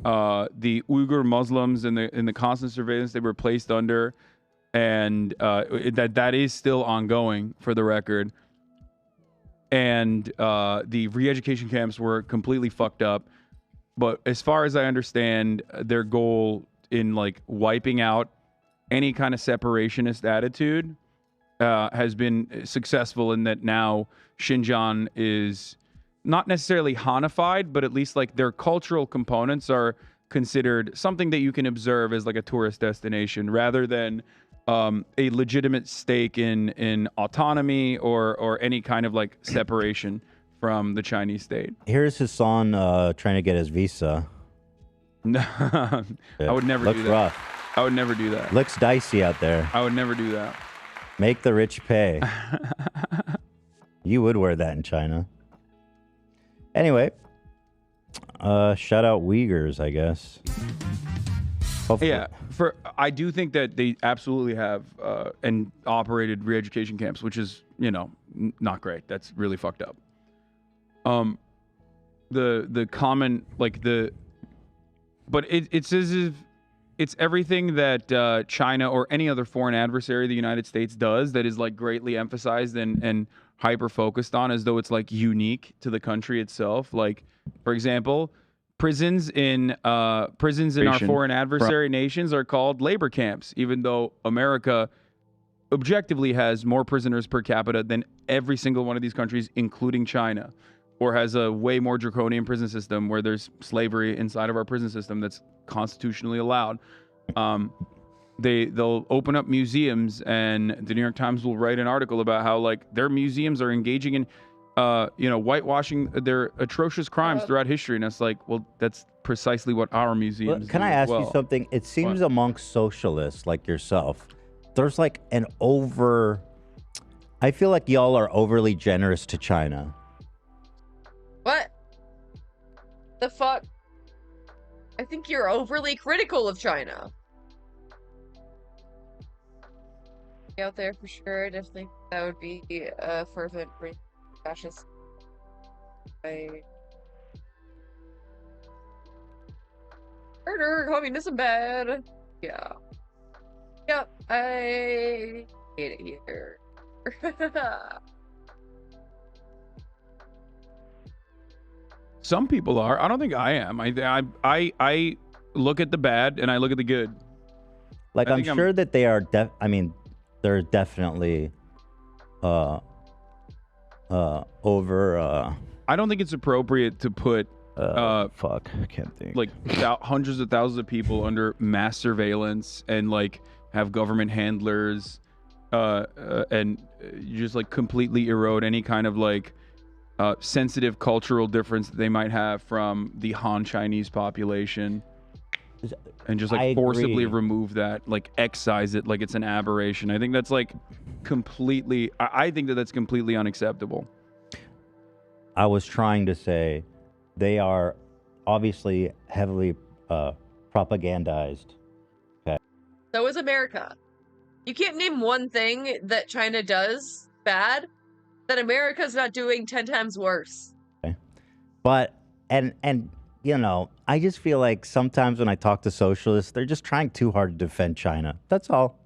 the Uyghur Muslims in the constant surveillance they were placed under, and that is still ongoing for the record. And the re-education camps were completely fucked up. But as far as I understand, their goal in like wiping out any kind of separationist attitude has been successful in that now Xinjiang is not necessarily Hanified, but at least like their cultural components are considered something that you can observe as like a tourist destination rather than a legitimate stake in autonomy or any kind of like separation from the Chinese state. Here's Hassan trying to get his visa. No, I would never Looks do that. rough. I would never do that. Looks dicey out there. I would never do that. Make the rich pay. You would wear that in China. Anyway, shout out Uyghurs, I guess. Hopefully. Yeah, I do think that they absolutely have and operated re-education camps, which is not great. That's really fucked up. The common but it's as if it's everything that China or any other foreign adversary the United States does that is like greatly emphasized and hyper focused on as though it's like unique to the country itself. Like, for example, prisons in our foreign adversary nations are called labor camps, even though America objectively has more prisoners per capita than every single one of these countries, including China, or has a way more draconian prison system where there's slavery inside of our prison system that's constitutionally allowed. They'll open up museums, and the New York Times will write an article about how like their museums are engaging in whitewashing their atrocious crimes throughout history. And it's like, well, that's precisely what our museums Can do I as ask you well. something? It seems amongst socialists like yourself, there's like I feel like y'all are overly generous to China. What? The fuck? I think you're overly critical of China. Out there for sure. I definitely think that would be a fervent fascist. Murder, communism bad. Yeah. Yep, I hate it here. Some people are. I don't think I am. I look at the bad and I look at the good. Like, I'm sure that they are they're definitely over I don't think it's appropriate to put fuck, I can't think. Like hundreds of thousands of people under mass surveillance and like have government handlers and you just like completely erode any kind of like sensitive cultural difference that they might have from the Han Chinese population, and just like forcibly remove that, like excise it like it's an aberration. I think that's like completely, I think that that's completely unacceptable. I was trying to say they are obviously heavily propagandized. Okay. So is America. You can't name one thing that China does bad that America's not doing 10 times worse. Okay. But and I just feel like sometimes when I talk to socialists, they're just trying too hard to defend China. That's all.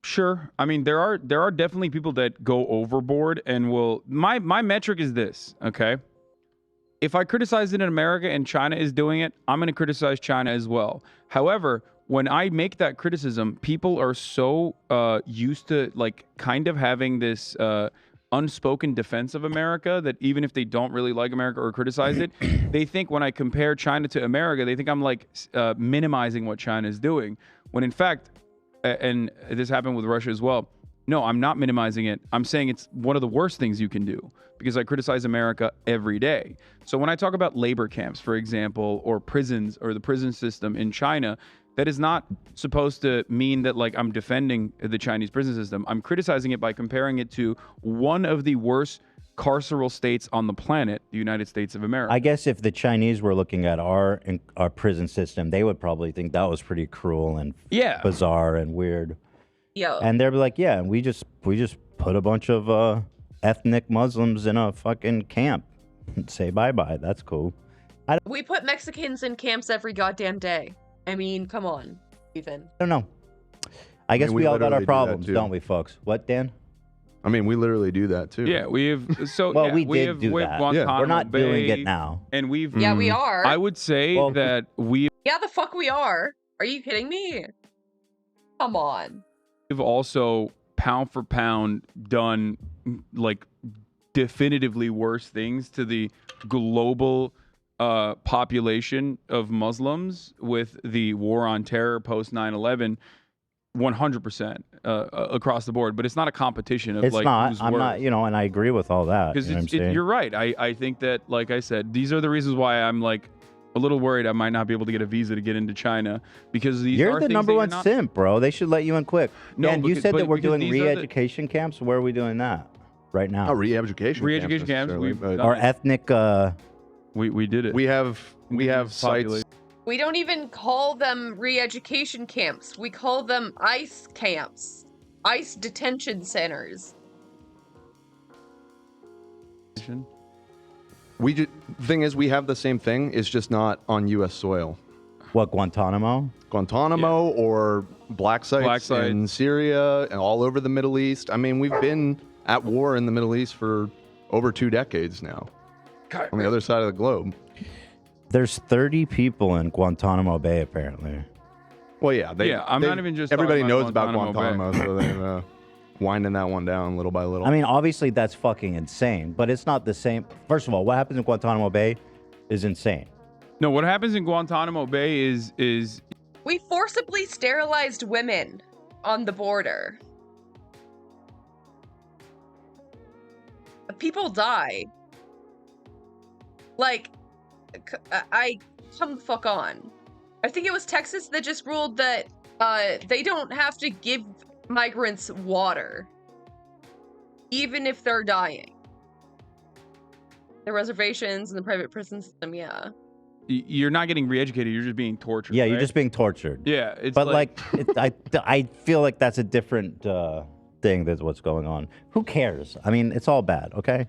Sure. I mean, there are definitely people that go overboard and will. My metric is this. Okay. If I criticize it in America and China is doing it, I'm going to criticize China as well. However, when I make that criticism, people are so used to like kind of having this unspoken defense of America that even if they don't really like America or criticize it, they think when I compare China to America, they think I'm like minimizing what China is doing. When in fact, and this happened with Russia as well, no, I'm not minimizing it. I'm saying it's one of the worst things you can do because I criticize America every day. So when I talk about labor camps, for example, or prisons or the prison system in China, that is not supposed to mean that like I'm defending the Chinese prison system. I'm criticizing it by comparing it to one of the worst carceral states on the planet, the United States of America. I guess if the Chinese were looking at our prison system, they would probably think that was pretty cruel and bizarre and weird. Yo. And they'd be like, yeah, we just put a bunch of ethnic Muslims in a fucking camp and say bye-bye. That's cool. We put Mexicans in camps every goddamn day. I mean, come on, Ethan. I don't know. I guess we all got our literally do that problems, too. don't we, folks? What, Dan? I mean, we literally do that too. Yeah, we have. So Well, yeah, we we did have do with that. Guantanamo We're not doing Bay, it now. and we've. Yeah, we are. I would say that we. Yeah, the fuck we are. Are you kidding me? Come on. We've also pound for pound done like definitively worse things to the global population of Muslims with the war on terror post 9/11, 100% across the board. But it's not a competition of It's like not. who's I'm worse. not, and I agree with all that. Because You know what I'm saying? you're right. I think that, like I said, these are the reasons why I'm like a little worried I might not be able to get a visa to get into China because these You're are the things number that one you're not- simp, bro. They should let you in quick. No, And you because- said that but we're because doing these are the- re-education camps. Where are we doing that right now? Not re-education. Re-education camps, we've done Or it. ethnic. We did it. We have sites. We don't even call them re-education camps. We call them ICE camps. ICE detention centers. The thing is, we have the same thing. It's just not on U.S. soil. What, Guantanamo? Guantanamo or black sites in Syria and all over the Middle East. I mean, we've been at war in the Middle East for over 2 decades now. On the other side of the globe. There's 30 people in Guantanamo Bay, apparently. Well, yeah. I'm not even just Everybody talking about knows about Guantanamo Guantanamo, so they're winding that one down little by little. I mean, obviously that's fucking insane, but it's not the same. First of all, what happens in Guantanamo Bay is insane. No, what happens in Guantanamo Bay is We forcibly sterilized women on the border. People die. Like, I come the fuck on. I think it was Texas that just ruled that they don't have to give migrants water, even if they're dying. The reservations and the private prison system, yeah. you're not getting re-educated. You're just being tortured. Yeah, you're right? just being tortured. Yeah, it's but I feel like that's a different thing. That's what's going on. Who cares? I mean, it's all bad. Okay.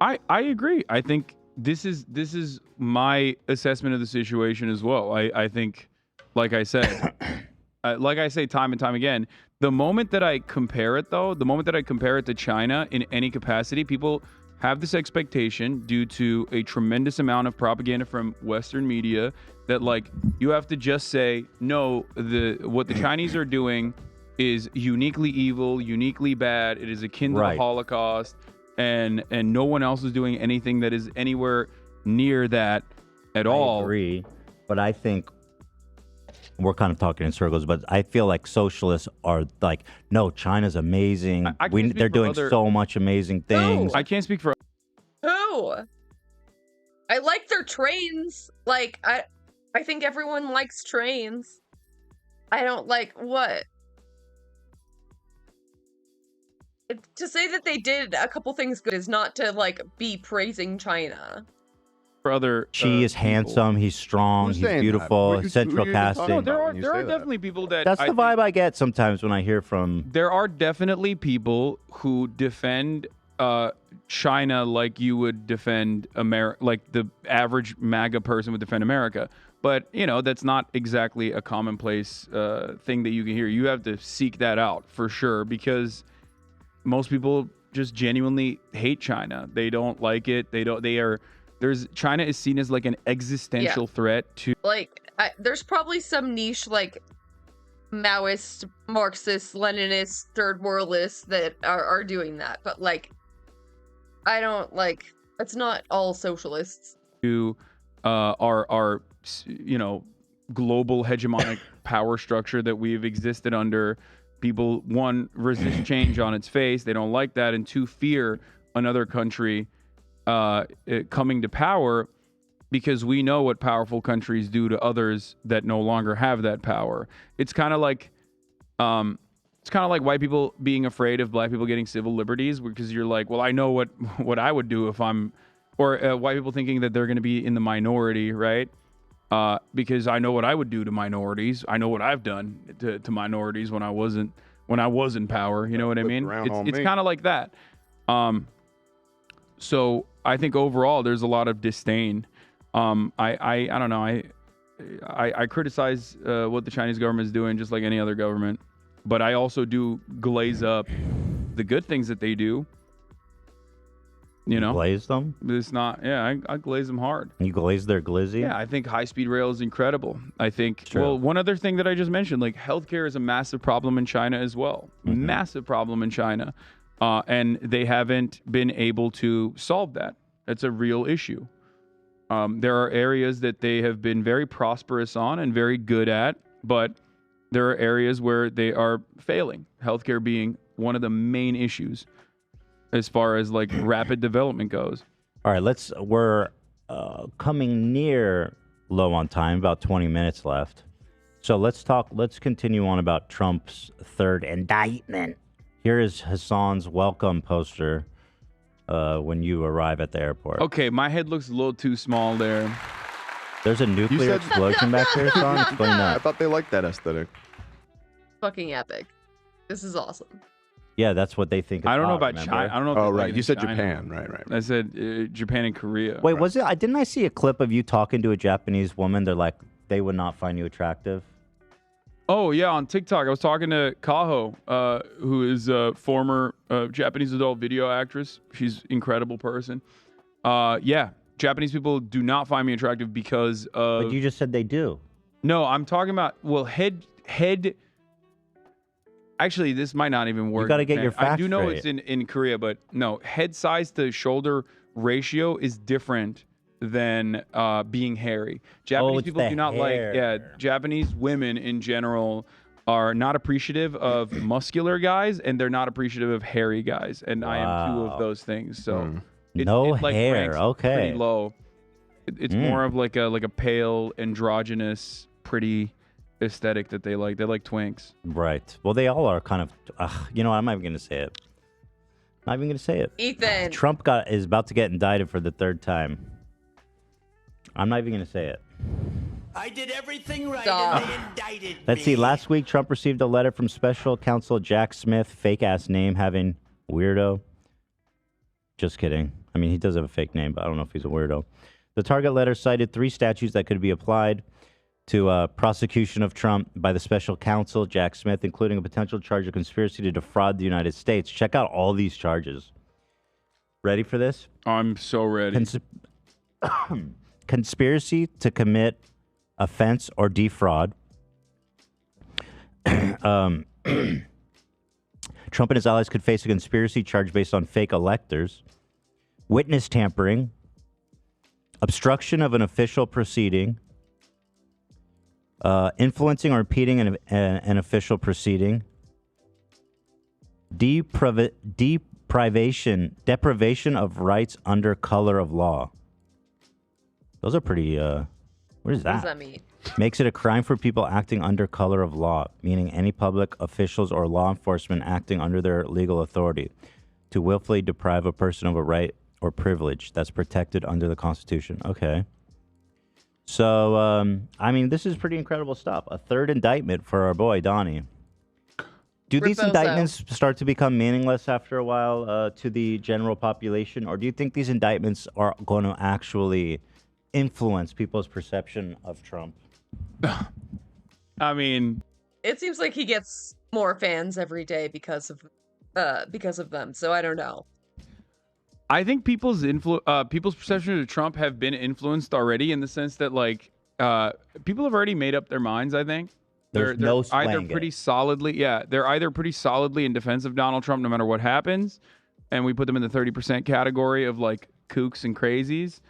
I agree. I think this is my assessment of the situation as well. I think, like I said, like I say time and time again, the moment that I compare it to China in any capacity, people have this expectation due to a tremendous amount of propaganda from Western media that like you have to just say no, what the Chinese are doing is uniquely evil, uniquely bad. It is akin to Right. the Holocaust, and no one else is doing anything that is anywhere near that at all. I agree, but I think we're kind of talking in circles. But I feel like socialists are like, no, China's amazing. I can't speak They're for doing other- so much amazing things. I can't speak for. Who? I like their trains. Like, I think everyone likes trains. I don't like what? To say that they did a couple things good is not to like be praising China. For other, She is handsome. He's strong. Who's He's saying that? beautiful. Who Central you talking casting. about there are definitely people that That's I the vibe I get sometimes when I hear from. There are definitely people who defend China like you would defend America, like the average MAGA person would defend America. But, you know, that's not exactly a commonplace thing that you can hear. You have to seek that out for sure, because most people just genuinely hate China. They don't like it. China is seen as like an existential threat to. Like, there's probably some niche, like, Maoist, Marxist, Leninist, third worldists that are doing that. But, like, I don't, like, it's not all socialists. To our you know, global hegemonic power structure that we've existed under. People, one, resist change on its face. They don't like that. And two, fear another country coming to power, because we know what powerful countries do to others that no longer have that power. It's kind of like white people being afraid of black people getting civil liberties, because you're like, well, I know what I would do if I'm, or white people thinking that they're going to be in the minority, right? Because I know what I would do to minorities. I know what I've done to minorities when I was in power. You know what I mean? It's kind of like that. So I think overall there's a lot of disdain. I don't know. I criticize what the Chinese government is doing, just like any other government, but I also do glaze up the good things that they do. You know, glaze them? It's not. Yeah, I glaze them hard. You glaze their glizzy? Yeah, I think high-speed rail is incredible. I think. True. Well, one other thing that I just mentioned, like healthcare is a massive problem in China as well. Massive problem in China, and they haven't been able to solve that. It's a real issue. There are areas that they have been very prosperous on and very good at, but there are areas where they are failing. Healthcare being one of the main issues as far as like rapid development goes. All right, we're coming near low on time, about 20 minutes left. So let's continue on about Trump's third indictment. Here is Hassan's welcome poster when you arrive at the airport. Okay, my head looks a little too small there. There's a nuclear explosion back there, Hassan? Explain that. I thought they liked that aesthetic. Fucking epic. This is awesome. Yeah, that's what they think. I don't know about about China. I don't know. If Oh, they right. like it You in said China. Japan. Right. I said Japan and Korea. Wait, was it? Didn't I see a clip of you talking to a Japanese woman? They're like, they would not find you attractive. Oh yeah, on TikTok, I was talking to Kaho, who is a former Japanese adult video actress. She's an incredible person. Yeah, Japanese people do not find me attractive because of. But you just said they do. No, I'm talking about head. Actually, this might not even work. You got to get your facts I do know straight. it's in Korea, but no, head size to shoulder ratio is different than being hairy. Japanese it's people the do not hair. like. Yeah, Japanese women in general are not appreciative of muscular guys, and they're not appreciative of hairy guys. And I am two of those things. So No it, like, hair. ranks Okay. pretty low. It's more of like a pale, androgynous, pretty aesthetic that they like. They like twinks. Right. Well, they all are kind of. You know, I'm not even going to say it. Not even going to say it. Ethan. Trump is about to get indicted for the third time. I'm not even going to say it. I did everything right Stop. and they indicted Let's see. Last week, Trump received a letter from special counsel Jack Smith, fake ass name having weirdo. Just kidding. I mean, he does have a fake name, but I don't know if he's a weirdo. The target letter cited 3 statutes that could be applied to prosecution of Trump by the special counsel Jack Smith, including a potential charge of conspiracy to defraud the United States. Check out all these charges. Ready for this? I'm so ready. Conspiracy to commit offense or defraud. Trump and his allies could face a conspiracy charge based on fake electors, witness tampering, obstruction of an official proceeding, influencing or impeding an official proceeding, deprivation of rights under color of law. Those are pretty. What is that? What does that mean? Makes it a crime for people acting under color of law, meaning any public officials or law enforcement acting under their legal authority, to willfully deprive a person of a right or privilege that's protected under the Constitution. Okay. So, I mean, this is pretty incredible stuff. A third indictment for our boy, Donnie. Do these Rebozo. indictments start to become meaningless after a while to the general population, or do you think these indictments are going to actually influence people's perception of Trump? I mean, It seems like he gets more fans every day because of them. So I don't know. I think people's perception of Trump have been influenced already in the sense that like people have already made up their minds. I think There's they're no either swaying pretty it. solidly, they're either pretty solidly in defense of Donald Trump no matter what happens, and we put them in the 30% category of like kooks and crazies,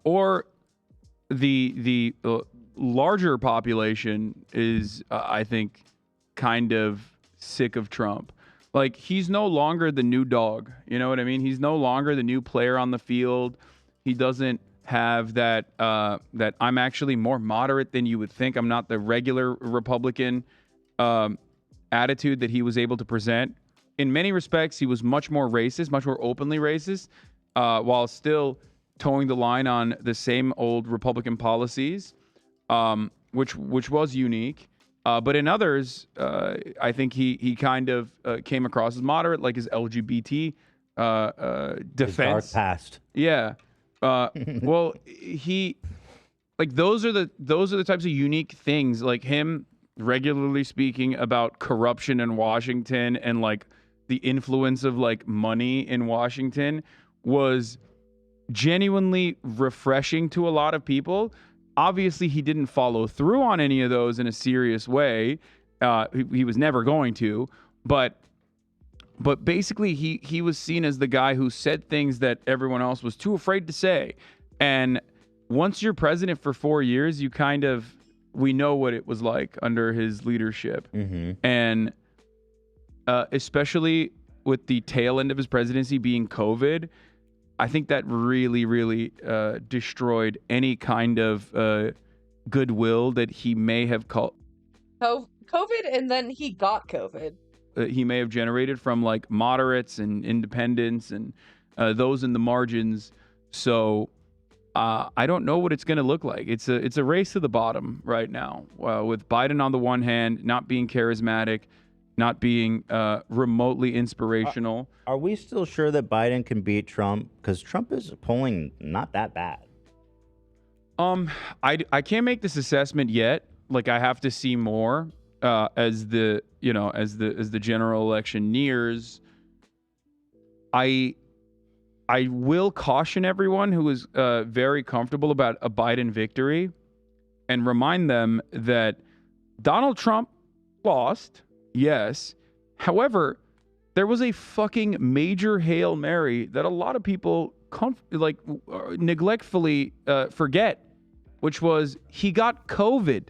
or the larger population is I think kind of sick of Trump. Like, he's no longer the new dog. You know what I mean? He's no longer the new player on the field. He doesn't have that that I'm actually more moderate than you would think. I'm not the regular Republican attitude that he was able to present. In many respects, he was much more racist, much more openly racist, while still towing the line on the same old Republican policies, which was unique. But in others, I think he kind of came across as moderate, like his LGBT defense. His dark past. Yeah. Well, he like those are the types of unique things, like him regularly speaking about corruption in Washington and like the influence of like money in Washington was genuinely refreshing to a lot of people. Obviously, he didn't follow through on any of those in a serious way. He was never going to. But basically, he was seen as the guy who said things that everyone else was too afraid to say. And once you're president for 4 years, we know what it was like under his leadership. Mm-hmm. And especially with the tail end of his presidency being COVID, I think that really, really destroyed any kind of goodwill that he may have COVID, and then he got COVID. He may have generated from like moderates and independents and those in the margins. So I don't know what it's going to look like. It's a race to the bottom right now, with Biden on the one hand not being charismatic, not being remotely inspirational. Are we still sure that Biden can beat Trump? Because Trump is polling not that bad. I can't make this assessment yet. Like, I have to see more as the general election nears. I will caution everyone who is very comfortable about a Biden victory and remind them that Donald Trump lost. Yes. However, there was a fucking major Hail Mary that a lot of people neglectfully forget, which was he got COVID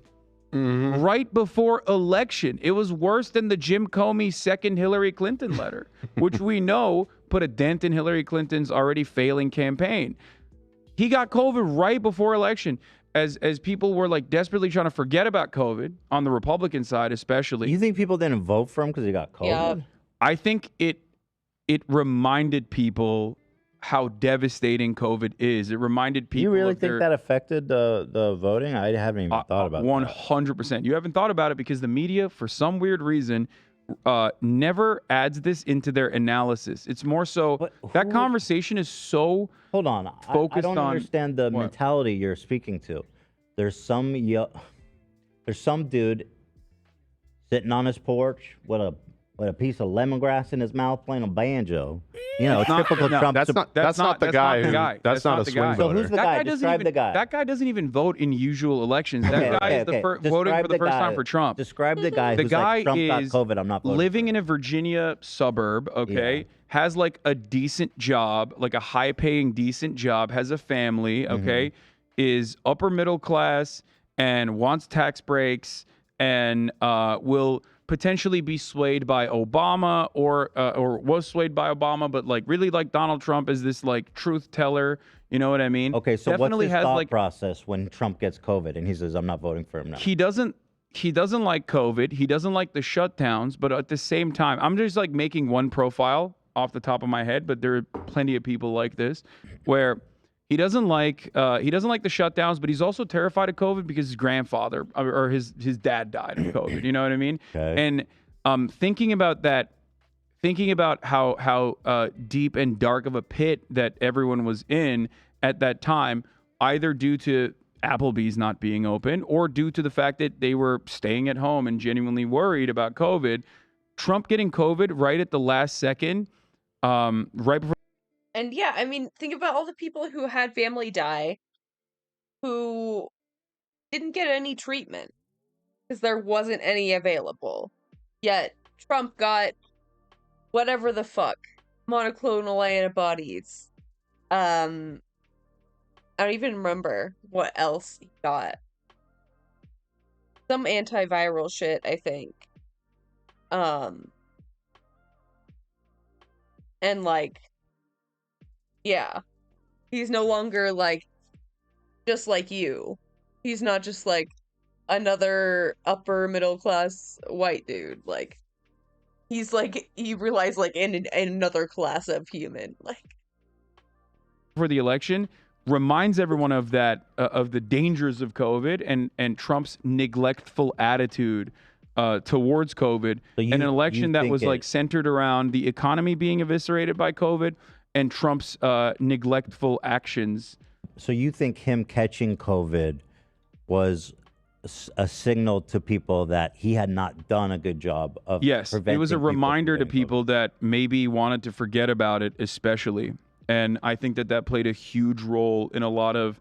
right before election. It was worse than the Jim Comey second Hillary Clinton letter, which we know put a dent in Hillary Clinton's already failing campaign. He got COVID right before election. As people were like desperately trying to forget about COVID on the Republican side, especially. You think people didn't vote for him because he got COVID? Yeah. I think it reminded people how devastating COVID is. It reminded people. You really of think that affected the voting? I haven't even thought about 100%. You haven't thought about it because the media, for some weird reason, never adds this into their analysis. It's more so that conversation is so. Hold on, I don't understand the mentality you're speaking to. There's some dude sitting on his porch with a piece of lemongrass in his mouth playing a banjo. You know, typical Trump. That's not the guy. That's not a swing So voter. who's the guy? Describe the guy. That guy doesn't even vote in usual elections. That guy is voting for the first time for Trump. Describe the guy The who's guy like, Trump got is COVID, I'm not voting. living in a Virginia suburb, okay? Has like a decent job, like a high-paying decent job, has a family, okay? Is upper middle class and wants tax breaks and will potentially be swayed by Obama or was swayed by Obama, but like really like Donald Trump as this like truth teller. You know what I mean? Okay, so definitely what's his has thought like process when Trump gets COVID and he says, I'm not voting for him now? he doesn't like COVID. He doesn't like the shutdowns, but at the same time, I'm just like making one profile off the top of my head, but there are plenty of people like this where he doesn't like the shutdowns, but he's also terrified of COVID because his grandfather or his dad died of COVID. You know what I mean? Okay. And thinking about that, thinking about how deep and dark of a pit that everyone was in at that time, either due to Applebee's not being open or due to the fact that they were staying at home and genuinely worried about COVID. Trump getting COVID right at the last second, right before. And yeah, I mean, think about all the people who had family die who didn't get any treatment because there wasn't any available. Yet Trump got whatever the fuck, monoclonal antibodies. I don't even remember what else he got. Some antiviral shit, I think. And like, yeah, he's no longer like just like you. He's not just like another upper middle class white dude. Like, he's like, you realize like in another class of human. Like, for the election, reminds everyone of that, of the dangers of COVID and Trump's neglectful attitude towards COVID. So an election that was like it- centered around the economy being eviscerated by COVID and Trump's neglectful actions. So you think him catching COVID was a signal to people that he had not done a good job of Yes, it was a reminder to people that maybe wanted to forget about it, especially. And I think that played a huge role in a lot of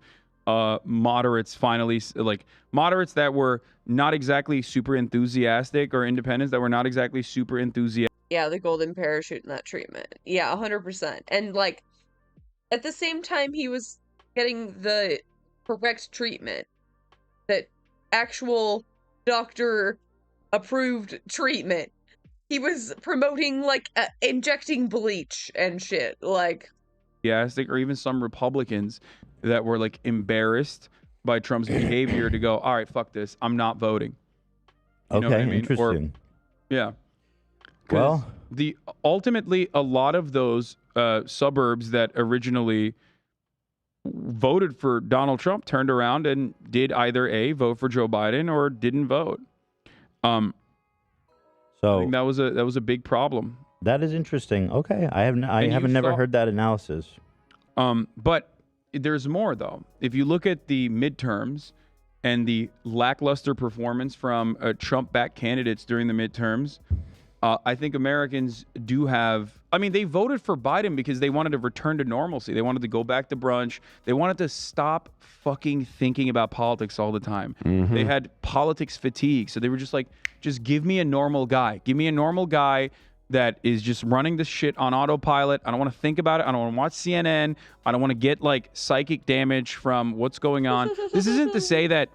moderates finally, like moderates that were not exactly super enthusiastic, or independents that were not exactly super enthusiastic. yeah, the golden parachute in that treatment. Yeah, 100%. And like, at the same time he was getting the correct treatment, that actual doctor approved treatment, he was promoting like injecting bleach and shit. Like, Or even some Republicans that were like embarrassed by Trump's behavior to go, all right, fuck this, I'm not voting. You know what I Okay, mean? interesting. Yeah. 'Cause Well, ultimately a lot of those suburbs that originally voted for Donald Trump turned around and did either A, vote for Joe Biden, or didn't vote. I think that was a big problem. That is interesting. Okay, I And haven't you never saw- heard that analysis. But there's more though. If you look at the midterms and the lackluster performance from Trump-backed candidates during the midterms, I think Americans do have. I mean, they voted for Biden because they wanted to return to normalcy. They wanted to go back to brunch. They wanted to stop fucking thinking about politics all the time. Mm-hmm. They had politics fatigue, so they were just like, just give me a normal guy. Give me a normal guy that is just running the shit on autopilot. I don't want to think about it. I don't want to watch CNN. I don't want to get like psychic damage from what's going on. This isn't to say that,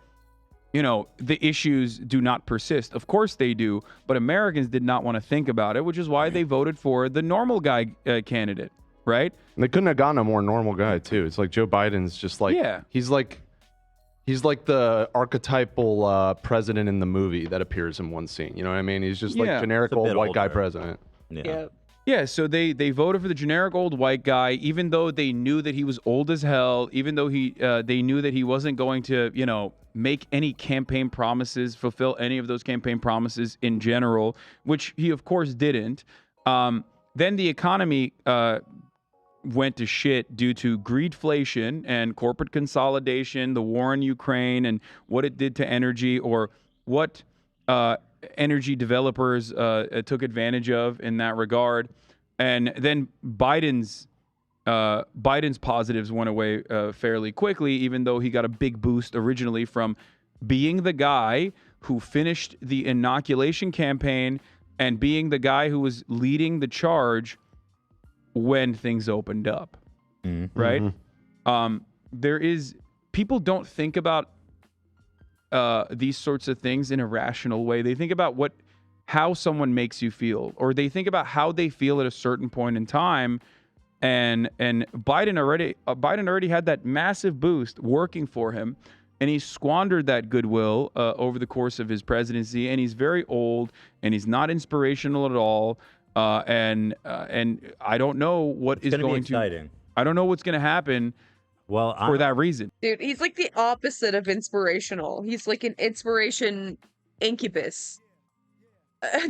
you know, the issues do not persist. Of course they do, but Americans did not want to think about it, which is why they voted for the normal guy candidate, right? They couldn't have gotten a more normal guy too. It's like Joe Biden's just like, Yeah. he's like the archetypal president in the movie that appears in one scene. You know what I mean? He's just like Yeah. generic It's a old bit white guy older. president. Yeah, so they voted for the generic old white guy, even though they knew that he was old as hell, even though they knew that he wasn't going to, you know, make any campaign promises, fulfill any of those campaign promises in general, which he of course didn't. Then the economy went to shit due to greedflation and corporate consolidation, the war in Ukraine, and what it did to energy, or what energy developers took advantage of in that regard. And then Biden's positives went away fairly quickly, even though he got a big boost originally from being the guy who finished the inoculation campaign and being the guy who was leading the charge when things opened up. Right? People don't think about these sorts of things in a rational way. They think about how someone makes you feel, or they think about how they feel at a certain point in time. And Biden already had that massive boost working for him, and he squandered that goodwill over the course of his presidency. And he's very old, and he's not inspirational at all. And I don't know what is going to. I don't know what's going to happen. Well, for that reason. dude, he's like the opposite of inspirational. He's like an inspiration incubus.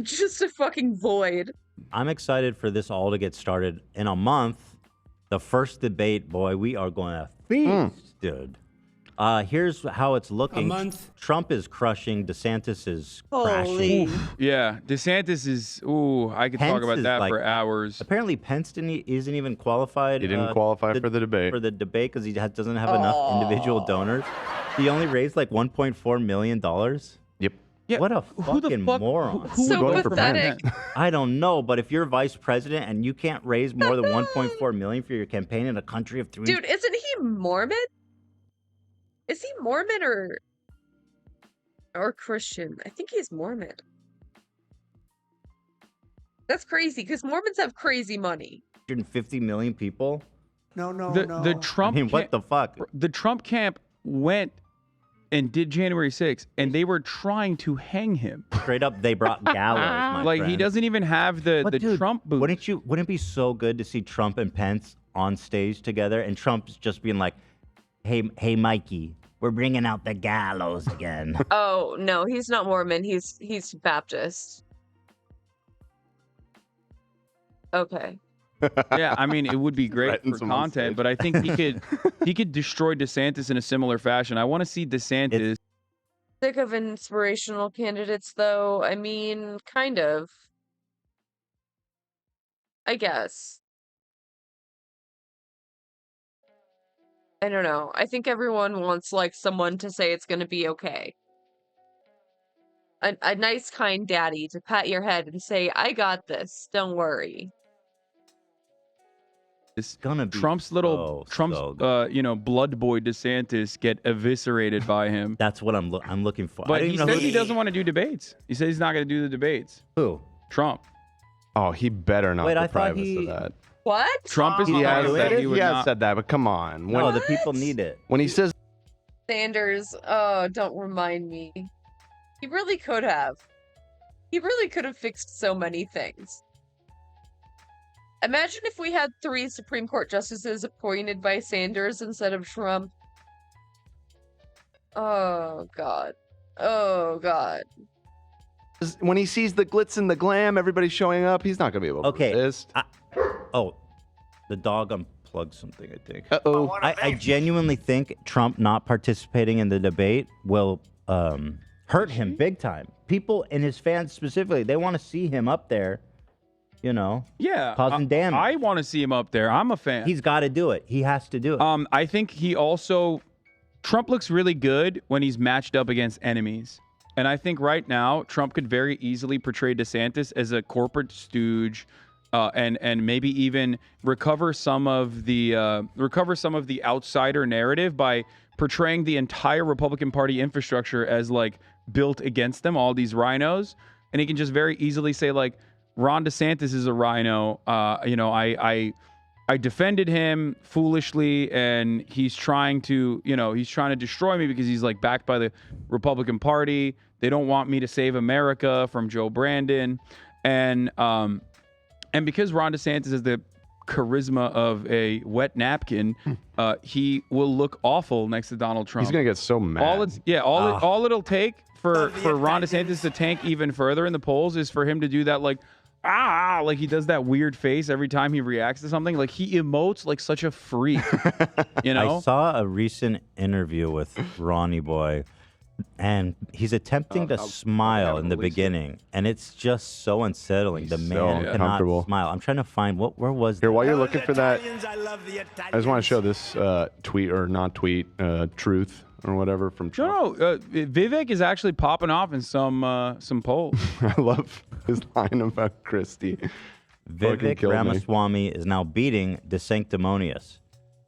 Just a fucking void. I'm excited for this all to get started in a month. The first debate, boy, we are going to feast, dude. Here's how it's looking. Trump is crushing. DeSantis is crashing. Yeah, DeSantis is. Ooh, I could talk Pence about is that like- for hours. Apparently, Pence isn't even qualified. He didn't qualify for the debate. For the debate because he doesn't have enough individual donors. He only raised like $1.4 million. Yep. Yeah, what a who the fucking fuck- moron. who So voted for Pence? pathetic. I don't know, but if you're vice president and you can't raise more than 1.4 million for your campaign in a country of 3 Dude, isn't he Mormon? Is he Mormon or Christian? I think he's Mormon. That's crazy because Mormons have crazy money. 150 million people? No, The Trump. I mean, what the fuck? The Trump camp went and did January 6th, and they were trying to hang him. Straight up, they brought gallows. My Like he friend. doesn't even have the Dude, Trump booth. Wouldn't it be so good to see Trump and Pence on stage together, and Trump's just being like, "Hey, Mikey, we're bringing out the gallows again." Oh no, he's not Mormon. He's Baptist. Okay. Yeah, I mean, it would be great Threaten for someone on content, stage. but I think he could destroy DeSantis in a similar fashion. I want to see DeSantis. Sick of inspirational candidates, though. I mean, kind of. I guess. I don't know. I think everyone wants like someone to say it's gonna be okay. A nice, kind daddy to pat your head and say, "I got this. Don't worry." It's gonna be Trump's blood boy DeSantis get eviscerated by him. That's what I'm looking for. I But don't he even know says who- he doesn't want to do debates. He says he's not going to do the debates. Who? Trump. Oh, he better not Wait, I deprive thought us he- of that. What? Trump is He telling has, us that he would has not. said that, but come on. No, the people need it. When he says Sanders, oh, don't remind me. He really could have. He really could have fixed so many things. Imagine if we had 3 Supreme Court justices appointed by Sanders instead of Trump. Oh, God. Oh, God. when he sees the glitz and the glam, everybody showing up, he's not going to be able to Okay. resist. The dog unplugged something, I think. Uh-oh. I genuinely think Trump not participating in the debate will hurt him big time. People and his fans specifically, they want to see him up there, you know, Yeah, causing damage. I want to see him up there. I'm a fan. He's got to do it. He has to do it. I think Trump looks really good when he's matched up against enemies. And I think right now, Trump could very easily portray DeSantis as a corporate stooge, and maybe even recover some of the outsider narrative by portraying the entire Republican Party infrastructure as like built against them, all these rhinos. And he can just very easily say like, Ron DeSantis is a rhino. I defended him foolishly, and he's trying to destroy me because he's like backed by the Republican Party. They don't want me to save America from Joe Brandon, and because Ron DeSantis has the charisma of a wet napkin, he will look awful next to Donald Trump. He's going to get so mad. All it'll take for Ron DeSantis to tank even further in the polls is for him to do that like he does that weird face every time he reacts to something. Like he emotes like such a freak. You know? I saw a recent interview with Ronnie Boy, and he's attempting to smile in the beginning, and it's just so unsettling. The man cannot uncomfortable. smile. I'm trying to find where was Here, while you're looking for that, I just want to show this tweet or not tweet, truth or whatever from Trump. No, Vivek is actually popping off in some polls. I love his line about Christie. Fucking Vivek killed me. Ramaswamy is now beating De Sanctimonious.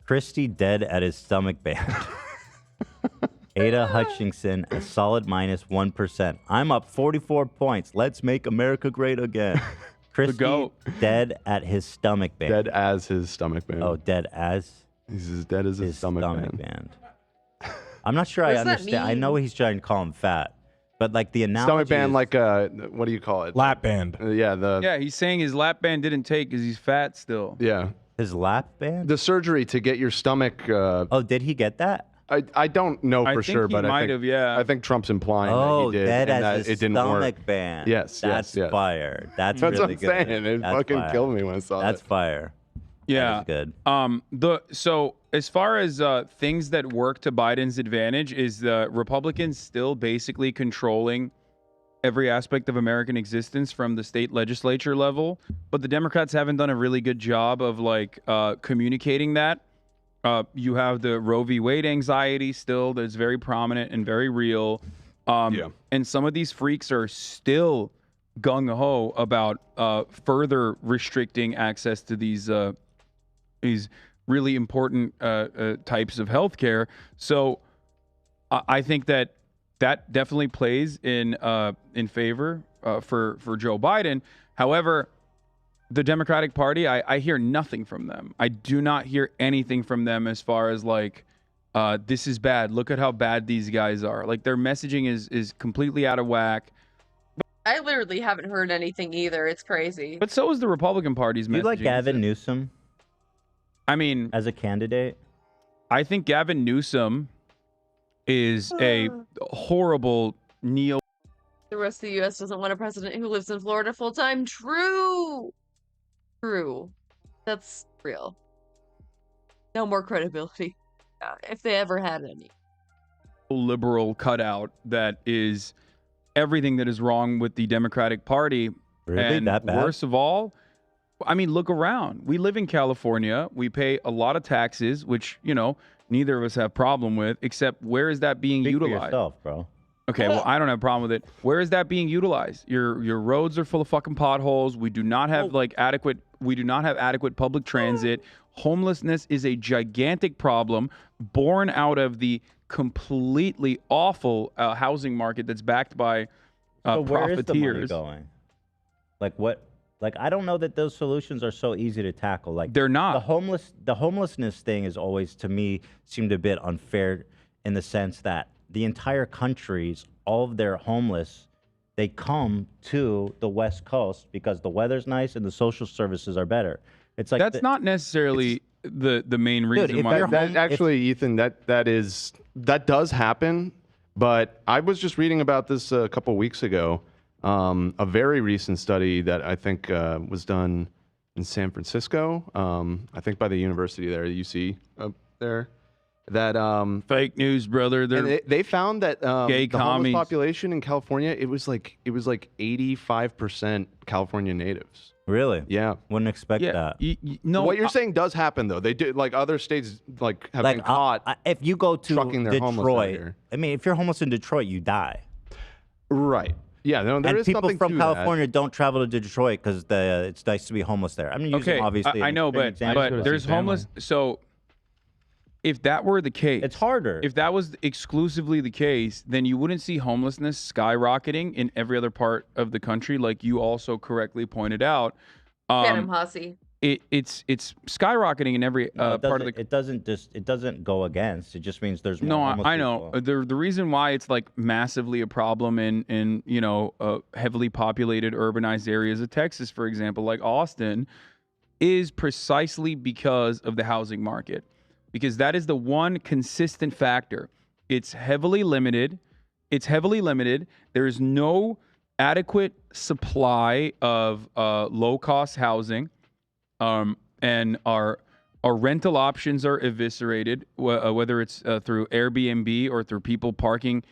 Christie dead at his stomach band. Ada Hutchinson a solid -1%. I'm up 44 points. Let's make America great again. Christie dead at his stomach band. Dead as his stomach band. Oh, dead as? He's as dead as his stomach band. I'm not sure What I does that understand. I mean? know he's trying to call him fat, but like the analogy Stomach band, is- like what do you call it? Lap band. Yeah, he's saying his lap band didn't take because he's fat still. Yeah. His lap band? The surgery to get your stomach. Oh, did he get that? I don't know I for think sure, he but might I think have, yeah. I think Trump's implying Oh, that he did, dead and as that a it didn't work. stomach band. Yes, That's yes. fire. That's That's really what I'm good. saying. It That's fucking fire. killed me when I saw That's that. fire. Yeah, That is good. So as far as things that work to Biden's advantage is the Republicans still basically controlling every aspect of American existence from the state legislature level, but the Democrats haven't done a really good job of like communicating that. You have the Roe v. Wade anxiety still that's very prominent and very real. And some of these freaks are still gung-ho about further restricting access to these really important types of healthcare. So I think that definitely plays in favor for Joe Biden. However, the Democratic Party, I hear nothing from them. I do not hear anything from them as far as like, this is bad. Look at how bad these guys are. Like their messaging is completely out of whack. I literally haven't heard anything either. It's crazy. But so is the Republican Party's messaging. Do you like Gavin Newsom? I mean, as a candidate, I think Gavin Newsom is a horrible neo. The rest of the U.S. doesn't want a president who lives in Florida full time. True. That's real. No more credibility. If they ever had any. Liberal cutout that is everything that is wrong with the Democratic Party. Really? And That bad? worst of all, I mean, look around. We live in California. We pay a lot of taxes, which, you know, neither of us have problem with, except where is that being Speak for utilized? yourself, bro. Okay, well, I don't have a problem with it. Where is that being utilized? Your roads are full of fucking potholes. We do not have adequate public transit. Homelessness is a gigantic problem born out of the completely awful housing market that's backed by So where is the money profiteers. going? Like what? Like I don't know that those solutions are so easy to tackle. Like they're not. The homelessness thing is always to me seemed a bit unfair in the sense that the entire countries, all of their homeless, they come to the West Coast because the weather's nice and the social services are better. It's like That's not necessarily the main reason why. Ethan, that does happen. But I was just reading about this a couple weeks ago. A very recent study that I think was done in San Francisco. I think by the university there, UC up there. That fake news, brother. They found that gay the homeless commies. population in California it was like 85% California natives. Really? Yeah. Wouldn't expect that. No, what you're saying does happen though. They do like other states like have been caught. If you go to trucking their homeless out Detroit, here. I mean, if you're homeless in Detroit, you die. Right. Yeah. No, there and is people something from to California don't travel to Detroit because it's nice to be homeless there. I'm using Okay, obviously. I an know, extreme but example. there's homeless. So if that were the case, it's harder. If that was exclusively the case, then you wouldn't see homelessness skyrocketing in every other part of the country, like you also correctly pointed out. Get him, Hussy. It's skyrocketing in every part of the. It doesn't go against. It just means there's more. No, homeless I know. people. The reason why it's like massively a problem in heavily populated urbanized areas of Texas, for example, like Austin, is precisely because of the housing market. Because that is the one consistent factor. It's heavily limited. There is no adequate supply of low-cost housing, and our rental options are eviscerated, whether it's through Airbnb or through people parking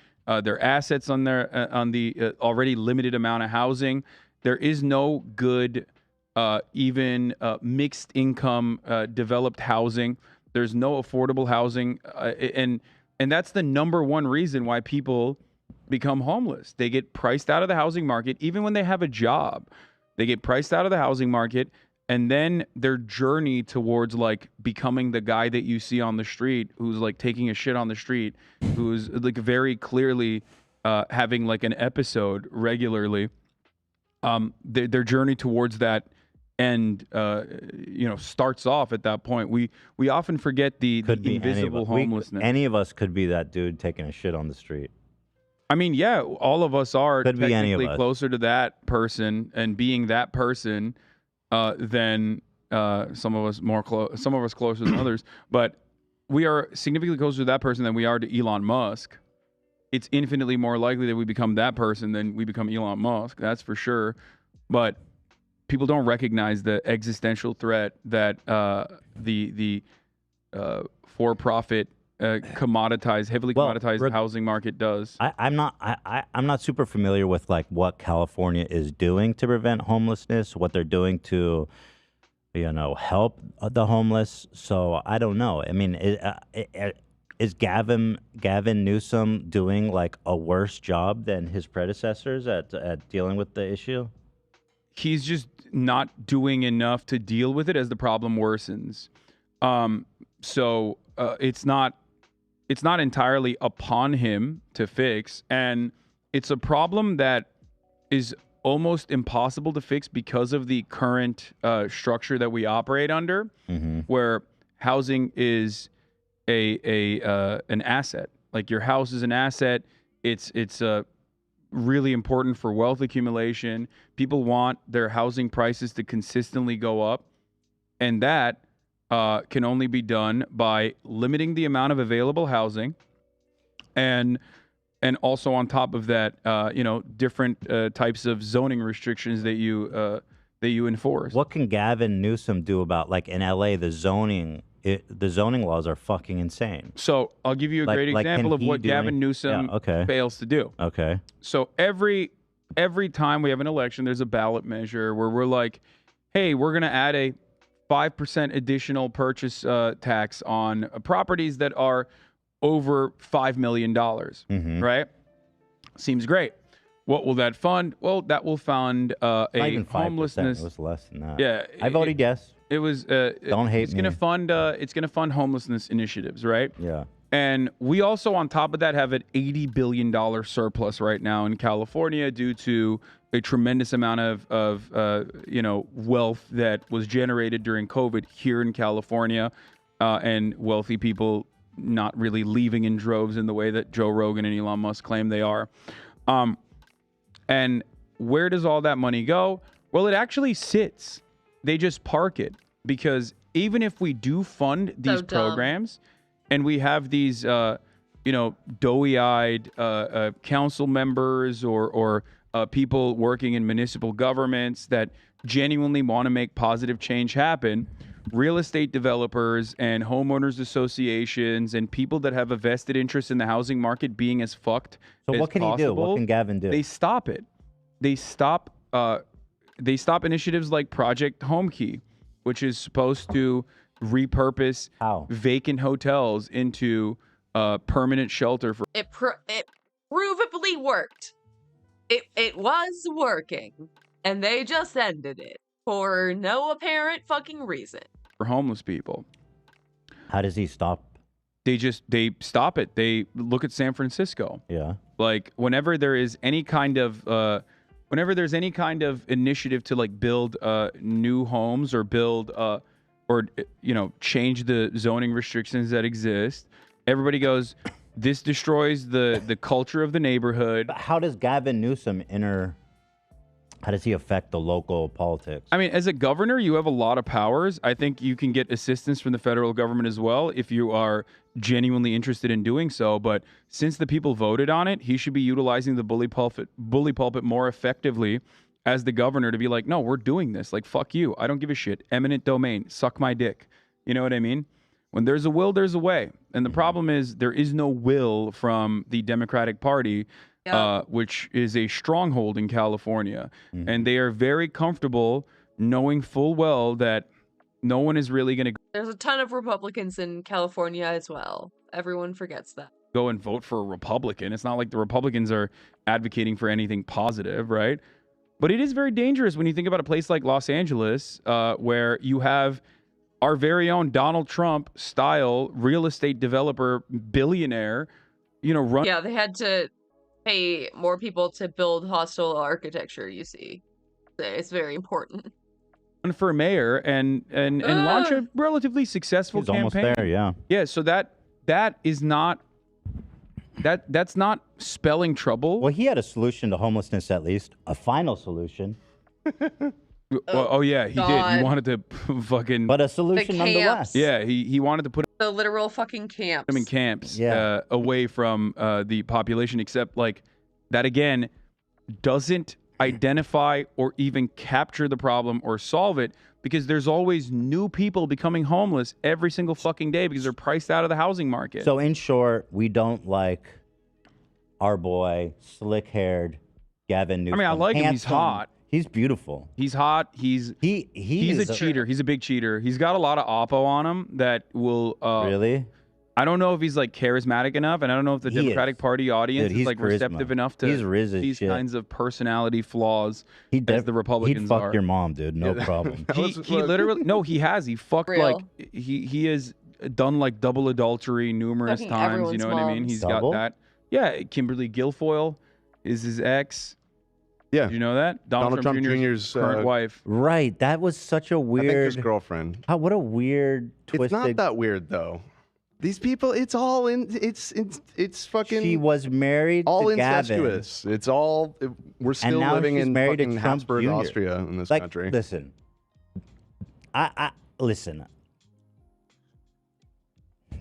their assets on the already limited amount of housing. There is no good, even mixed income developed housing. There's no affordable housing, and that's the number one reason why people become homeless. They get priced out of the housing market, even when they have a job. They get priced out of the housing market, and then their journey towards like becoming the guy that you see on the street, who's like taking a shit on the street, who's like very clearly having like an episode regularly. Their journey towards that and starts off at that point. We often forget the invisible homelessness. Any of us could be that dude taking a shit on the street. I mean, yeah, all of us are Could be any of technically us. closer to that person and being that person than some of us closer than others. But we are significantly closer to that person than we are to Elon Musk. It's infinitely more likely that we become that person than we become Elon Musk. That's for sure. But people don't recognize the existential threat that the for-profit commoditized, heavily commoditized housing market does. I'm not super familiar with like what California is doing to prevent homelessness, what they're doing to, help the homeless. So I don't know. I mean, is Gavin Newsom doing like a worse job than his predecessors at dealing with the issue? He's just not doing enough to deal with it as the problem worsens. So it's not entirely upon him to fix, and it's a problem that is almost impossible to fix because of the current structure that we operate under, where housing is an asset. Like your house is an asset. It's really important for wealth accumulation. People want their housing prices to consistently go up, and that can only be done by limiting the amount of available housing, and also on top of that, different types of zoning restrictions that you enforce. What can Gavin Newsom do about, like in LA, the zoning laws are fucking insane. So I'll give you a great example of what Gavin Newsom fails to do. Okay. So every time we have an election, there's a ballot measure where we're like, hey, we're going to add a 5% additional purchase tax on properties that are over $5 million, right? Seems great. What will that fund? Well, that will fund a homelessness. It was less than that. Yeah, I voted yes. It was. Don't hate it's Gonna me. fund. It's going to fund homelessness initiatives, right? Yeah. And we also, on top of that, have an $80 billion surplus right now in California due to a tremendous amount of wealth that was generated during COVID here in California, and wealthy people not really leaving in droves in the way that Joe Rogan and Elon Musk claim they are. And where does all that money go? Well, it actually sits. They just park it, because even if we do fund these programs, and we have these, doughy-eyed council members or people working in municipal governments that genuinely want to make positive change happen, real estate developers and homeowners associations and people that have a vested interest in the housing market being as fucked So as what can he do? What possible, can Gavin do? They stop it. They stop initiatives like Project Homekey, which is supposed to repurpose vacant hotels into permanent shelter for. It provably worked. It was working, and they just ended it for no apparent fucking reason. For homeless people. How does he stop? They stop it. They look at San Francisco. Yeah. Like whenever there is any kind of initiative to like build new homes or build change the zoning restrictions that exist, everybody goes, this destroys the culture of the neighborhood. But how does Gavin Newsom how does he affect the local politics? I mean, as a governor, you have a lot of powers. I think you can get assistance from the federal government as well if you are genuinely interested in doing so. But since the people voted on it, he should be utilizing the bully pulpit more effectively as the governor to be like, no, we're doing this. Like, fuck you. I don't give a shit. Eminent domain. Suck my dick. You know what I mean? When there's a will, there's a way. And the problem is there is no will from the Democratic Party, which is a stronghold in California. And they are very comfortable knowing full well that no one is really going to There's a ton of Republicans in California as well. Everyone forgets that. go and vote for a Republican. It's not like the Republicans are advocating for anything positive, right? But it is very dangerous when you think about a place like Los Angeles, where you have our very own Donald Trump style real estate developer billionaire, run. Yeah, they had to pay more people to build hostile architecture, you see. It's very important. For mayor and launch a relatively successful He's campaign. almost there, yeah. Yeah, so that is not that's not spelling trouble. Well, he had a solution to homelessness, at least a final solution. Oh yeah, he did. He wanted to fucking But a solution nonetheless. Yeah, he wanted to put The literal fucking camps. them in camps Yeah. away from the population, except like that again doesn't identify or even capture the problem or solve it, because there's always new people becoming homeless every single fucking day because they're priced out of the housing market. So in short, we don't like our boy, slick-haired Gavin Newsom. I mean, I like him. He's Handsome. hot. He's beautiful. He's hot. He's is a cheater. He's a big cheater. He's got a lot of oppo on him that will Really? I don't know if he's like charismatic enough, and I don't know if the He is. Democratic Party audience Dude, is he's like charisma. receptive enough to He's riz as these shit. kinds of personality flaws He'd as the Republicans He'd fuck are. your mom, dude. No problem. He literally no, he has. He fucked Real. like he has done like double adultery numerous Fucking times. You everyone's know what I mean? moms. He's Double? got that. Yeah, Kimberly Guilfoyle is his ex. Yeah. Did you know that? Donald Trump Jr.'s current wife. Right. That was such a I weird. think his girlfriend. What a weird twisted. It's not that weird though. These people, it's all in. It's fucking. She was married all to Gavin. incestuous. It's all. We're And still now living she's in married to fucking Trump Habsburg, Jr. Austria, in this Like, country. Listen. I listen.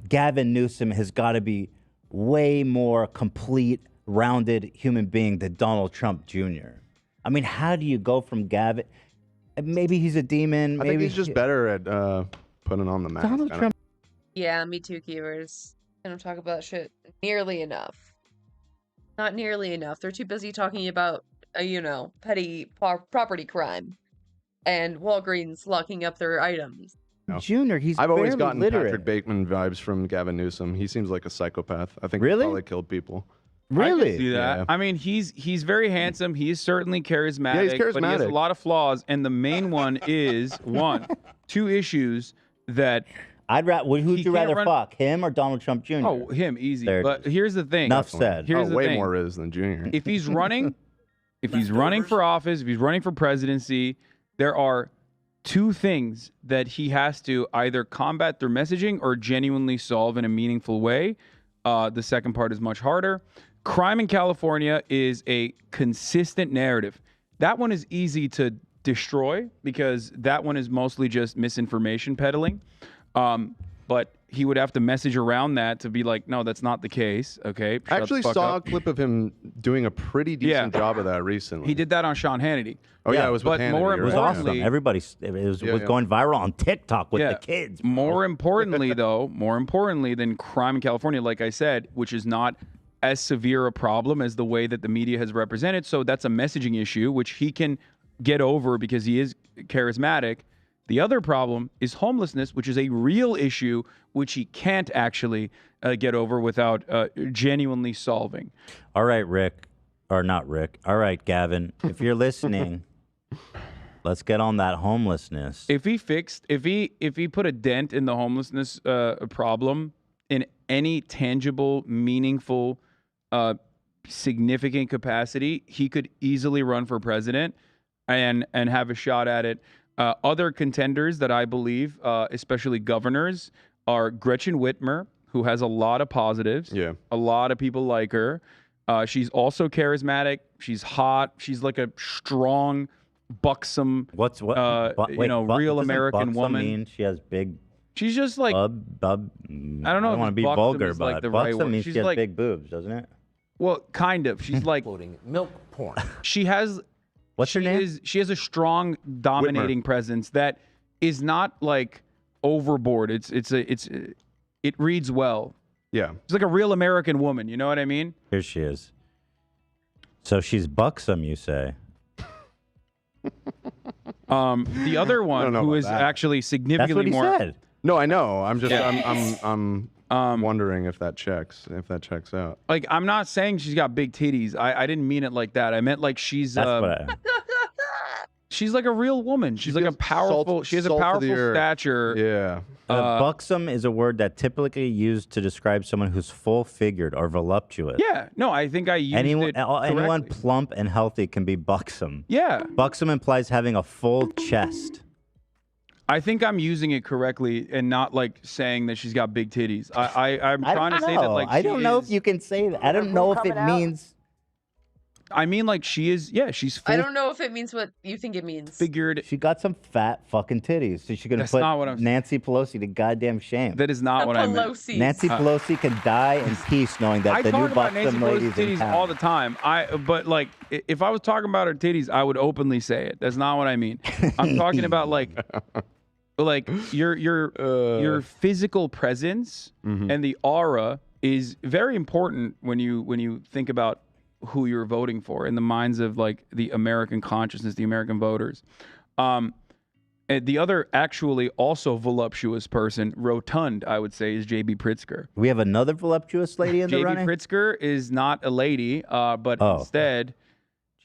Gavin Newsom has got to be way more complete, rounded human being than Donald Trump Jr. I mean, how do you go from Gavin? Maybe he's a demon. I Maybe think he's just better at putting on the mask. Donald kinda. Trump. Yeah, me too, Keevers. I don't talk about shit nearly enough. Not nearly enough. They're too busy talking about, petty property crime and Walgreens locking up their items. No. Junior, he's I've always barely gotten literate. Patrick Bateman vibes from Gavin Newsom. He seems like a psychopath. I think Really? he probably killed people. I can see that. Yeah. I mean, he's very handsome. He is certainly charismatic. Yeah, he's But he has a charismatic. lot of flaws, and the main one is two issues that Who'd he you can't rather run- fuck, him or Donald Trump Jr.? Oh, him easy. There it But is. here's the thing. Enough said. Here's the way thing. more Riz than Junior. If he's running, for office, if he's running for presidency, there are two things that he has to either combat through messaging or genuinely solve in a meaningful way. The second part is much harder. Crime in California is a consistent narrative. That one is easy to destroy because that one is mostly just misinformation peddling. But he would have to message around that to be like, no, that's not the case. Okay. I shut actually the fuck saw up. a clip of him doing a pretty decent job of that recently. He did that on Sean Hannity. Oh yeah, it was with but Hannity, more right? It was importantly, awesome. Everybody's it was Yeah, yeah. going viral on TikTok with the kids. More importantly, though, more importantly than crime in California, like I said, which is not as severe a problem as the way that the media has represented. So that's a messaging issue, which he can get over because he is charismatic. The other problem is homelessness, which is a real issue, which he can't actually get over without genuinely solving. All right, Rick, or not Rick. All right, Gavin, if you're listening, let's get on that homelessness. If he put a dent in the homelessness problem in any tangible, meaningful, significant capacity, he could easily run for president and have a shot at it. Other contenders that I believe, especially governors, are Gretchen Whitmer, who has a lot of positives. Yeah. A lot of people like her. She's also charismatic. She's hot. She's like a strong, buxom, real doesn't American buxom woman. mean she has big. She's just like I don't know if want to be buxom vulgar, is, like, but the right buxom word. means She's she has like- big boobs, doesn't it? Well, kind of. She's like milk porn. she has. What's her name? She has a strong, dominating presence that is not like overboard. It reads well. Yeah. She's like a real American woman. You know what I mean? Here she is. So she's buxom, you say? The other don't one know who about is that. actually significantly That's what he more. said. No, I know. I'm just Yeah. I'm wondering if that checks out. Like, I'm not saying she's got big titties. I didn't mean it like that. I meant like she's. That's what I. She's like a real woman. She's like a powerful. She has a salt of the powerful earth. stature. Yeah. Buxom is a word that typically used to describe someone who's full-figured or voluptuous. Yeah. No, I think I used Anyone it correctly. plump and healthy can be buxom. Yeah. Buxom implies having a full chest. I think I'm using it correctly and not like saying that she's got big titties. I'm I trying to don't say that know. like I she don't know is- if you can say that. I don't know if it means. I mean, like she is. Yeah, she's full I don't know if it means what you think it means. figured. She got some fat fucking titties, so she gonna That's put not what I'm- Nancy Pelosi to goddamn shame. That is not what I meant. Pelosi's. Nancy Pelosi can die in peace knowing that I the new talk about Nancy buxom Pelosi's ladies in titties town. all the time. But like, if I was talking about her titties, I would openly say it. That's not what I mean. I'm talking about like your physical presence and the aura is very important when you think about who you're voting for in the minds of like the American consciousness, the American voters. And the other actually also voluptuous person, rotund, I would say, is J.B. Pritzker. We have another voluptuous lady in the J.B. running. Pritzker is not a lady, but instead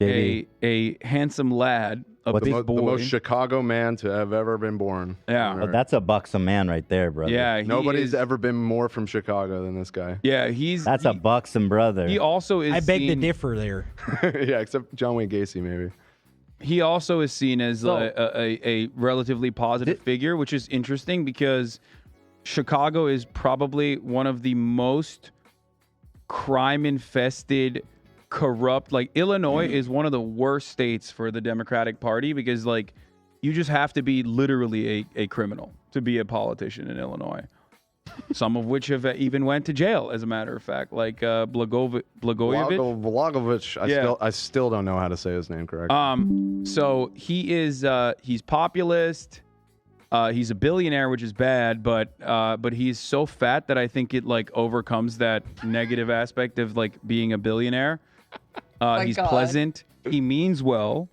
JB. a handsome lad, a big boy. The most Chicago man to have ever been born. Yeah. Oh, that's a buxom man right there, brother. Yeah, he Nobody's is- ever been more from Chicago than this guy. Yeah, That's a buxom brother. He also is. I beg to seen- differ there. Yeah, except John Wayne Gacy, maybe. He also is seen as a relatively positive figure, which is interesting because Chicago is probably one of the most crime-infested, corrupt. Like Illinois is one of the worst states for the Democratic Party because like you just have to be literally a criminal to be a politician in Illinois. Some of which have even went to jail, as a matter of fact, like Blagojevich. Blagovich. Yeah. I still don't know how to say his name correctly. So he is he's populist. He's a billionaire, which is bad, but he's so fat that I think it like overcomes that negative aspect of like being a billionaire. He's God. pleasant. He means well,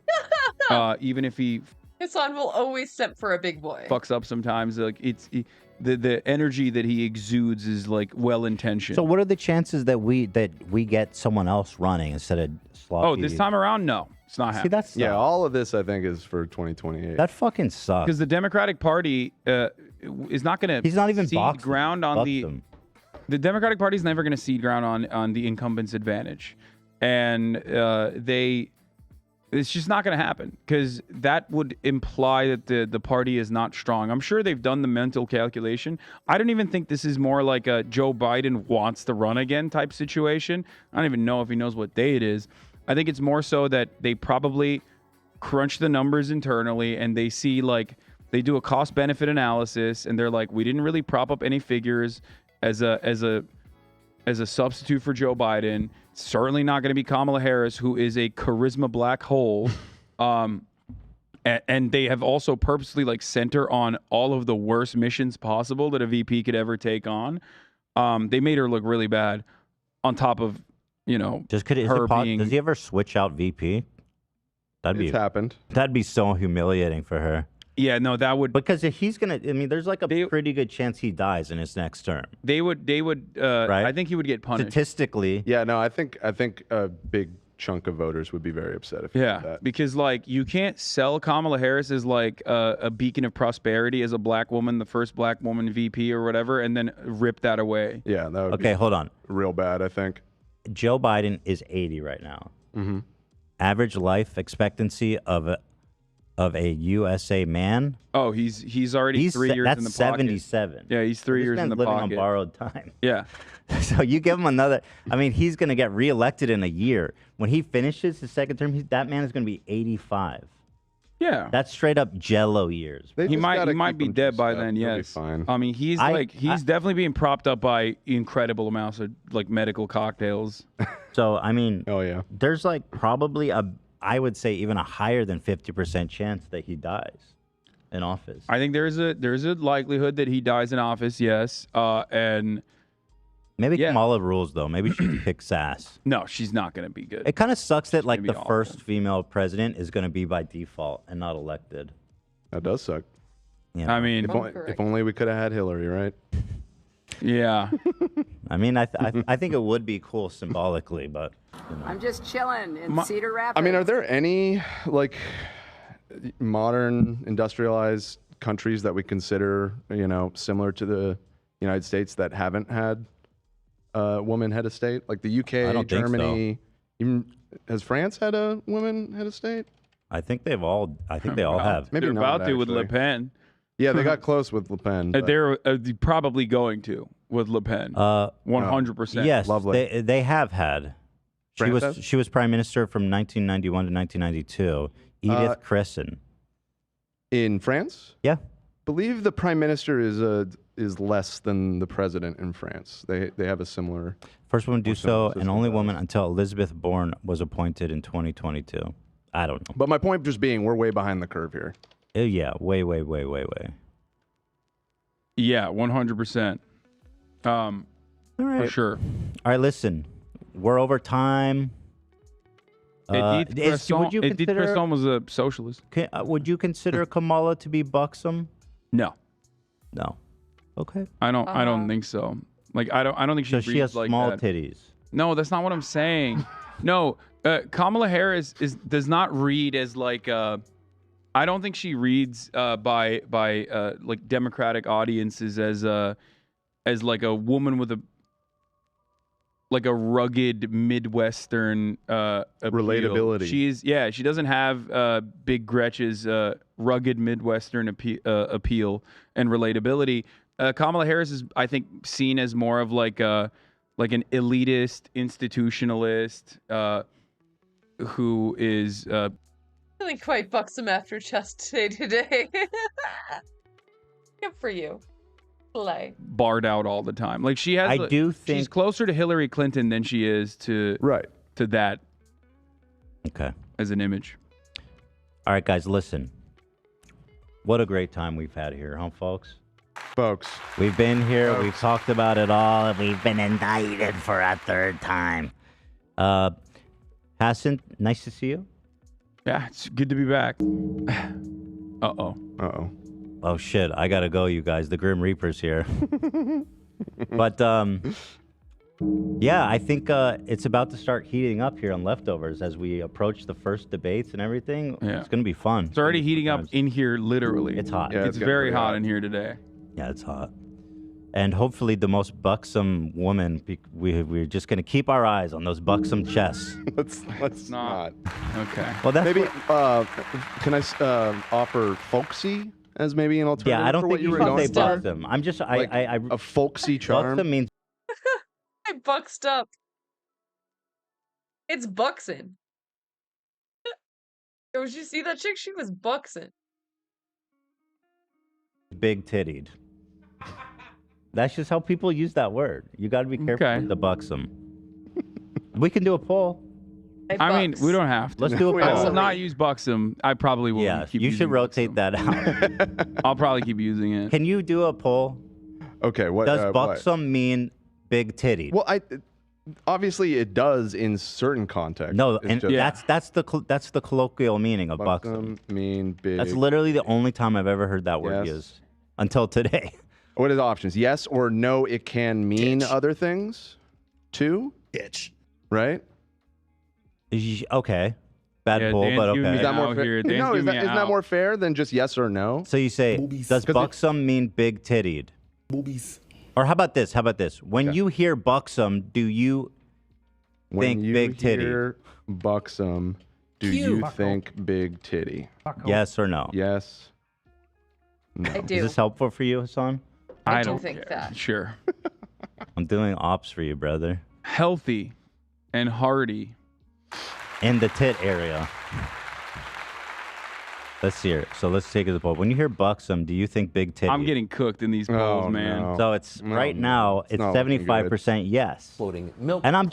even if he Hassan will always step for a big boy. fucks up sometimes. Like the energy that he exudes is like well intentioned. So what are the chances that we get someone else running instead of sloppy? Oh, this time around, no, it's not happening. that's yeah, all of this I think is for 2028. that fucking sucks. Because the Democratic Party is not going to. He's not even cede boxing. ground on Buxom. the Democratic Party is never going to cede ground on the incumbent's advantage, and it's just not going to happen because that would imply that the party is not strong. I'm sure they've done the mental calculation. I don't even think this is more like a Joe Biden wants to run again type situation. I don't even know if he knows what day it is. I think it's more so that they probably crunch the numbers internally and they see like they do a cost benefit analysis and they're like, we didn't really prop up any figures as a substitute for Joe Biden. Certainly not going to be Kamala Harris, who is a charisma black hole. And they have also purposely like sent her on all of the worst missions possible that a VP could ever take on. They made her look really bad on top of, Does he ever switch out VP? It's happened. That'd be so humiliating for her. Yeah, no, that would because if he's gonna. I mean, there's like a pretty good chance he dies in his next term. They would. Right? I think he would get punished. Statistically, Yeah, no, I think a big chunk of voters would be very upset if he did Yeah, that. because like you can't sell Kamala Harris as like a beacon of prosperity as a black woman, the first black woman VP or whatever, and then rip that away. Yeah, that would Okay, be hold on. real bad, I think. Joe Biden is 80 right now. Mm-hmm. Average life expectancy of a USA man. Oh, he's already 3 years that's in the 77. pocket. Yeah, he's 3 This years in man's the living pocket. on borrowed time. Yeah. So you give him another. I mean, he's going to get reelected in a year. When he finishes his second term, that man is going to be 85. Yeah. That's straight up Jello years. He might be dead by then. Yes. fine. I mean, he's definitely being propped up by incredible amounts of like medical cocktails. So I mean, oh yeah, there's like probably I would say even a higher than 50% chance that he dies in office. I think there's a likelihood that he dies in office. Yes. And maybe Kamala rules though. Maybe she kicks ass. No, she's not going to be good. It kind of sucks that like gonna the be awful. first female president is going to be by default and not elected. That does suck. Yeah. I mean, if only we could have had Hillary, right? Yeah. I mean, I think it would be cool symbolically, but I'm just chilling in Cedar Rapids. I mean, are there any like modern industrialized countries that we consider, similar to the United States that haven't had a woman head of state? Like the UK, I don't think so. Germany. Even has France had a woman head of state? I think they all have. Maybe They're not, about to with Le actually. Pen. Yeah, they got close with Le Pen. but- They're probably going to with Le Pen. 100%. Yes, they have had. She was prime minister from 1991 to 1992. Edith Cresson. In France? Yeah. Believe the prime minister is less than the president in France. They have a similar. First woman to do so, and only woman until Elizabeth Bourne was appointed in 2022. I don't know. But my point just being, we're way behind the curve here. Yeah, way. Yeah, 100%. For sure. All right, listen. We're over time. Edith Cresson was a socialist. Would you consider Kamala to be buxom? No. No. Okay. I don't think so. Like I don't think she So reads she has like small that. titties. No, that's not what I'm saying. No, Kamala Harris does not read as like I don't think she reads by like Democratic audiences as like a woman with a rugged Midwestern appeal. Relatability. She doesn't have Big Gretch's rugged Midwestern appeal and relatability. Kamala Harris is, I think, seen as more of like an elitist institutionalist who is Feeling quite buxom after chest day today. Good for you. Play. barred out all the time. Like she has. I do think she's closer to Hillary Clinton than she is to that. Okay. As an image. All right, guys, listen. What a great time we've had here, huh, folks? We've been here. We've talked about it all, and we've been indicted for a third time. Hassan, nice to see you. Yeah, it's good to be back. Uh-oh. Oh, shit. I gotta go, you guys. The Grim Reaper's here. But, yeah, I think it's about to start heating up here on Leftovers as we approach the first debates and everything. Yeah. It's gonna be fun. It's already heating up in here, literally. It's hot. It's very hot in here today. Yeah, it's hot. And hopefully the most buxom woman, we're just going to keep our eyes on those buxom chests. Let's not. Okay. Well, that's maybe, what- can I offer folksy as maybe an alternative? Yeah, I don't for think what you were should going say for? buxom. I'm just, Like a folksy charm. Buxom means I buxed up. It's buxing. Did you see that chick? She was buxing. big tittied. That's just how people use that word. You got to be careful with the buxom. We can do a poll. I mean, we don't have to. Let's do a I poll. will not use buxom. I probably will. Yeah, keep you should using rotate that out. I'll probably keep using it. Can you do a poll? Okay, what Does what? buxom mean big titty? Well, obviously it does in certain contexts. No, It's and just- that's the colloquial meaning of buxom. Mean big. That's literally the only time I've ever heard that word Yes. used until today. What are the options? Yes or no? It can mean other things, too. Bitch. Right. Okay. Bad Yeah, poll, Dan's but giving okay. me Is that more fair? here. Dan's No, giving me isn't that out. more fair than just yes or no? So you say, does 'Cause buxom mean big tittied? Boobies. Or how about this? How about this? When you hear buxom, do you When think you big titty? hear buxom, do Cute. you Bucko. think big titty? Yes or no? Yes. No. I do. Is this helpful for you, Hassan? I do think that. Sure. I'm doing ops for you, brother. Healthy and hearty. In the tit area. Let's hear it. So let's take it to the poll. When you hear buxom, do you think big titty? I'm getting cooked in these polls, man. So it's right now it's not looking 75% yes. Exploding milk And I'm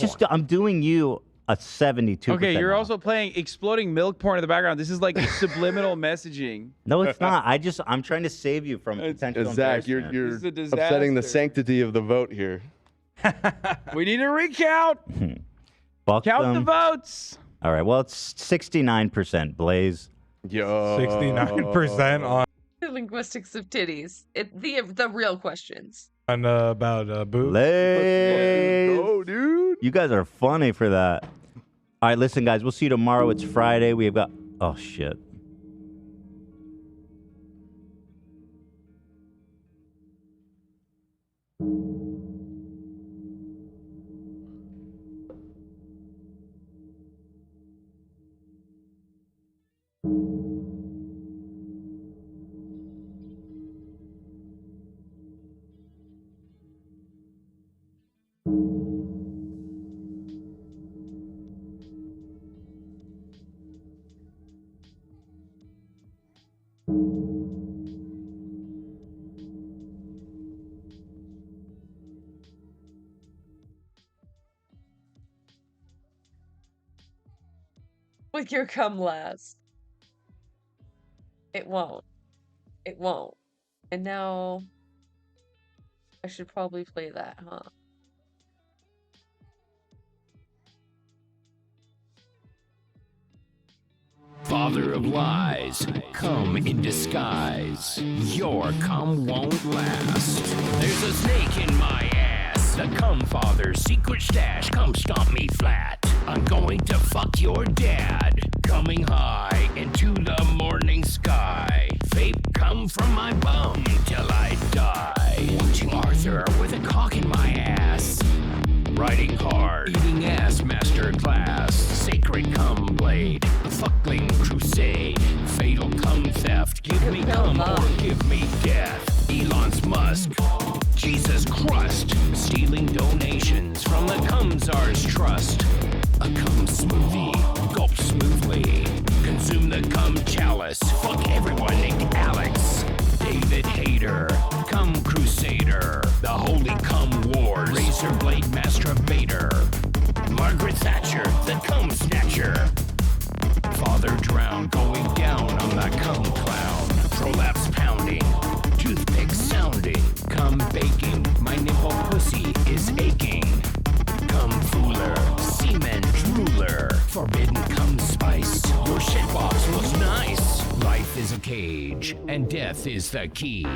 doing you a 72%. Okay, you're now. also playing exploding milk porn in the background. This is like subliminal messaging. No, it's not. I'm trying to save you from potential Zach, you're embarrassment. This is a upsetting the disaster. sanctity of the vote here. We need to recount. Buxom. Count the votes. All right. Well, it's 69%. Blaze. Yo. 69% on The linguistics of titties. The real questions. about boobs. Blaze. Go, dude. You guys are funny for that. All right, listen, guys. We'll see you tomorrow. It's Friday. We've got. Oh shit. with your come last. It won't. It won't. And now I should probably play that, huh? Father of lies, come in disguise. Your cum won't last. There's a snake in my ass. The cum father's secret stash. Come stomp me flat. I'm going to fuck your dad. Coming high into the morning sky. Vape cum from my bum till I die. Watching Arthur with a cock in my ass. Riding hard, eating ass masterclass. Sacred cum blade, fuckling crusade. Fatal cum theft, give me cum or give me death. Elon's Musk, Jesus Christ. Stealing donations from the cum czar's trust. A cum smoothie, gulp smoothly. Consume the cum chalice, fuck everyone named Alex. David Hayter, cum crusader. The holy cum wars, razor blade masturbator. Margaret Thatcher, the cum snatcher. Father drowned, going down on the cum clown. Prolapse pounding, toothpick sounding. Cum baking, my nipple pussy is aching. Cum fooler, semen drooler. Forbidden cum spice, your shitbox looks nice. Life is a cage, and death is the key.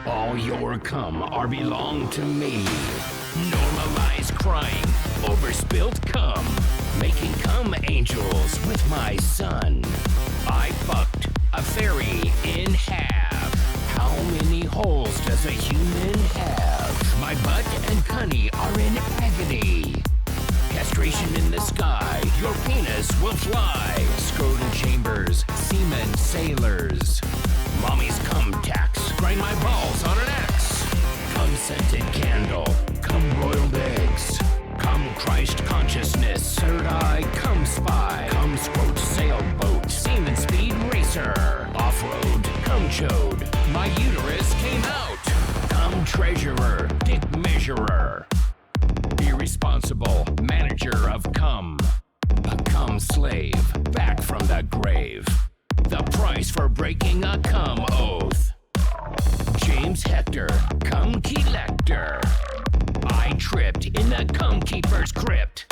All your cum are belong to me. Normalize crying over spilt cum. Making cum angels with my son. I fucked a fairy in half. How many holes does a human have? My butt and cunny are in agony. Castration in the sky, your penis will fly. Scrotum chambers, semen sailors. Mommy's cum tax, grind my balls on an axe. Cum scented candle, cum broiled eggs. Cum Christ consciousness, third eye, cum spy. Cum squote sailboat, semen speed racer. Off-road, cum chode, my uterus came out. Cum treasurer, dick measurer. Irresponsible manager of cum. A cum slave, back from the grave. The price for breaking a cum oath. James Hector, cum collector. I tripped in the cum keeper's crypt.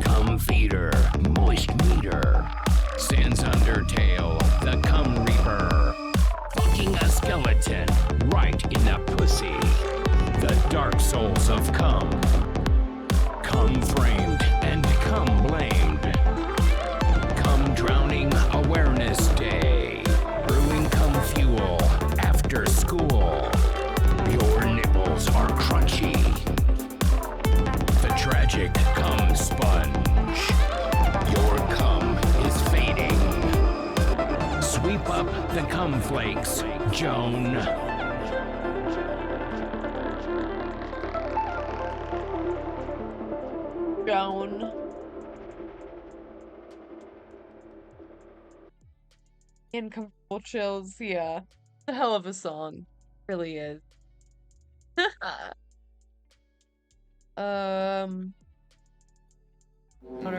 Cum feeder, moist meter. Sans undertale, the cum reaper. Fucking a skeleton, right in the pussy. The dark souls of cum. Cum framed and cum blamed. Cum drowning awareness day. Brewing cum fuel after school. Your nipples are crunchy. The tragic cum sponge. Your cum is fading. Sweep up the cum flakes, Joan. Joan. Uncomfortable chills, yeah. It's a hell of a song. Really is. Honor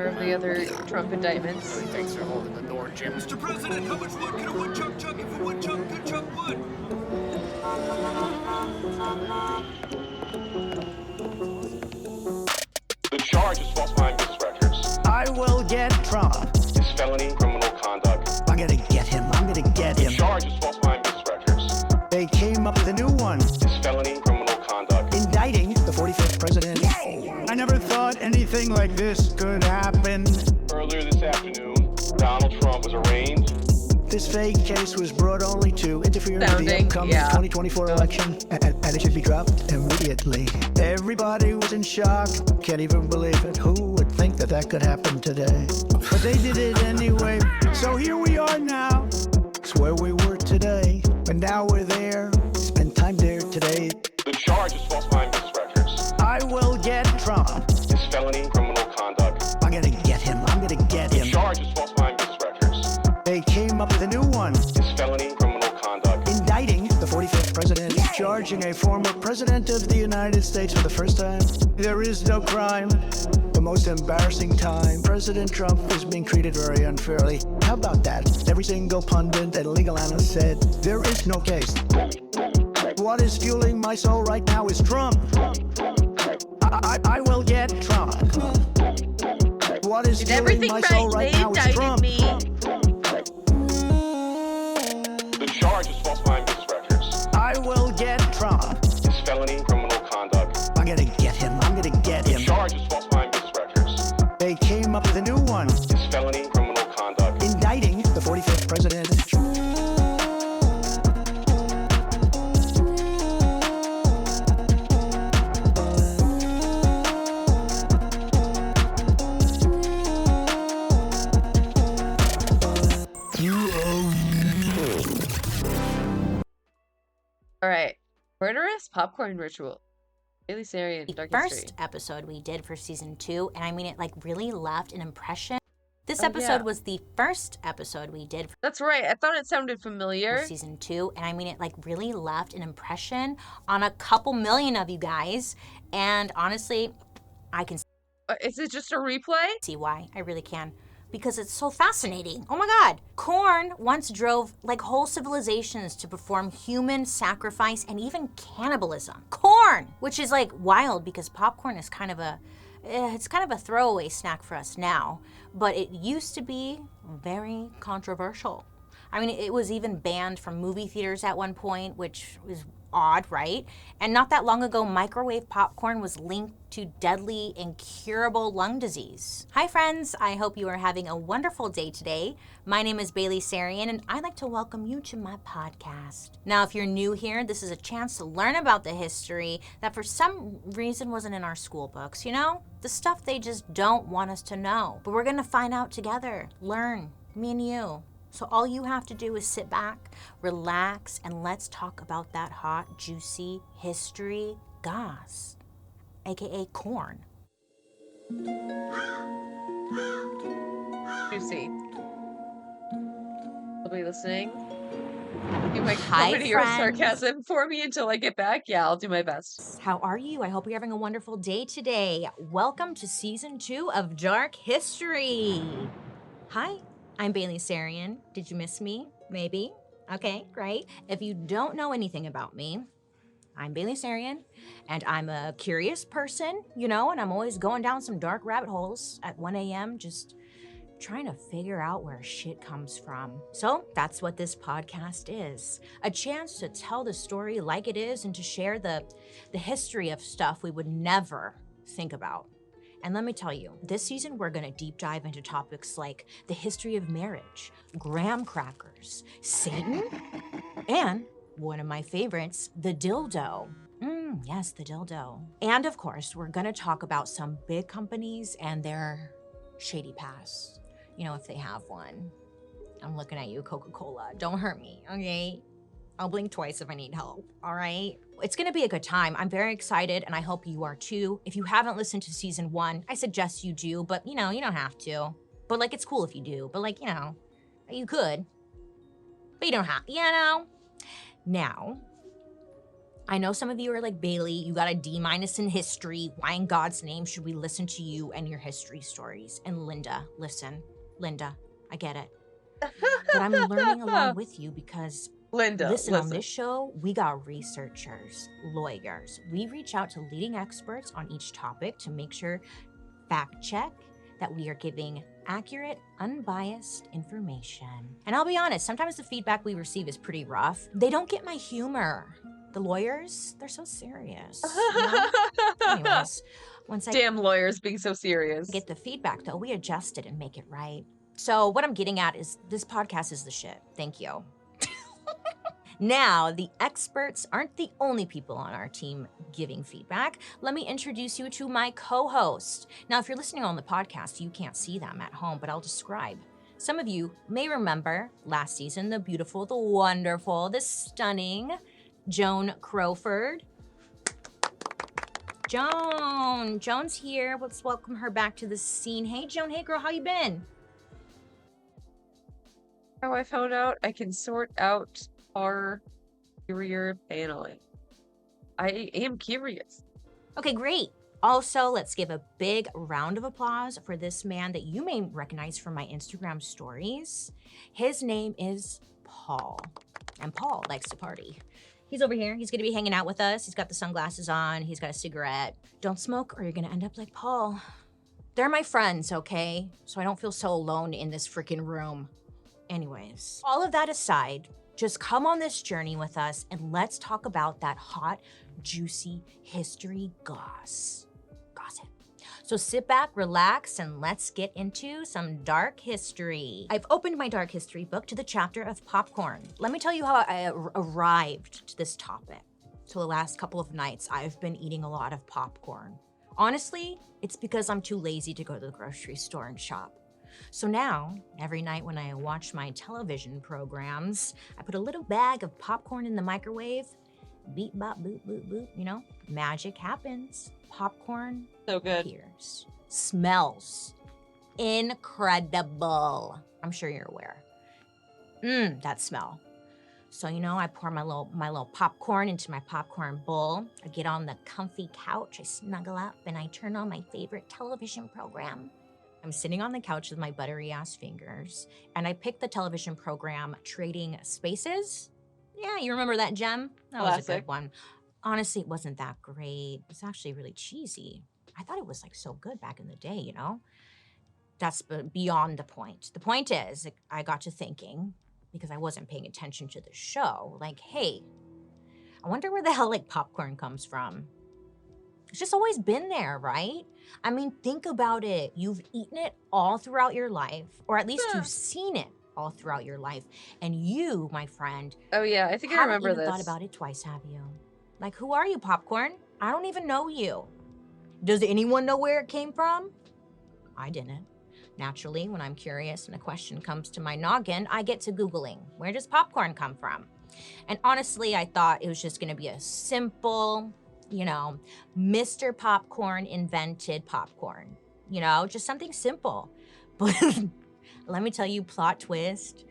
of the other Trump indictments. Thanks for holding the door, Jim. Mr. President, how much wood can a woodchuck chuck if a woodchuck could chuck wood? The charge is falsifying business records. I will get Trump. It's felony criminal conduct. I'm gonna get him. I'm gonna get him. The charge is falsifying business records. They came up with a new one. It's felony criminal conduct. Indicting the 45th president. I never thought anything like this could happen. Earlier this afternoon, Donald Trump was arraigned. This fake case was brought only to interfere with the upcoming 2024 election, and it should be dropped immediately. Everybody was in shock. Can't even believe it. Who would think that that could happen today? But they did it anyway. So here we are now. It's where we were today. But now we're there. Spend time there today. The charge is falsifying business records. I will get Trump. It's felony criminal conduct. I'm gonna get him. I'm gonna get him. The charge is falsifying business records. They came up with a new one. It's felony criminal conduct. Indicting the 45th president. Charging a former president of the United States for the first time. There is no crime. The most embarrassing time. President Trump is being treated very unfairly. How about that? Every single pundit and legal analyst said there is no case. What is fueling my soul right now is Trump. I will get Trump. What is fueling my soul right now is Trump. The charge is falsifying business records. I will get Trump. It's felony criminal conduct. I'm gonna get him. I'm gonna get him. The charge is falsifying business records. They came up with a new one. It's felony criminal conduct. Indicting the 45th president. All right. Murderous popcorn ritual. Bailey Sarian, Dark First History. episode we did for season 2, and I mean it like really left an impression. This Oh, episode yeah. was the first episode we did That's right. I thought it sounded familiar. for season 2, and I mean it like really left an impression on a couple million of you guys. And honestly, I can Is it just a replay? see why. I really can. Because it's so fascinating. Oh my God. Corn once drove like whole civilizations to perform human sacrifice and even cannibalism. Corn, which is like wild because popcorn is kind of a throwaway snack for us now, but it used to be very controversial. I mean, it was even banned from movie theaters at one point, which was odd, right? And not that long ago, microwave popcorn was linked to deadly, incurable lung disease. Hi friends, I hope you are having a wonderful day today. My name is Bailey Sarian, and I'd like to welcome you to my podcast. Now, if you're new here, this is a chance to learn about the history that for some reason wasn't in our school books, you know? The stuff they just don't want us to know. But we're gonna find out together, learn, me and you. So all you have to do is sit back, relax, and let's talk about that hot, juicy history goss, aka corn. Juicy. I'll be listening. You might Hi, cover your friends. sarcasm for me until I get back. Yeah, I'll do my best. How are you? I hope you're having a wonderful day today. Welcome to season 2 of Dark History. Hi, I'm Bailey Sarian. Did you miss me? Maybe. Okay, great. If you don't know anything about me, I'm Bailey Sarian, and I'm a curious person, you know, and I'm always going down some dark rabbit holes at 1 a.m. just trying to figure out where shit comes from. So that's what this podcast is. A chance to tell the story like it is and to share the history of stuff we would never think about. And let me tell you, this season we're gonna deep dive into topics like the history of marriage, graham crackers, Satan, and one of my favorites, the dildo. Yes, the dildo. And of course, we're gonna talk about some big companies and their shady past. You know, if they have one. I'm looking at you, Coca-Cola. Don't hurt me, okay? I'll blink twice if I need help, all right? It's gonna be a good time. I'm very excited, and I hope you are too. If you haven't listened to season 1, I suggest you do, but you know, you don't have to. But like, it's cool if you do, but like, you know, you could. But you don't have, you know? Now, I know some of you are like, Bailey, you got a D- in history. Why in God's name should we listen to you and your history stories? And Linda, listen. Linda, I get it. But I'm learning along with you because Linda, listen, on this show, we got researchers, lawyers. We reach out to leading experts on each topic to make sure, fact check, that we are giving accurate, unbiased information. And I'll be honest, sometimes the feedback we receive is pretty rough. They don't get my humor. The lawyers, they're so serious. You know? Anyways, once I Damn lawyers being so serious. get the feedback, though, we adjust it and make it right. So what I'm getting at is this podcast is the shit. Thank you. Now, the experts aren't the only people on our team giving feedback. Let me introduce you to my co-host. Now, if you're listening on the podcast, you can't see them at home, but I'll describe. Some of you may remember last season, the beautiful, the wonderful, the stunning Joan Crowford. Joan's here. Let's welcome her back to the scene. Hey, Joan. Hey, girl. How you been? How I found out I can sort out our interior paneling. I am curious. Okay, great. Also, let's give a big round of applause for this man that you may recognize from my Instagram stories. His name is Paul, and Paul likes to party. He's over here. He's gonna be hanging out with us. He's got the sunglasses on. He's got a cigarette. Don't smoke or you're gonna end up like Paul. They're my friends, okay? So I don't feel so alone in this freaking room. Anyways, all of that aside, just come on this journey with us and let's talk about that hot, juicy history gossip. So sit back, relax, and let's get into some dark history. I've opened my dark history book to the chapter of popcorn. Let me tell you how I arrived to this topic. So the last couple of nights, I've been eating a lot of popcorn. Honestly, it's because I'm too lazy to go to the grocery store and shop. So now, every night when I watch my television programs, I put a little bag of popcorn in the microwave. Beep, bop, boop, boop, boop, you know, magic happens. Popcorn so good. Appears. Smells incredible. I'm sure you're aware. That smell. So, you know, I pour my little popcorn into my popcorn bowl. I get on the comfy couch, I snuggle up, and I turn on my favorite television program. I'm sitting on the couch with my buttery ass fingers, and I pick the television program Trading Spaces. Yeah, you remember that, Gem? That was a good one. Honestly, it wasn't that great. It's actually really cheesy. I thought it was like so good back in the day, you know? That's beyond the point. The point is, I got to thinking, because I wasn't paying attention to the show, like, hey, I wonder where the hell like popcorn comes from. It's just always been there, right? I mean, think about it. You've eaten it all throughout your life, or at least you've seen it all throughout your life. And you, my friend, oh yeah, I think I remember haven't even this. thought about it twice, have you? Like, who are you, popcorn? I don't even know you. Does anyone know where it came from? I didn't. Naturally, when I'm curious and a question comes to my noggin, I get to Googling, where does popcorn come from? And honestly, I thought it was just gonna be a simple, you know, Mr. Popcorn invented popcorn. You know, just something simple. But let me tell you, plot twist,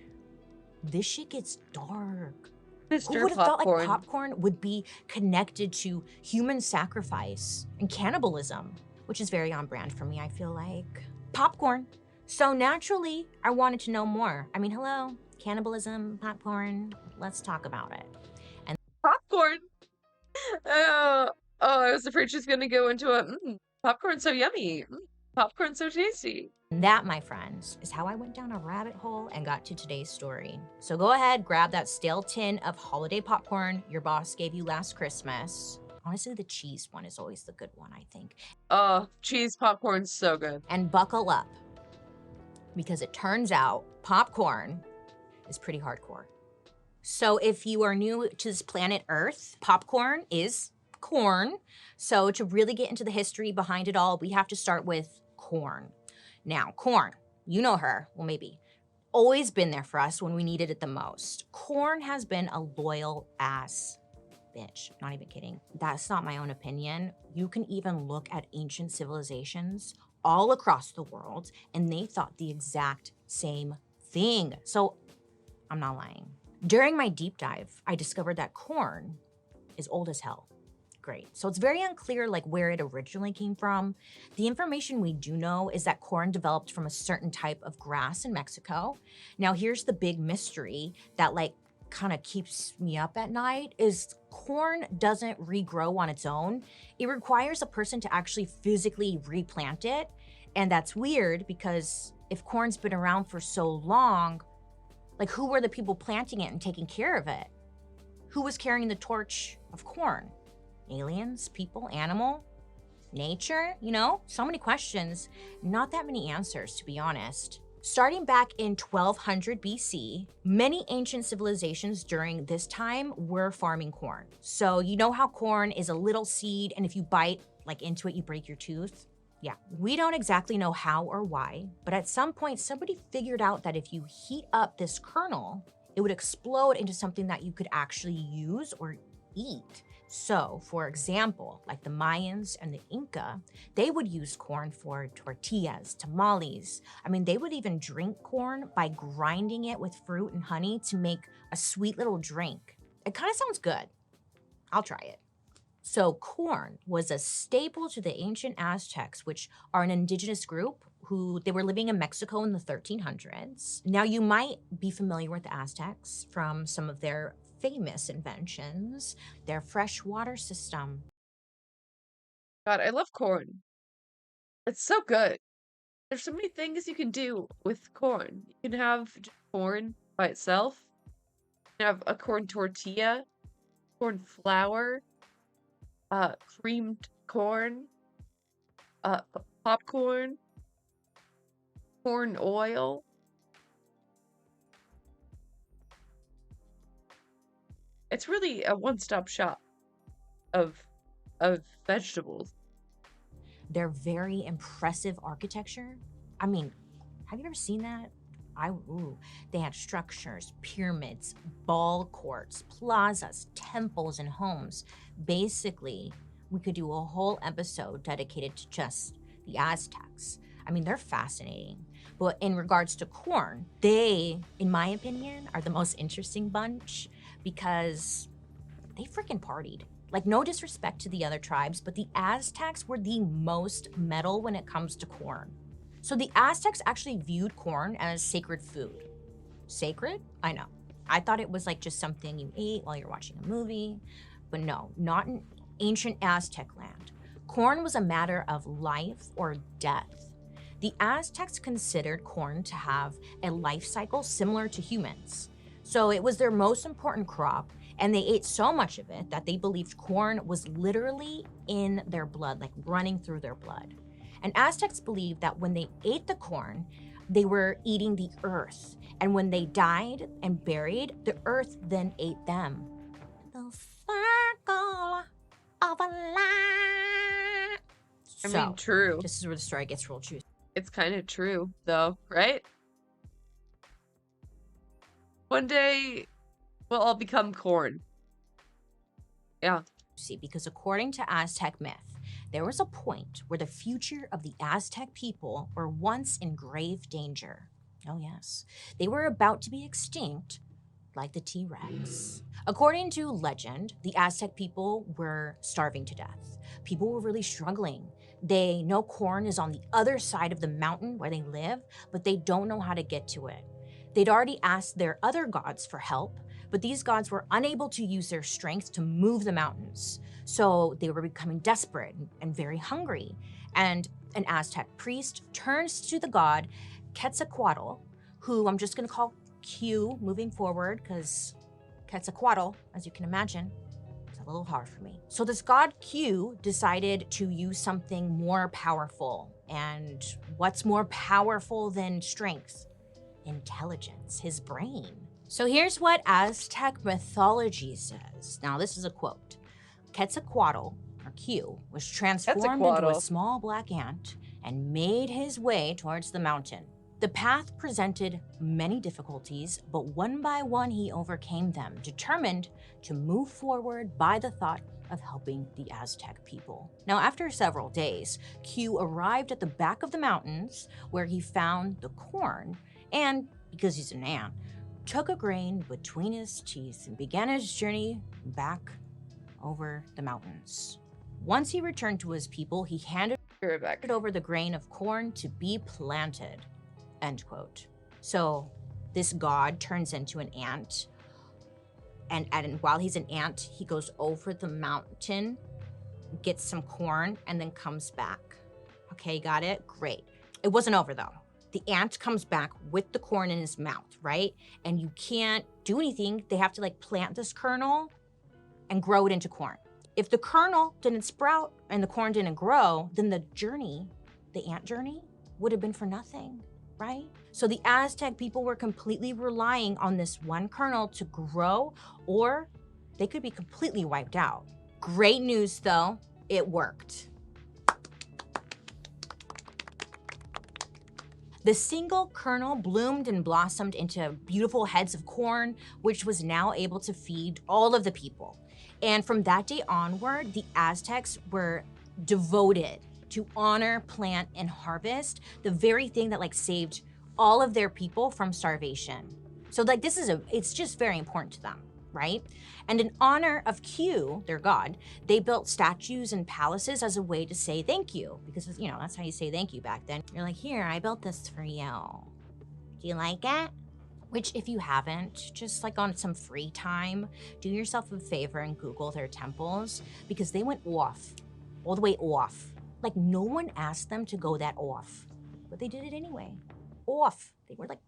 this shit gets dark. Who would have thought like popcorn would be connected to human sacrifice and cannibalism, which is very on brand for me, I feel like. Popcorn. So naturally, I wanted to know more. I mean, hello, cannibalism, popcorn, let's talk about it. And popcorn. I was afraid she's gonna go into a popcorn so yummy, popcorn so tasty. That, my friends, is how I went down a rabbit hole and got to today's story. So go ahead, grab that stale tin of holiday popcorn your boss gave you last Christmas. Honestly, the cheese one is always the good one, I think. Oh, cheese popcorn's so good. And buckle up, because it turns out popcorn is pretty hardcore. So if you are new to this planet Earth, popcorn is corn. So to really get into the history behind it all, we have to start with corn. Now, corn, you know her, well maybe, always been there for us when we needed it the most. Corn has been a loyal ass bitch, not even kidding. That's not my own opinion. You can even look at ancient civilizations all across the world and they thought the exact same thing. So I'm not lying. During my deep dive, I discovered that corn is old as hell. Great. So it's very unclear like where it originally came from. The information we do know is that corn developed from a certain type of grass in Mexico. Now here's the big mystery that like kind of keeps me up at night is corn doesn't regrow on its own. It requires a person to actually physically replant it. And that's weird because if corn's been around for so long, like who were the people planting it and taking care of it? Who was carrying the torch of corn? Aliens, people, animal, nature, you know? So many questions, not that many answers, to be honest. Starting back in 1200 BC, many ancient civilizations during this time were farming corn. So you know how corn is a little seed and if you bite like into it, you break your tooth? Yeah, we don't exactly know how or why, but at some point somebody figured out that if you heat up this kernel, it would explode into something that you could actually use or eat. So, for example, like the Mayans and the Inca, they would use corn for tortillas, tamales. I mean, they would even drink corn by grinding it with fruit and honey to make a sweet little drink. It kind of sounds good. I'll try it. So corn was a staple to the ancient Aztecs, which are an indigenous group who they were living in Mexico in the 1300s. Now you might be familiar with the Aztecs from some of their famous inventions, their fresh water system. God, I love corn. It's so good. There's so many things you can do with corn. You can have just corn by itself. You can have a corn tortilla, corn flour, creamed corn, popcorn, corn oil. It's really a one-stop shop of vegetables. Their very impressive architecture. I mean, have you ever seen that? They had structures, pyramids, ball courts, plazas, temples, and homes. Basically, we could do a whole episode dedicated to just the Aztecs. I mean, they're fascinating. But in regards to corn, they, in my opinion, are the most interesting bunch because they freaking partied. Like, no disrespect to the other tribes, but the Aztecs were the most metal when it comes to corn. So the Aztecs actually viewed corn as sacred food. Sacred? I know. I thought it was like just something you ate while you're watching a movie, but no, not in ancient Aztec land. Corn was a matter of life or death. The Aztecs considered corn to have a life cycle similar to humans. So it was their most important crop, and they ate so much of it that they believed corn was literally in their blood, like running through their blood. And Aztecs believed that when they ate the corn, they were eating the earth. And when they died and buried, the earth then ate them. The circle of life. I mean, true. This is where the story gets real juicy. It's kind of true, though, right? One day, we'll all become corn. Yeah. See, because according to Aztec myth, there was a point where the future of the Aztec people were once in grave danger. Oh yes, they were about to be extinct like the T-Rex. According to legend, the Aztec people were starving to death. People were really struggling. They know corn is on the other side of the mountain where they live, but they don't know how to get to it. They'd already asked their other gods for help, but these gods were unable to use their strength to move the mountains. So they were becoming desperate and very hungry. And an Aztec priest turns to the god Quetzalcoatl, who I'm just gonna call Q moving forward, because Quetzalcoatl, as you can imagine, is a little hard for me. So this god Q decided to use something more powerful. And what's more powerful than strength? Intelligence, his brain. So here's what Aztec mythology says. Now this is a quote. Quetzalcoatl, or Q, was transformed into a small black ant and made his way towards the mountain. The path presented many difficulties, but one by one he overcame them, determined to move forward by the thought of helping the Aztec people. Now, after several days, Q arrived at the back of the mountains where he found the corn and, because he's an ant, took a grain between his teeth and began his journey back over the mountains. Once he returned to his people, he handed over the grain of corn to be planted, end quote. So this god turns into an ant, and while he's an ant, he goes over the mountain, gets some corn, and then comes back. Okay, got it? Great. It wasn't over though. The ant comes back with the corn in his mouth, right? And you can't do anything. They have to like plant this kernel and grow it into corn. If the kernel didn't sprout and the corn didn't grow, then the journey, the ant journey, would have been for nothing, right? So the Aztec people were completely relying on this one kernel to grow, or they could be completely wiped out. Great news though, it worked. The single kernel bloomed and blossomed into beautiful heads of corn, which was now able to feed all of the people. And from that day onward, the Aztecs were devoted to honor, plant, and harvest, the very thing that like saved all of their people from starvation. So like it's just very important to them. right? And in honor of Q, their god, they built statues and palaces as a way to say thank you. Because, you know, that's how you say thank you back then. You're like, here, I built this for you. Do you like it? Which, if you haven't, just like on some free time, do yourself a favor and Google their temples, because they went off, all the way off. Like, no one asked them to go that off, but they did it anyway. Off. They were like,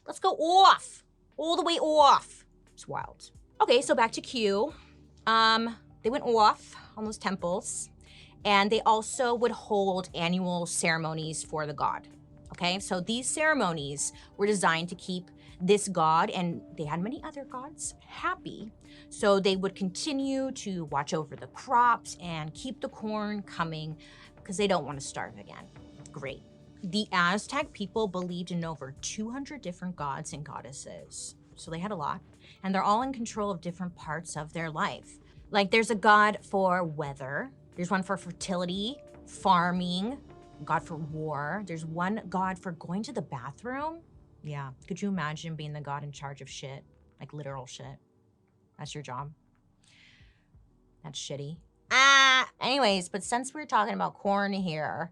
let's go off, all the way off. It's wild. Okay, so back to Q. They went off on those temples, and they also would hold annual ceremonies for the god. Okay, so these ceremonies were designed to keep this god, and they had many other gods, happy. So they would continue to watch over the crops and keep the corn coming because they don't want to starve again. Great. The Aztec people believed in over 200 different gods and goddesses. So they had a lot, and they're all in control of different parts of their life. Like, there's a god for weather, there's one for fertility, farming, god for war, there's one god for going to the bathroom. Yeah, could you imagine being the god in charge of shit? Like literal shit. That's your job. That's shitty. Anyways, but since we're talking about corn here,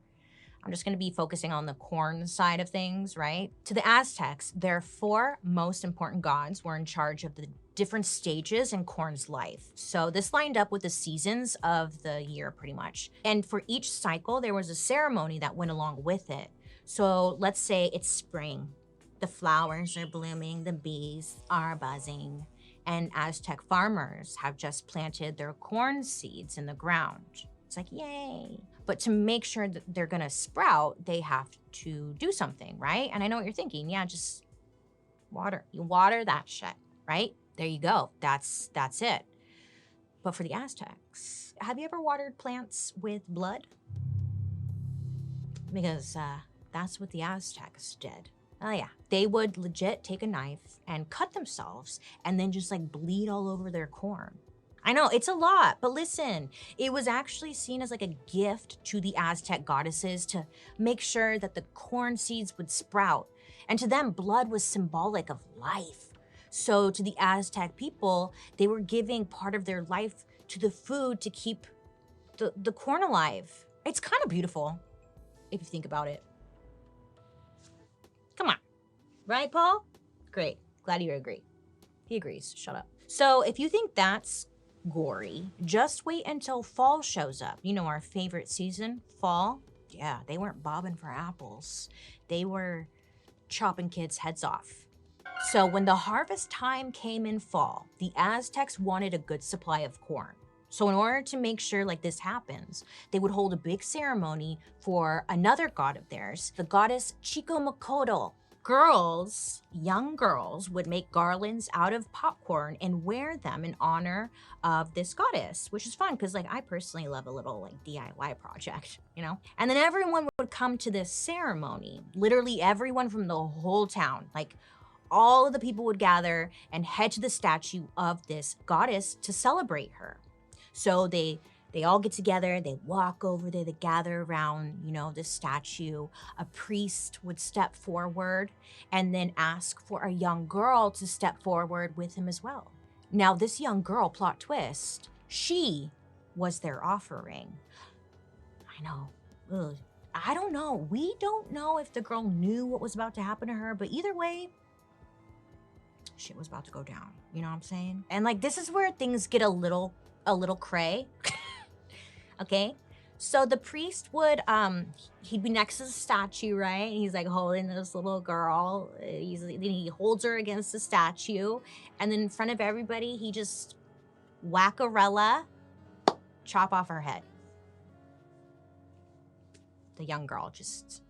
I'm just gonna be focusing on the corn side of things, right? To the Aztecs, their 4 most important gods were in charge of the different stages in corn's life. So this lined up with the seasons of the year pretty much. And for each cycle, there was a ceremony that went along with it. So let's say it's spring. The flowers are blooming, the bees are buzzing, and Aztec farmers have just planted their corn seeds in the ground. It's like, yay. But to make sure that they're gonna sprout, they have to do something, right? And I know what you're thinking. Yeah, just water. You water that shit, right? There you go. That's it. But for the Aztecs, have you ever watered plants with blood? Because that's what the Aztecs did. Oh yeah, they would legit take a knife and cut themselves and then just like bleed all over their corn. I know, it's a lot, but listen, it was actually seen as like a gift to the Aztec goddesses to make sure that the corn seeds would sprout. And to them, blood was symbolic of life. So to the Aztec people, they were giving part of their life to the food to keep the corn alive. It's kind of beautiful, if you think about it. Come on. Right, Paul? Great. Glad you agree. He agrees. Shut up. So if you think that's gory, just wait until fall shows up. You know, our favorite season, fall. Yeah, they weren't bobbing for apples. They were chopping kids' heads off. So when the harvest time came in fall, the Aztecs wanted a good supply of corn. So in order to make sure like this happens, they would hold a big ceremony for another god of theirs, the goddess Chicomocoatl. Girls, young girls, would make garlands out of popcorn and wear them in honor of this goddess, which is fun because like I personally love a little like DIY project, you know? And then everyone would come to this ceremony, literally everyone from the whole town, like all of the people would gather and head to the statue of this goddess to celebrate her. So they all get together, they walk over there, they gather around, you know, the statue. A priest would step forward and then ask for a young girl to step forward with him as well. Now, this young girl, plot twist, she was their offering. I know. Ugh. I don't know. We don't know if the girl knew what was about to happen to her, but either way, shit was about to go down. You know what I'm saying? And like, this is where things get a little cray. Okay, so the priest would, he'd be next to the statue, right? He's like holding this little girl. Then he holds her against the statue. And then in front of everybody, he just whack-a-rella, chop off her head. The young girl just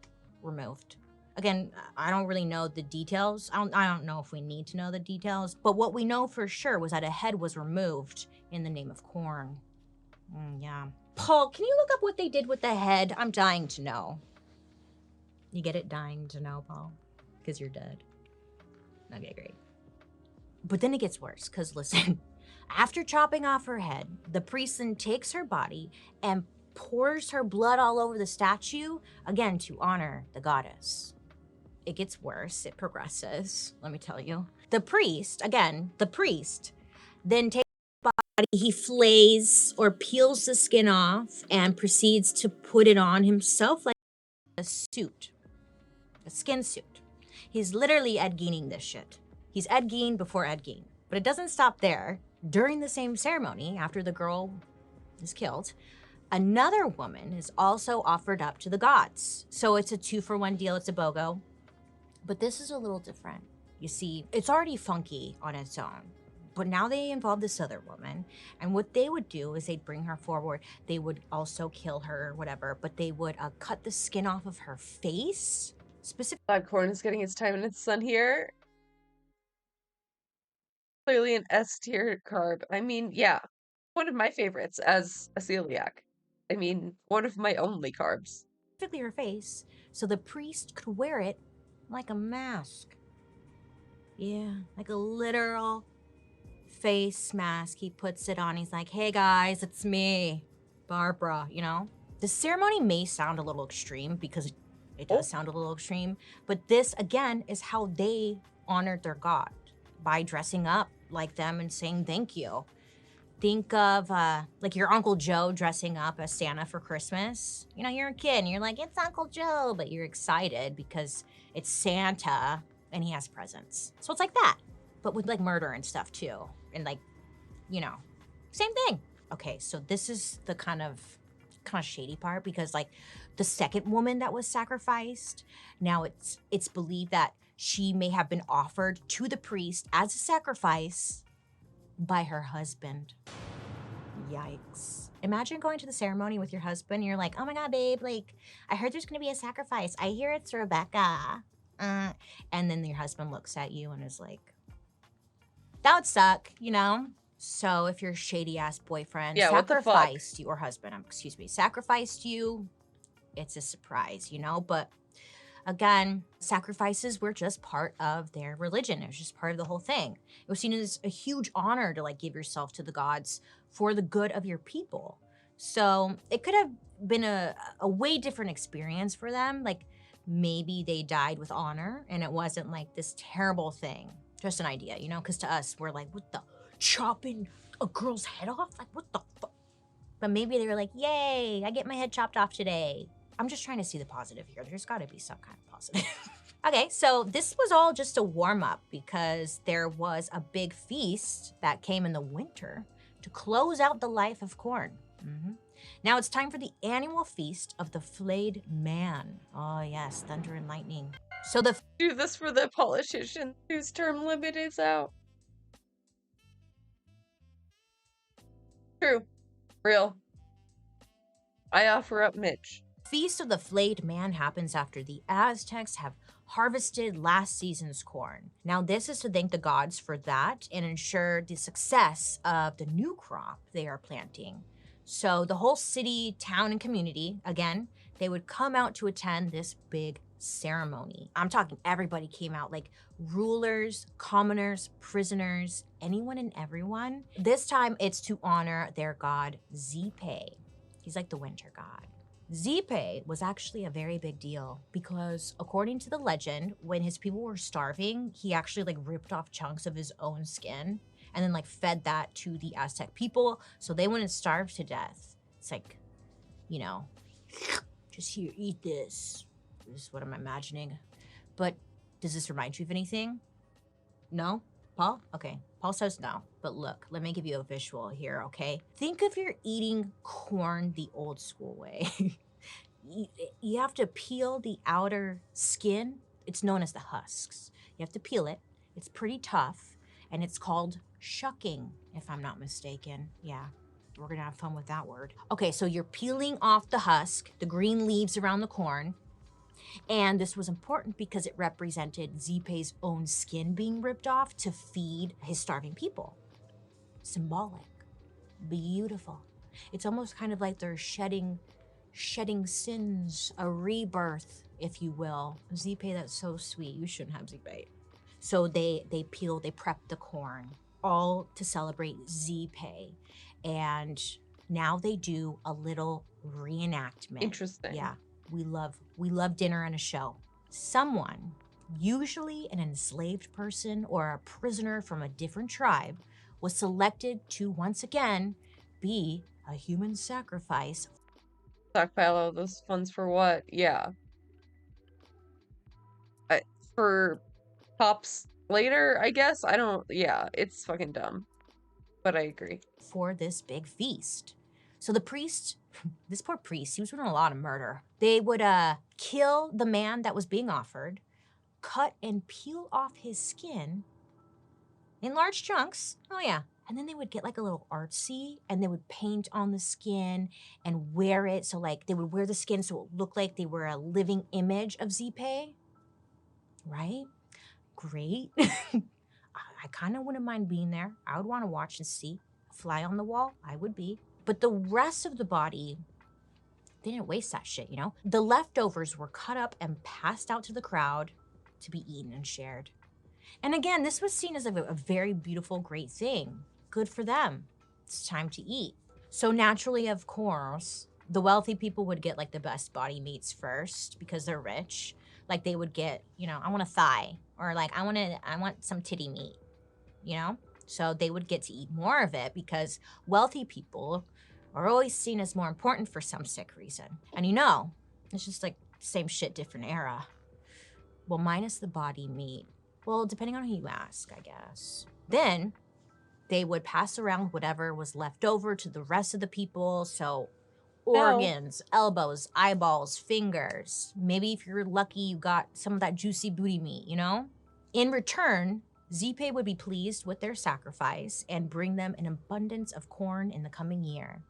removed. Again, I don't really know the details. I don't know if we need to know the details, but what we know for sure was that a head was removed in the name of corn. Yeah. Paul, can you look up what they did with the head? I'm dying to know. You get it? Dying to know, Paul? Because you're dead. Okay, great. But then it gets worse, because listen, after chopping off her head, the priest then takes her body and pours her blood all over the statue, again, to honor the goddess. It gets worse, it progresses, let me tell you. The priest, again, the priest, then takes the body, he flays or peels the skin off and proceeds to put it on himself like a suit, a skin suit. He's literally Ed Geining this shit. He's Ed Gein before Ed Gein. But it doesn't stop there. During the same ceremony, after the girl is killed, another woman is also offered up to the gods. So it's a 2-for-1 deal, it's a BOGO. But this is a little different. You see, it's already funky on its own. But now they involve this other woman. And what they would do is they'd bring her forward. They would also kill her or whatever, but they would cut the skin off of her face. Specifically. God, Corn is getting its time in the sun here. Clearly an S tier carb. I mean, yeah, one of my favorites as a celiac. I mean, one of my only carbs. Specifically her face, so the priest could wear it like a mask. Yeah, like a literal face mask. He puts it on. He's like, hey guys, it's me, Barbara, you know? The ceremony may sound a little extreme because it does sound a little extreme, but this, again, is how they honored their god, by dressing up like them and saying thank you. Think of like your Uncle Joe dressing up as Santa for Christmas. You know, you're a kid and you're like, it's Uncle Joe, but you're excited because it's Santa and he has presents. So it's like that, but with like murder and stuff too. And like, you know, same thing. Okay, so this is the kind of shady part, because like the second woman that was sacrificed, now it's believed that she may have been offered to the priest as a sacrifice by her husband. Yikes. Imagine going to the ceremony with your husband and you're like, oh my God, babe, like, I heard there's gonna be a sacrifice. I hear it's Rebecca. And then your husband looks at you and is like, that would suck, you know? So if your shady ass boyfriend sacrificed you, or husband, excuse me, sacrificed you, it's a surprise, you know? But again, sacrifices were just part of their religion. It was just part of the whole thing. It was seen as a huge honor to like give yourself to the gods for the good of your people. So it could have been a way different experience for them. Like maybe they died with honor and it wasn't like this terrible thing. Just an idea, you know? Because to us, we're like, what the? Chopping a girl's head off? Like, what the fuck? But maybe they were like, yay, I get my head chopped off today. I'm just trying to see the positive here. There's got to be some kind of positive. Okay, so this was all just a warm-up because there was a big feast that came in the winter to close out the life of Corn. Now it's time for the annual feast of the Flayed Man. Oh yes, thunder and lightning. So do this for the politician whose term limit is out. True. Real. I offer up Mitch. Feast of the Flayed Man happens after the Aztecs have harvested last season's corn. Now this is to thank the gods for that and ensure the success of the new crop they are planting. So the whole city, town, and community, again, they would come out to attend this big ceremony. I'm talking everybody came out, like rulers, commoners, prisoners, anyone and everyone. This time it's to honor their god Zipe. He's like the winter god. Zipe was actually a very big deal because according to the legend, when his people were starving, he actually like ripped off chunks of his own skin and then like fed that to the Aztec people so they wouldn't starve to death. It's like, you know, just here, eat this. This is what I'm imagining. But does this remind you of anything? No? Paul? Okay. Paul says no. But look, let me give you a visual here, okay? Think if you're eating corn the old school way. You have to peel the outer skin. It's known as the husks. You have to peel it. It's pretty tough. And it's called shucking, if I'm not mistaken. Yeah. We're gonna have fun with that word. Okay, so you're peeling off the husk, the green leaves around the corn. And this was important because it represented Zipe's own skin being ripped off to feed his starving people. Symbolic, beautiful. It's almost kind of like they're shedding sins, a rebirth, if you will. Zipe, that's so sweet. You shouldn't have Zipe. So they prep the corn, all to celebrate Zipe. And now they do a little reenactment. Interesting. Yeah. We love dinner and a show. Someone, usually an enslaved person or a prisoner from a different tribe, was selected to once again be a human sacrifice. Stockpile all those funds for what? Yeah. For pops later, I guess? I don't... Yeah, it's fucking dumb. But I agree. For this big feast. So the priest, this poor priest, he was doing a lot of murder. They would kill the man that was being offered, cut and peel off his skin in large chunks. Oh yeah. And then they would get like a little artsy and they would paint on the skin and wear it. So like they would wear the skin so it looked like they were a living image of Zipe. Right? Great. I kind of wouldn't mind being there. I would want to watch and see. Fly on the wall, I would be. But the rest of the body, they didn't waste that shit, you know? The leftovers were cut up and passed out to the crowd to be eaten and shared. And again, this was seen as a very beautiful, great thing. Good for them. It's time to eat. So naturally, of course, the wealthy people would get like the best body meats first because they're rich. Like they would get, you know, I want a thigh, or like I want some titty meat, you know? So they would get to eat more of it because wealthy people are always seen as more important for some sick reason. And you know, it's just like same shit, different era. Well, minus the body meat. Well, depending on who you ask, I guess. Then they would pass around whatever was left over to the rest of the people. So organs, elbows, eyeballs, fingers. Maybe if you're lucky, you got some of that juicy booty meat, you know? In return, Zipe would be pleased with their sacrifice and bring them an abundance of corn in the coming year.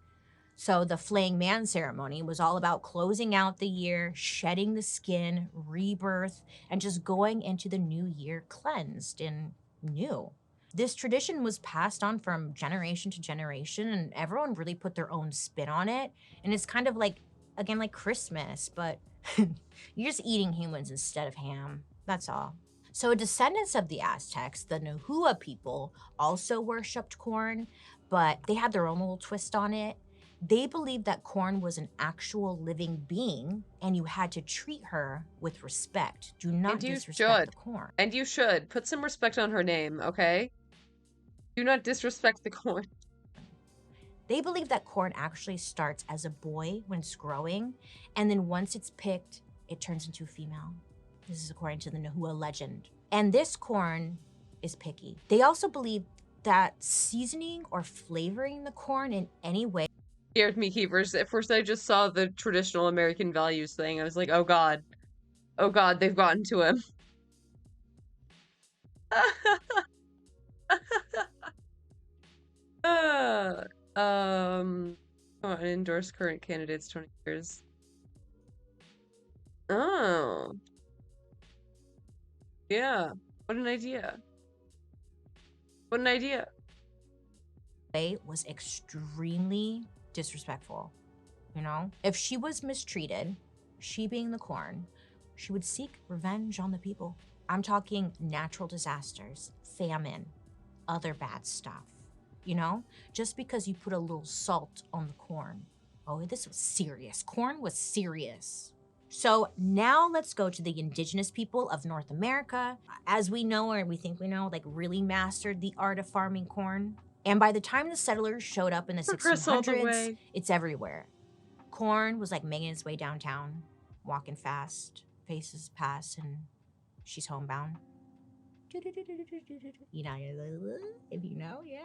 So the flaying man ceremony was all about closing out the year, shedding the skin, rebirth, and just going into the new year cleansed and new. This tradition was passed on from generation to generation, and everyone really put their own spin on it. And it's kind of like, again, like Christmas, but you're just eating humans instead of ham. That's all. So descendants of the Aztecs, the Nahua people, also worshipped corn, but they had their own little twist on it. They believed that corn was an actual living being, and you had to treat her with respect. Do not disrespect the corn. And you should. Put some respect on her name, okay? Do not disrespect the corn. They believe that corn actually starts as a boy when it's growing, and then once it's picked, it turns into a female. This is according to the Nahua legend. And this corn is picky. They also believe that seasoning or flavoring the corn in any way Scared me, Keepers. At first I just saw the traditional American values thing. I was like, oh god. Oh god, they've gotten to him. Endorse current candidates 20 years. Oh. Yeah. What an idea. What an idea. Was extremely disrespectful, you know? If she was mistreated, she being the corn, she would seek revenge on the people. I'm talking natural disasters, famine, other bad stuff, you know? Just because you put a little salt on the corn. Oh, this was serious. Corn was serious. So now let's go to the indigenous people of North America. As we know, or we think we know, like really mastered the art of farming corn. And by the time the settlers showed up in the 1600s, it's everywhere. Corn was like making its way downtown, walking fast, faces pass, and she's homebound. You know, if you know, yeah.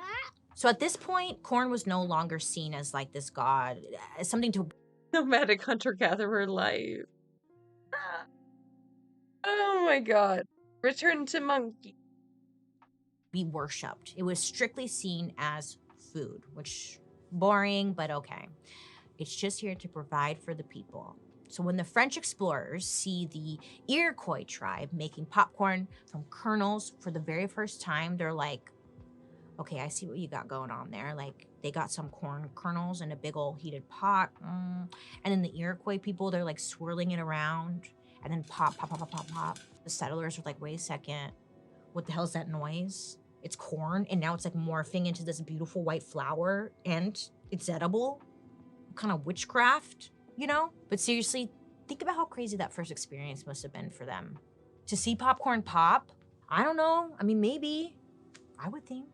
So at this point, corn was no longer seen as like this god, as something to... Nomadic hunter-gatherer life. Oh my god. Return to monkey. Be worshipped. It was strictly seen as food, which boring, but okay. It's just here to provide for the people. So when the French explorers see the Iroquois tribe making popcorn from kernels for the very first time, they're like, okay, I see what you got going on there. Like, they got some corn kernels in a big old heated pot. And then the Iroquois people, they're like swirling it around and then pop, pop, pop, pop, pop, pop. The settlers were like, wait a second, what the hell is that noise? It's corn, and now it's like morphing into this beautiful white flower, and it's edible. What kind of witchcraft, you know? But seriously, think about how crazy that first experience must have been for them. To see popcorn pop, I don't know. I mean, maybe. I would think.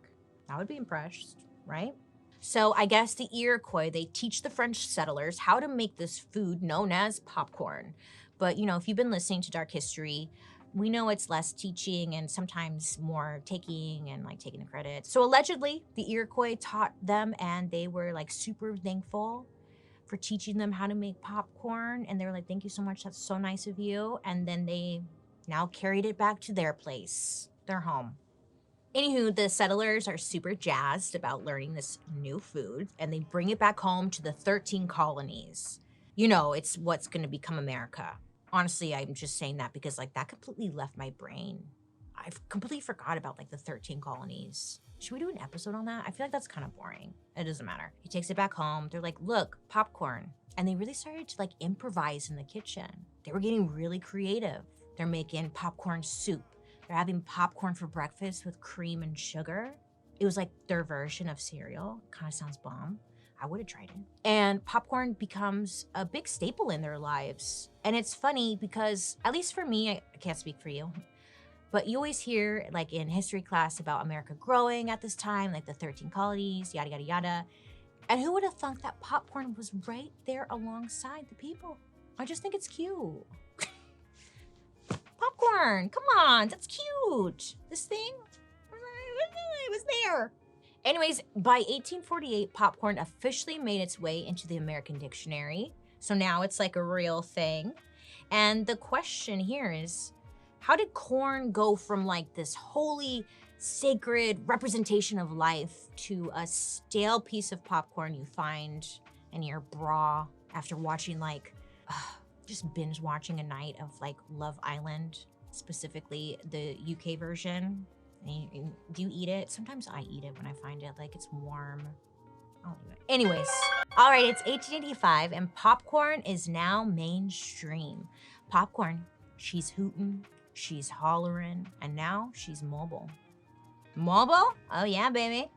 I would be impressed, right? So I guess the Iroquois, they teach the French settlers how to make this food known as popcorn. But, if you've been listening to Dark History, we know it's less teaching and sometimes more taking and like taking the credit. So allegedly, the Iroquois taught them and they were like super thankful for teaching them how to make popcorn. And they were like, thank you so much. That's so nice of you. And then they now carried it back to their place, their home. Anywho, the settlers are super jazzed about learning this new food and they bring it back home to the 13 colonies. It's what's going to become America. Honestly, I'm just saying that because like that completely left my brain. I've completely forgot about like the 13 colonies. Should we do an episode on that? I feel like that's kind of boring. It doesn't matter. He takes it back home. They're like, look, popcorn. And they really started to like improvise in the kitchen. They were getting really creative. They're making popcorn soup. They're having popcorn for breakfast with cream and sugar. It was like their version of cereal. Kind of sounds bomb. I would have tried it. And popcorn becomes a big staple in their lives. And it's funny because, at least for me, I can't speak for you, but you always hear like in history class about America growing at this time, like the 13 colonies, yada, yada, yada. And who would have thunk that popcorn was right there alongside the people? I just think it's cute. Popcorn, come on, that's cute. This thing, it was there. Anyways, by 1848, popcorn officially made its way into the American dictionary. So now it's like a real thing. And the question here is, how did corn go from like this holy, sacred representation of life to a stale piece of popcorn you find in your bra after watching like, just binge watching a night of like Love Island, specifically the UK version? Do you eat it? Sometimes I eat it when I find it like it's warm. Anyways, all right, it's 1885 and popcorn is now mainstream. Popcorn, she's hooting, she's hollering, and now she's mobile. Mobile? Oh yeah, baby.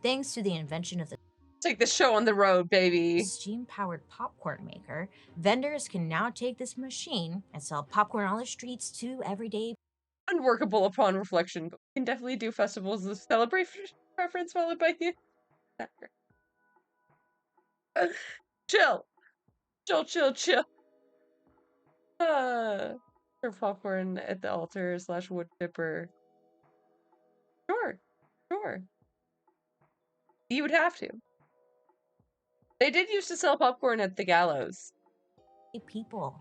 Thanks to the invention of the Take the show on the road, baby. steam-powered popcorn maker, vendors can now take this machine and sell popcorn on the streets to everyday. Unworkable upon reflection, but we can definitely do festivals of celebration preference followed by you. Chill. Chill. Serve popcorn at the altar / wood chipper. Sure. You would have to. They did used to sell popcorn at the gallows. People.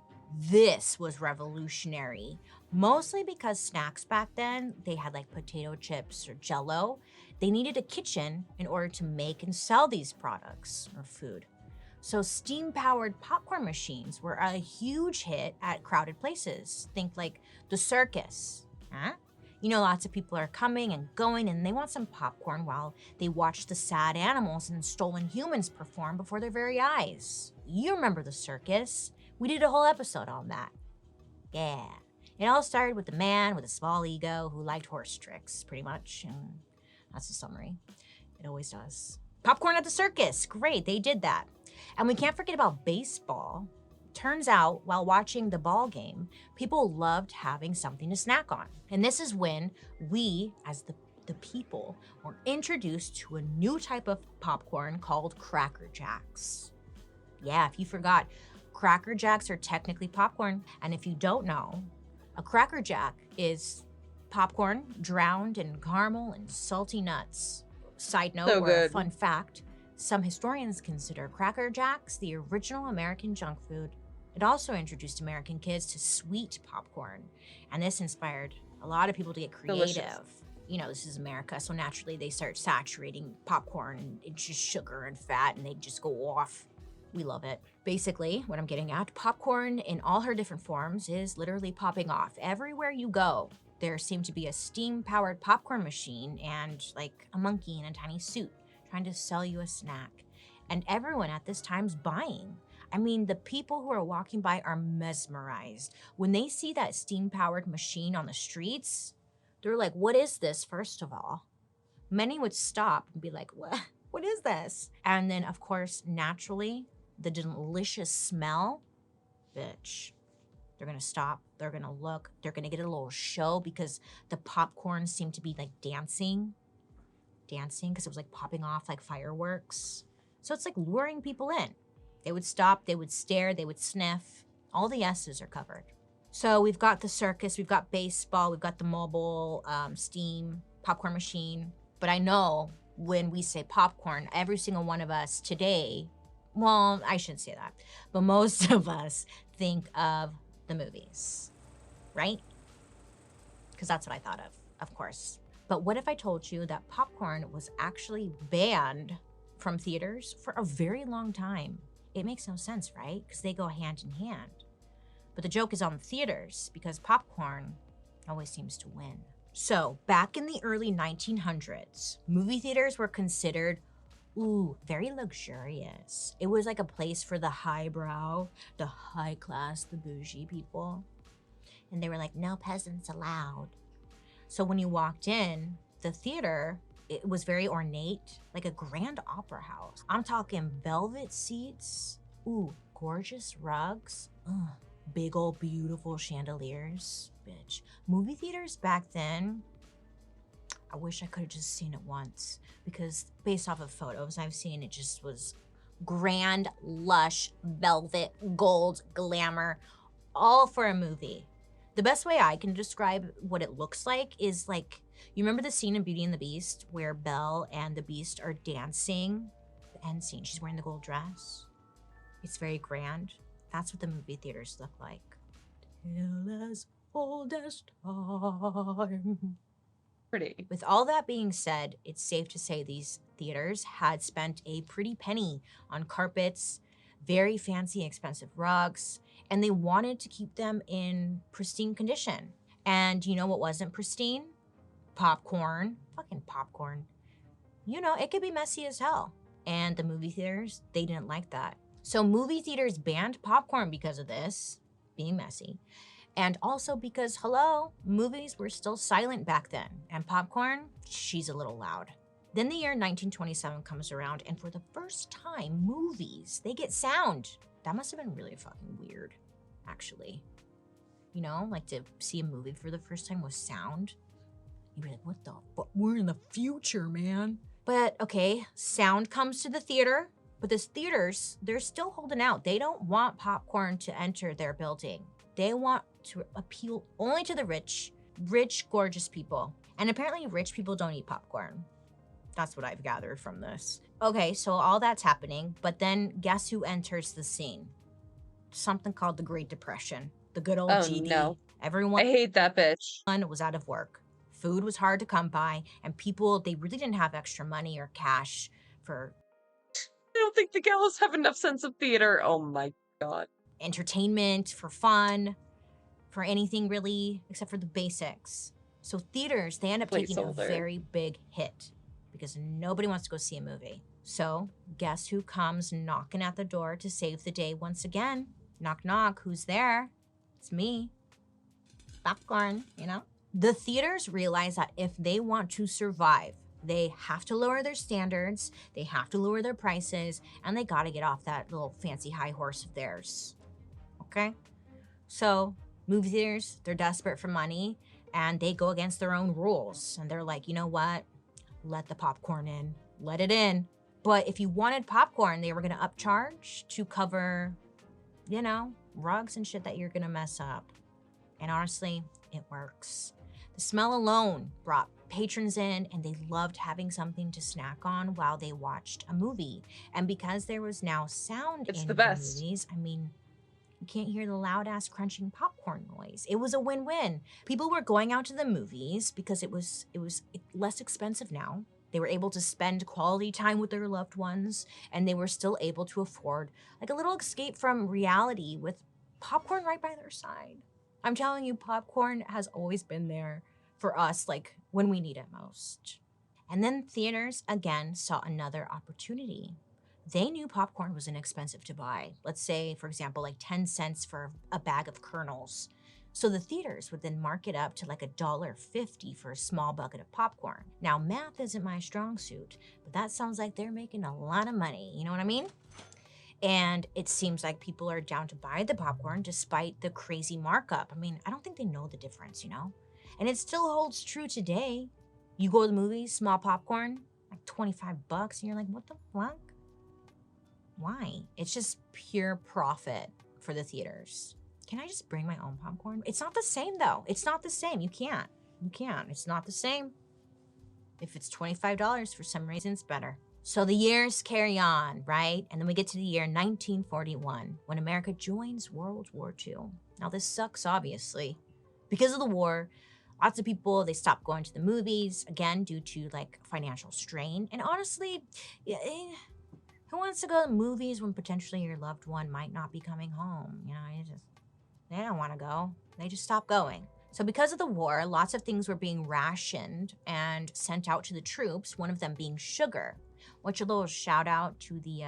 This was revolutionary. Mostly because snacks back then, they had like potato chips or Jell-O. They needed a kitchen in order to make and sell these products or food. So steam-powered popcorn machines were a huge hit at crowded places. Think like the circus, huh? Lots of people are coming and going and they want some popcorn while they watch the sad animals and stolen humans perform before their very eyes. You remember the circus. We did a whole episode on that. Yeah. It all started with the man with a small ego who liked horse tricks, pretty much. And that's the summary. It always does. Popcorn at the circus. Great, they did that. And we can't forget about baseball. Turns out, while watching the ball game, people loved having something to snack on. And this is when we, as the people, were introduced to a new type of popcorn called Cracker Jacks. Yeah, if you forgot, Cracker Jacks are technically popcorn. And if you don't know, a Cracker Jack is popcorn drowned in caramel and salty nuts. Side note, So or a good. fun fact, some historians consider Cracker Jacks the original American junk food. It also introduced American kids to sweet popcorn, and this inspired a lot of people to get creative. Delicious. This is America, so naturally they start saturating popcorn and it's just sugar and fat, and they just go off. We love it. Basically, what I'm getting at, popcorn in all her different forms is literally popping off. Everywhere you go, there seemed to be a steam-powered popcorn machine and like a monkey in a tiny suit trying to sell you a snack. And everyone at this time's buying. I mean, the people who are walking by are mesmerized. When they see that steam-powered machine on the streets, they're like, what is this, first of all? Many would stop and be like, what is this? And then, of course, naturally, the delicious smell, bitch. They're gonna stop, they're gonna look, they're gonna get a little show because the popcorn seem to be like dancing. dancing because it was like popping off like fireworks. So it's like luring people in. They would stop, they would stare, they would sniff. All the S's are covered. So we've got the circus, we've got baseball, we've got the mobile steam popcorn machine. But I know when we say popcorn, every single one of us today, well, I shouldn't say that, but most of us think of the movies, right? Because that's what I thought of course. But what if I told you that popcorn was actually banned from theaters for a very long time? It makes no sense, right? Because they go hand in hand. But the joke is on the theaters because popcorn always seems to win. So back in the early 1900s, movie theaters were considered, very luxurious. It was like a place for the highbrow, the high class, the bougie people. And they were like, no peasants allowed. So when you walked in, the theater, it was very ornate, like a grand opera house. I'm talking velvet seats, gorgeous rugs, big old beautiful chandeliers, bitch. Movie theaters back then, I wish I could have just seen it once because based off of photos I've seen, it just was grand, lush, velvet, gold, glamour, all for a movie. The best way I can describe what it looks like is like, you remember the scene in Beauty and the Beast where Belle and the Beast are dancing? The end scene, she's wearing the gold dress. It's very grand. That's what the movie theaters look like. Till as old as time. Pretty. With all that being said, it's safe to say these theaters had spent a pretty penny on carpets, very fancy, expensive rugs, and they wanted to keep them in pristine condition. And you know what wasn't pristine? Popcorn. Fucking popcorn. You know, it could be messy as hell. And the movie theaters, they didn't like that. So movie theaters banned popcorn because of this, being messy. And also because, hello, movies were still silent back then. And popcorn, she's a little loud. Then the year 1927 comes around, and for the first time, movies, they get sound. That must have been really fucking weird, actually. You know, like to see a movie for the first time with sound. You'd be like, what the fuck? We're in the future, man. But okay, sound comes to the theater, but the theaters, they're still holding out. They don't want popcorn to enter their building. They want to appeal only to the rich, gorgeous people. And apparently rich people don't eat popcorn. That's what I've gathered from this. Okay, so all that's happening, but then guess who enters the scene? Something called the Great Depression. The good old GD. No. Everyone I hate that bitch. Was out of work. Food was hard to come by, and people, they really didn't have extra money or cash for... I don't think the gallows have enough sense of theater. Oh my god. Entertainment, for fun, for anything really, except for the basics. So theaters, they end up taking a very big hit because nobody wants to go see a movie. So guess who comes knocking at the door to save the day once again? Knock, knock, who's there? It's me. Popcorn, you know? The theaters realize that if they want to survive, they have to lower their standards, they have to lower their prices, and they gotta get off that little fancy high horse of theirs. Okay? So, movie theaters, they're desperate for money, and they go against their own rules. And they're like, you know what? Let the popcorn in. Let it in. But if you wanted popcorn, they were gonna upcharge to cover, you know, rugs and shit that you're gonna mess up. And honestly, it works. The smell alone brought patrons in, and they loved having something to snack on while they watched a movie. And because there was now sound in the movies, I mean, you can't hear the loud ass crunching popcorn noise. It was a win-win. People were going out to the movies because it was less expensive now. They were able to spend quality time with their loved ones, and they were still able to afford like a little escape from reality with popcorn right by their side. I'm telling you, popcorn has always been there for us, like when we need it most. And then theaters, again, saw another opportunity. They knew popcorn was inexpensive to buy. Let's say, for example, like 10 cents for a bag of kernels. So the theaters would then mark it up to like $1.50 for a small bucket of popcorn. Now, math isn't my strong suit, but that sounds like they're making a lot of money. You know what I mean? And it seems like people are down to buy the popcorn despite the crazy markup. I mean, I don't think they know the difference, you know? And it still holds true today. You go to the movies, small popcorn, $25 and you're like, what the fuck? Why? It's just pure profit for the theaters. Can I just bring my own popcorn? It's not the same though. It's not the same. You can't. You can't. It's not the same. If it's $25, for some reason it's better. So the years carry on, right? And then we get to the year 1941 when America joins World War II. Now this sucks, obviously. Because of the war, lots of people, they stop going to the movies, again, due to like financial strain. And honestly, who wants to go to the movies when potentially your loved one might not be coming home? You know, they don't want to go. They just stop going. So because of the war, lots of things were being rationed and sent out to the troops, one of them being sugar. Which a little shout out to the,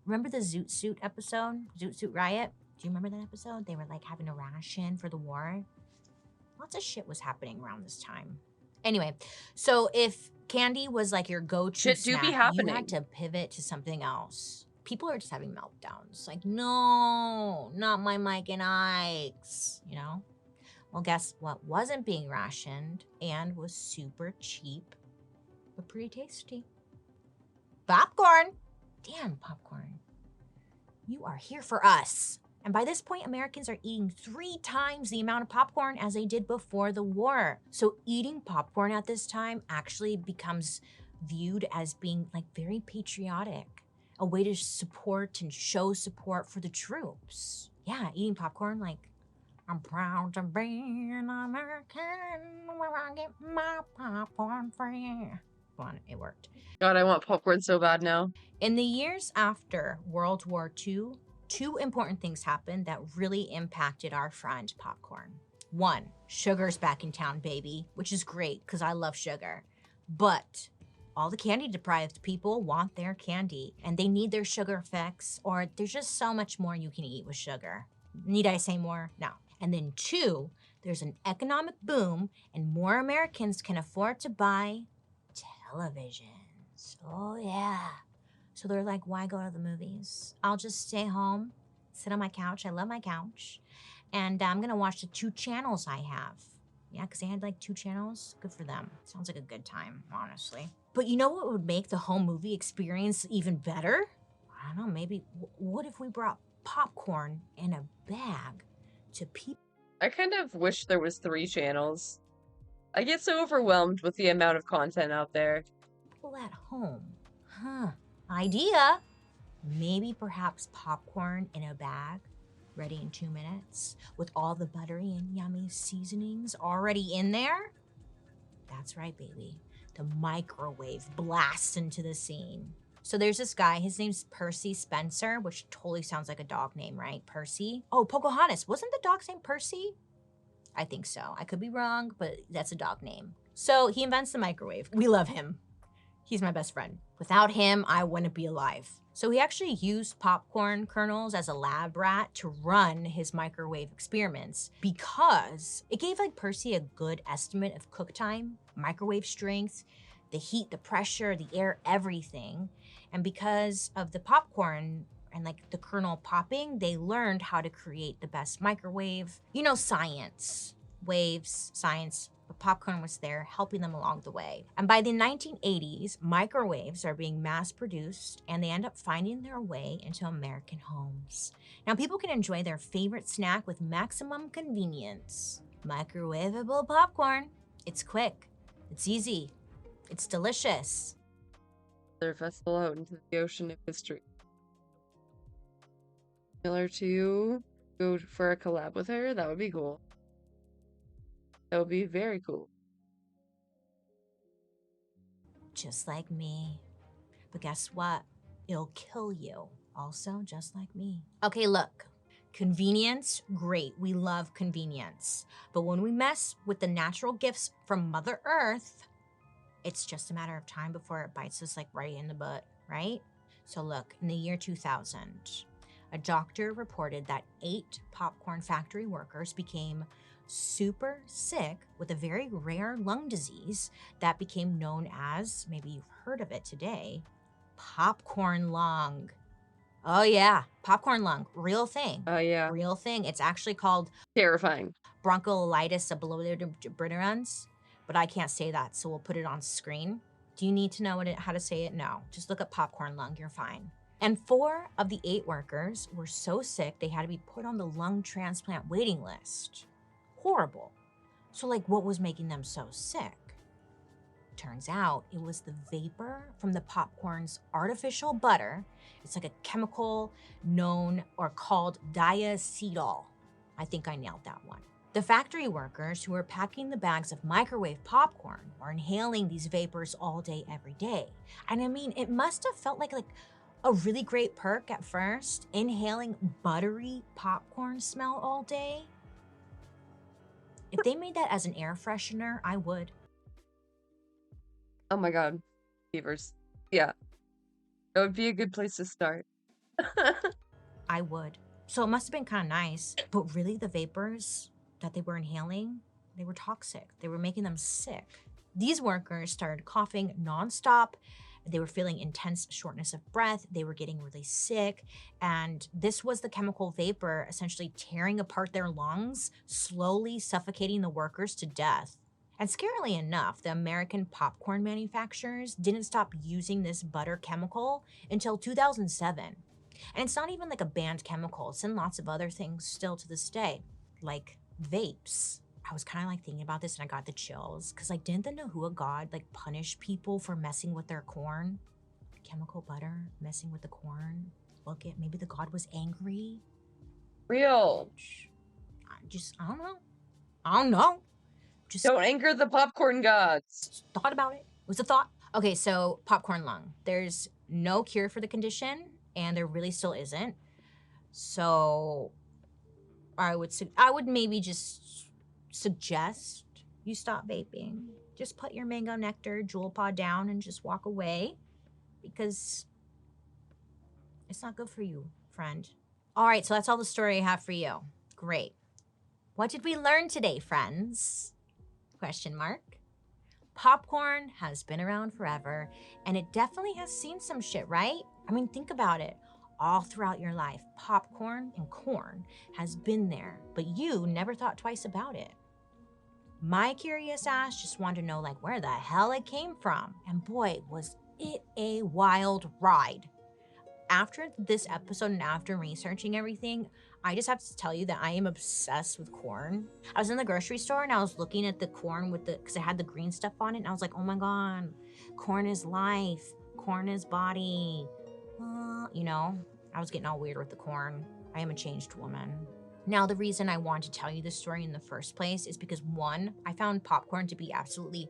remember the Zoot Suit episode? Zoot Suit Riot? Do you remember that episode? They were like having a ration for the war. Lots of shit was happening around this time. Anyway, so if candy was like your go-to Shit do snack, be happening. you had to pivot to something else. People are just having meltdowns. Like, no, not my Mike and Ike's, you know? Well, guess what wasn't being rationed and was super cheap, but pretty tasty? Popcorn. Damn, popcorn. You are here for us. And by this point, Americans are eating 3 times the amount of popcorn as they did before the war. So eating popcorn at this time actually becomes viewed as being like very patriotic, a way to support and show support for the troops. Yeah, eating popcorn, like, I'm proud to be an American where I get my popcorn free. Fun, it worked. God, I want popcorn so bad now. In the years after World War II, 2 important things happened that really impacted our friend popcorn. 1, sugar's back in town, baby, which is great because I love sugar. But all the candy deprived people want their candy and they need their sugar fix, or there's just so much more you can eat with sugar. Need I say more? No. And then 2, there's an economic boom and more Americans can afford to buy televisions. Oh yeah. So they're like, why go to the movies? I'll just stay home, sit on my couch. I love my couch. And I'm gonna watch the 2 channels I have. Yeah, because they had like 2 channels. Good for them. Sounds like a good time, honestly. But you know what would make the home movie experience even better? I don't know, maybe, what if we brought popcorn in a bag to people? I kind of wish there was 3 channels. I get so overwhelmed with the amount of content out there. People at home. Huh. Idea. Maybe perhaps popcorn in a bag, ready in 2 minutes, with all the buttery and yummy seasonings already in there. That's right, baby. The microwave blasts into the scene. So there's this guy, his name's Percy Spencer, which totally sounds like a dog name, right? Percy. Oh, Pocahontas. Wasn't the dog's name Percy? I think so. I could be wrong, but that's a dog name. So he invents the microwave. We love him. He's my best friend. Without him, I wouldn't be alive. So he actually used popcorn kernels as a lab rat to run his microwave experiments because it gave like Percy a good estimate of cook time, microwave strength, the heat, the pressure, the air, everything. And because of the popcorn and like the kernel popping, they learned how to create the best microwave. You know, science, waves, science, but popcorn was there helping them along the way. And by the 1980s, microwaves are being mass produced and they end up finding their way into American homes. Now people can enjoy their favorite snack with maximum convenience. Microwavable popcorn. It's quick, it's easy, it's delicious. Their vessel out into the ocean of history. Miller to go for a collab with her? That would be cool. That would be very cool. Just like me. But guess what? It'll kill you. Also, just like me. Okay, look. Convenience, great. We love convenience. But when we mess with the natural gifts from Mother Earth, it's just a matter of time before it bites us like right in the butt, right? So look, in the year 2000, a doctor reported that 8 popcorn factory workers became super sick with a very rare lung disease that became known as, maybe you've heard of it today, popcorn lung. Oh yeah, popcorn lung, real thing. Oh yeah. Real thing. It's actually called terrifying bronchiolitis obliterans, but I can't say that, so we'll put it on screen. Do you need to know how to say it? No. Just look up popcorn lung. You're fine. And 4 of the 8 workers were so sick they had to be put on the lung transplant waiting list. Horrible. So, like, what was making them so sick? Turns out it was the vapor from the popcorn's artificial butter. It's like a chemical known or called diacetyl. I think I nailed that one. The factory workers who were packing the bags of microwave popcorn were inhaling these vapors all day, every day. And I mean, it must have felt like a really great perk at first, inhaling buttery popcorn smell all day. If they made that as an air freshener, I would. Oh my god. Beavers. Yeah. That would be a good place to start. I would. So it must have been kind of nice. But really, the vapors that they were inhaling, they were toxic. They were making them sick. These workers started coughing nonstop. They were feeling intense shortness of breath. They were getting really sick. And this was the chemical vapor essentially tearing apart their lungs, slowly suffocating the workers to death. And scarily enough, the American popcorn manufacturers didn't stop using this butter chemical until 2007. And it's not even like a banned chemical. It's in lots of other things still to this day, like vapes. I was kind of like thinking about this and I got the chills because like didn't the Nahua god like punish people for messing with their corn? Chemical butter messing with the corn. Look it, maybe the god was angry. Real. I don't know. Just don't anger the popcorn gods. Thought about it. It was a thought. Okay, so popcorn lung. There's no cure for the condition and there really still isn't. So I would maybe just suggest you stop vaping. Just put your mango nectar jewel pod down and just walk away because it's not good for you, friend. All right, so that's all the story I have for you. Great. What did we learn today, friends? Question mark. Popcorn has been around forever and it definitely has seen some shit, right? I mean, think about it. All throughout your life, popcorn and corn has been there, but you never thought twice about it. My curious ass just wanted to know like where the hell it came from. And boy, was it a wild ride. After this episode and after researching everything, I just have to tell you that I am obsessed with corn. I was in the grocery store and I was looking at the corn because it had the green stuff on it. And I was like, oh my God, corn is life. Corn is body. You know, I was getting all weird with the corn. I am a changed woman. Now, the reason I want to tell you this story in the first place is because 1, I found popcorn to be absolutely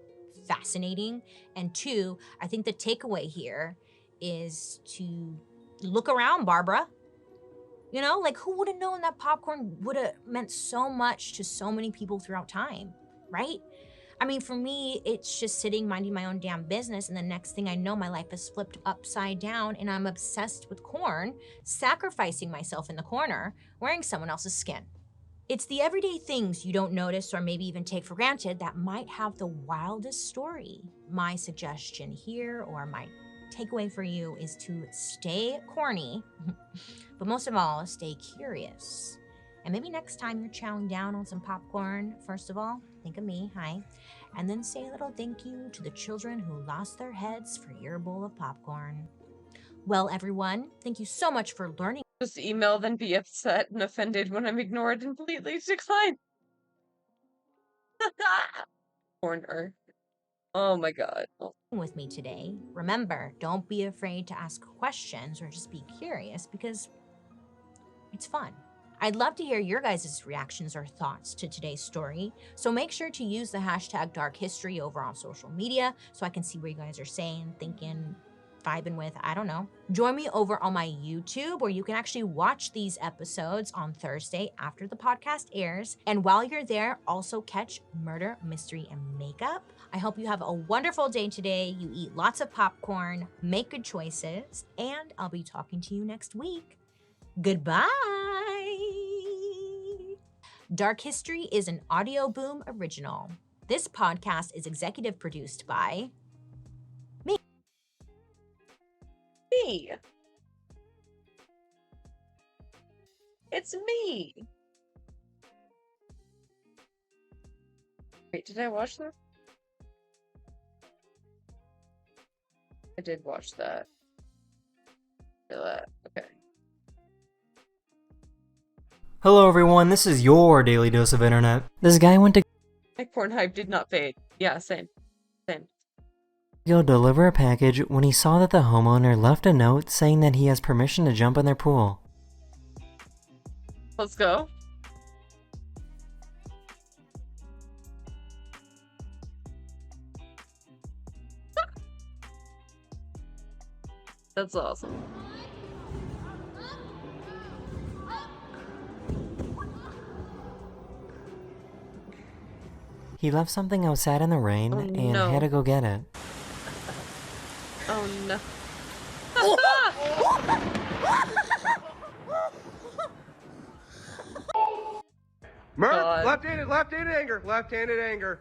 fascinating. And 2, I think the takeaway here is to look around, Barbara. You know, like who would have known that popcorn would have meant so much to so many people throughout time, right? I mean, for me, it's just sitting minding my own damn business and the next thing I know, my life is flipped upside down and I'm obsessed with corn, sacrificing myself in the corner, wearing someone else's skin. It's the everyday things you don't notice or maybe even take for granted that might have the wildest story. My suggestion here or my takeaway for you is to stay corny, but most of all, stay curious. And maybe next time you're chowing down on some popcorn, first of all, think of me, hi, and then say a little thank you to the children who lost their heads for your bowl of popcorn. Well, everyone, thank you so much for learning. Just email, then be upset and offended when I'm ignored and completely decline. Corner. Oh my God. With me today. Remember, don't be afraid to ask questions or just be curious because it's fun. I'd love to hear your guys' reactions or thoughts to today's story. So make sure to use the hashtag Dark History over on social media so I can see what you guys are saying, thinking, vibing with, I don't know. Join me over on my YouTube where you can actually watch these episodes on Thursday after the podcast airs. And while you're there, also catch Murder, Mystery, and Makeup. I hope you have a wonderful day today. You eat lots of popcorn, make good choices, and I'll be talking to you next week. Goodbye. Dark History is an Audio Boom original. This podcast is executive produced by me. It's me. Wait, did I watch that? I did watch that. Okay. Hello everyone, this is your daily dose of internet. This guy went to My porn hype did not fade. Yeah, same. go deliver a package when he saw that the homeowner left a note saying that he has permission to jump in their pool. Let's go. That's awesome. He left something outside in the rain and no. had to go get it. Oh no. Murph, left-handed anger.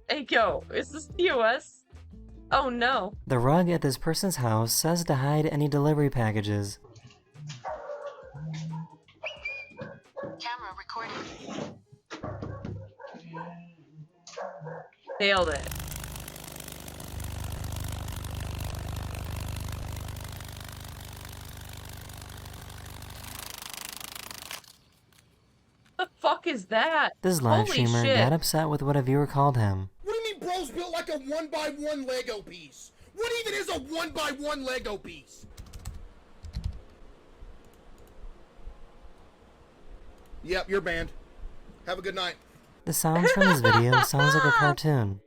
Hey, yo, is this POS? Oh no. The rug at this person's house says to hide any delivery packages. Camera recording. Nailed it. The fuck is that? This live Holy streamer shit. got upset with what a viewer called him. What do you mean bro's built like a 1x1 Lego piece? What even is a 1x1 Lego piece? Yep, you're banned. Have a good night. The sounds from this video sounds like a cartoon.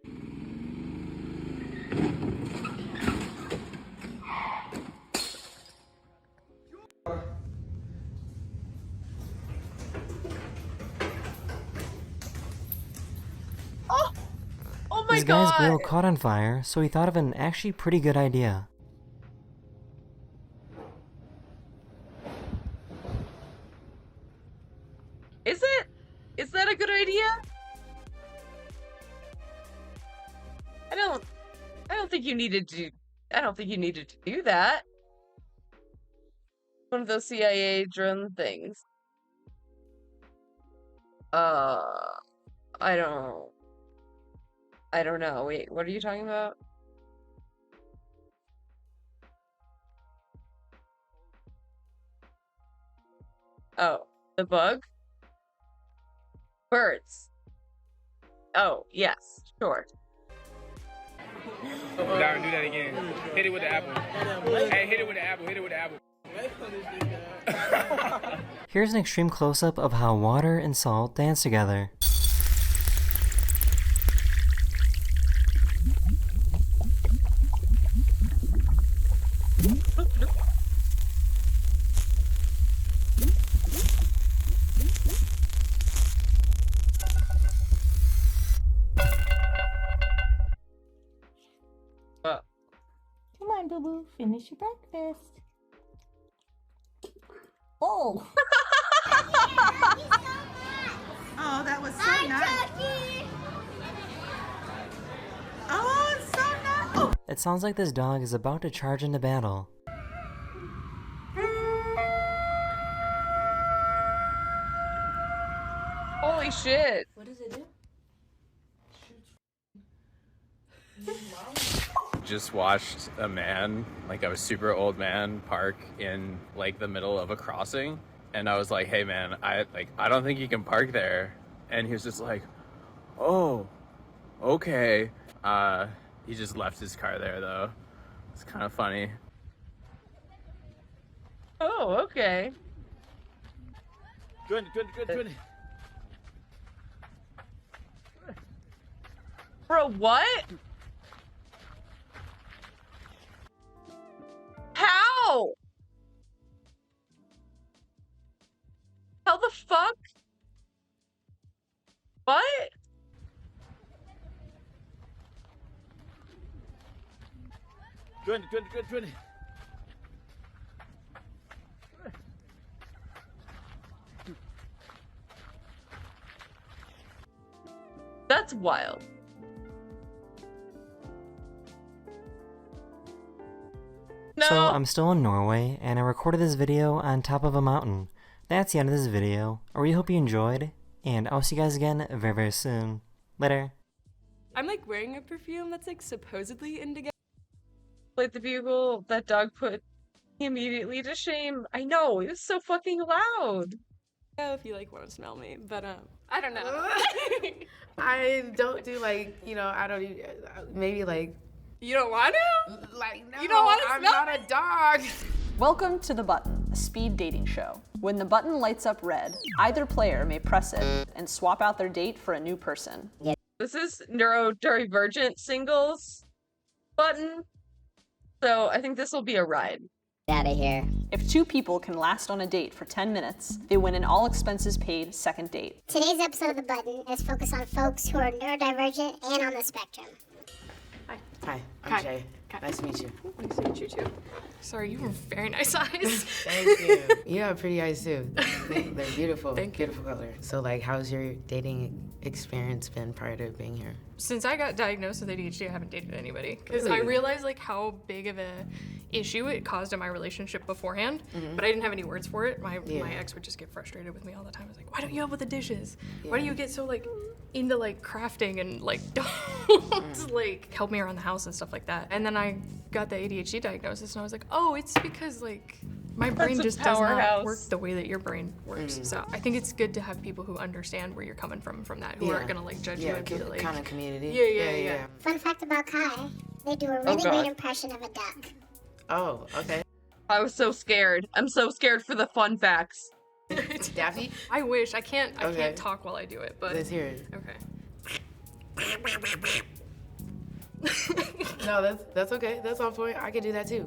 Oh my This guy's god! grill caught on fire, so he thought of an actually pretty good idea. Is it? Is that a good idea? I don't think you needed to do that. One of those CIA drone things. I don't know. Wait, what are you talking about? Oh, the bug? Birds. Oh, yes, sure. Darren, do that again. Hit it with the apple. Hey, hit it with the apple. Hit it with the apple. Here's an extreme close-up of how water and salt dance together. Come on, boo boo, finish your breakfast. Oh! Oh, that was so nice. Oh, it's so nice. Oh. It sounds like this dog is about to charge into battle. Holy shit. What does it do? Just watched a man, like a super old man, park in like the middle of a crossing, and I was like, "Hey man, I don't think you can park there." And he was just like, "Oh, okay." He just left his car there though. It's kind of funny. Oh, okay. Good. Bro, what? How? How the fuck? What? Good. That's wild. No. So I'm still in Norway, and I recorded this video on top of a mountain. that's the end of this video. I really hope you enjoyed, and I'll see you guys again very, very soon. Later. I'm like wearing a perfume that's like supposedly indigo. Like the bugle that Doug put immediately to shame. I know, it was so fucking loud. If you like want to smell me, but I don't know. I don't do like, I don't even, maybe like. You don't want to? Like, no, you don't want to I'm smell not me? a dog. Welcome to The Button, a speed dating show. When the button lights up red, either player may press it and swap out their date for a new person. This is neurodivergent singles button. So I think this will be a ride. Out of here. If two people can last on a date for 10 minutes, they win an all expenses paid second date. Today's episode of The Button is focused on folks who are neurodivergent and on the spectrum. Hi, I'm Jay. Nice to meet you. Nice to meet you too. Sorry, you have very nice eyes. Thank you. You have pretty eyes too. They're beautiful. Beautiful color. So like, how's your dating experience been prior to being here? Since I got diagnosed with ADHD, I haven't dated anybody because Really? I realized like how big of a issue it caused in my relationship beforehand, but I didn't have any words for it. My ex would just get frustrated with me all the time. I was like, why don't you help with the dishes? Why do you get so like into like crafting and like don't like help me around the house and stuff like that? And then I got the ADHD diagnosis and I was like, oh, it's because like my brain That's a just does not powerhouse. work the way that your brain works. So I think it's good to have people who understand where you're coming from that, who aren't gonna like judge you and be like kind of community. Yeah. Fun fact about Kai, they do a really great impression of a duck. Oh, okay. I was so scared. I'm so scared for the fun facts. Daffy? I wish. I can't talk while I do it, but Let's hear it. Okay. No, that's okay. That's on point. I can do that too.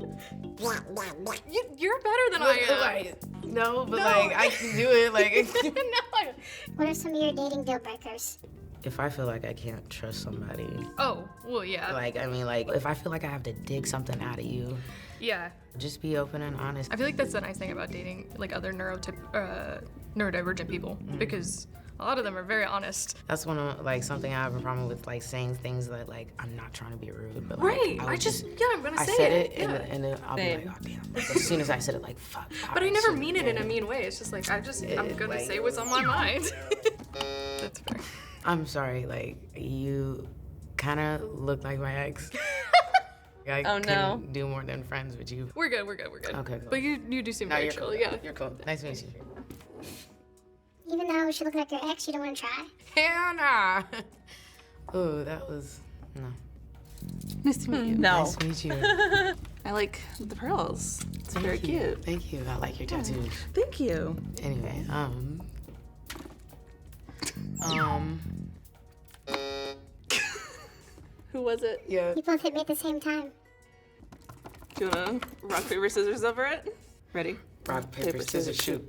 You're better than I am. Like, no, but like I can do it. Like. What are some of your dating deal breakers? If I feel like I can't trust somebody. Oh, well, yeah. Like, I mean, like, if I feel like I have to dig something out of you. Yeah. Just be open and honest. I feel like that's the nice thing about dating like other neurodivergent people because a lot of them are very honest. That's one of like something I have a problem with, like saying things that like I'm not trying to be rude, but like, right. I I'm gonna say I said it. and then I'll be like, oh damn. As soon as I said it, like fuck. But I never mean it in a mean way. It's just like I'm gonna like, say what's on my mind. That's fair. I'm sorry, like you kind of look like my ex. I couldn't do more than friends with you. We're good. Okay, cool. But you do seem very chill. Cool. Yeah. You're cool. Nice to meet you. Even though she looked like your ex, you don't want to try? Hell nah. Oh, that was no. Nice to meet you. No. Nice to meet you. I like the pearls. It's very cute. Thank you. I like your tattoos. Thank you. Anyway, Who was it? Yeah. You both hit me at the same time. Do you wanna rock, paper, scissors over it? Ready? Rock, paper, scissors, shoot.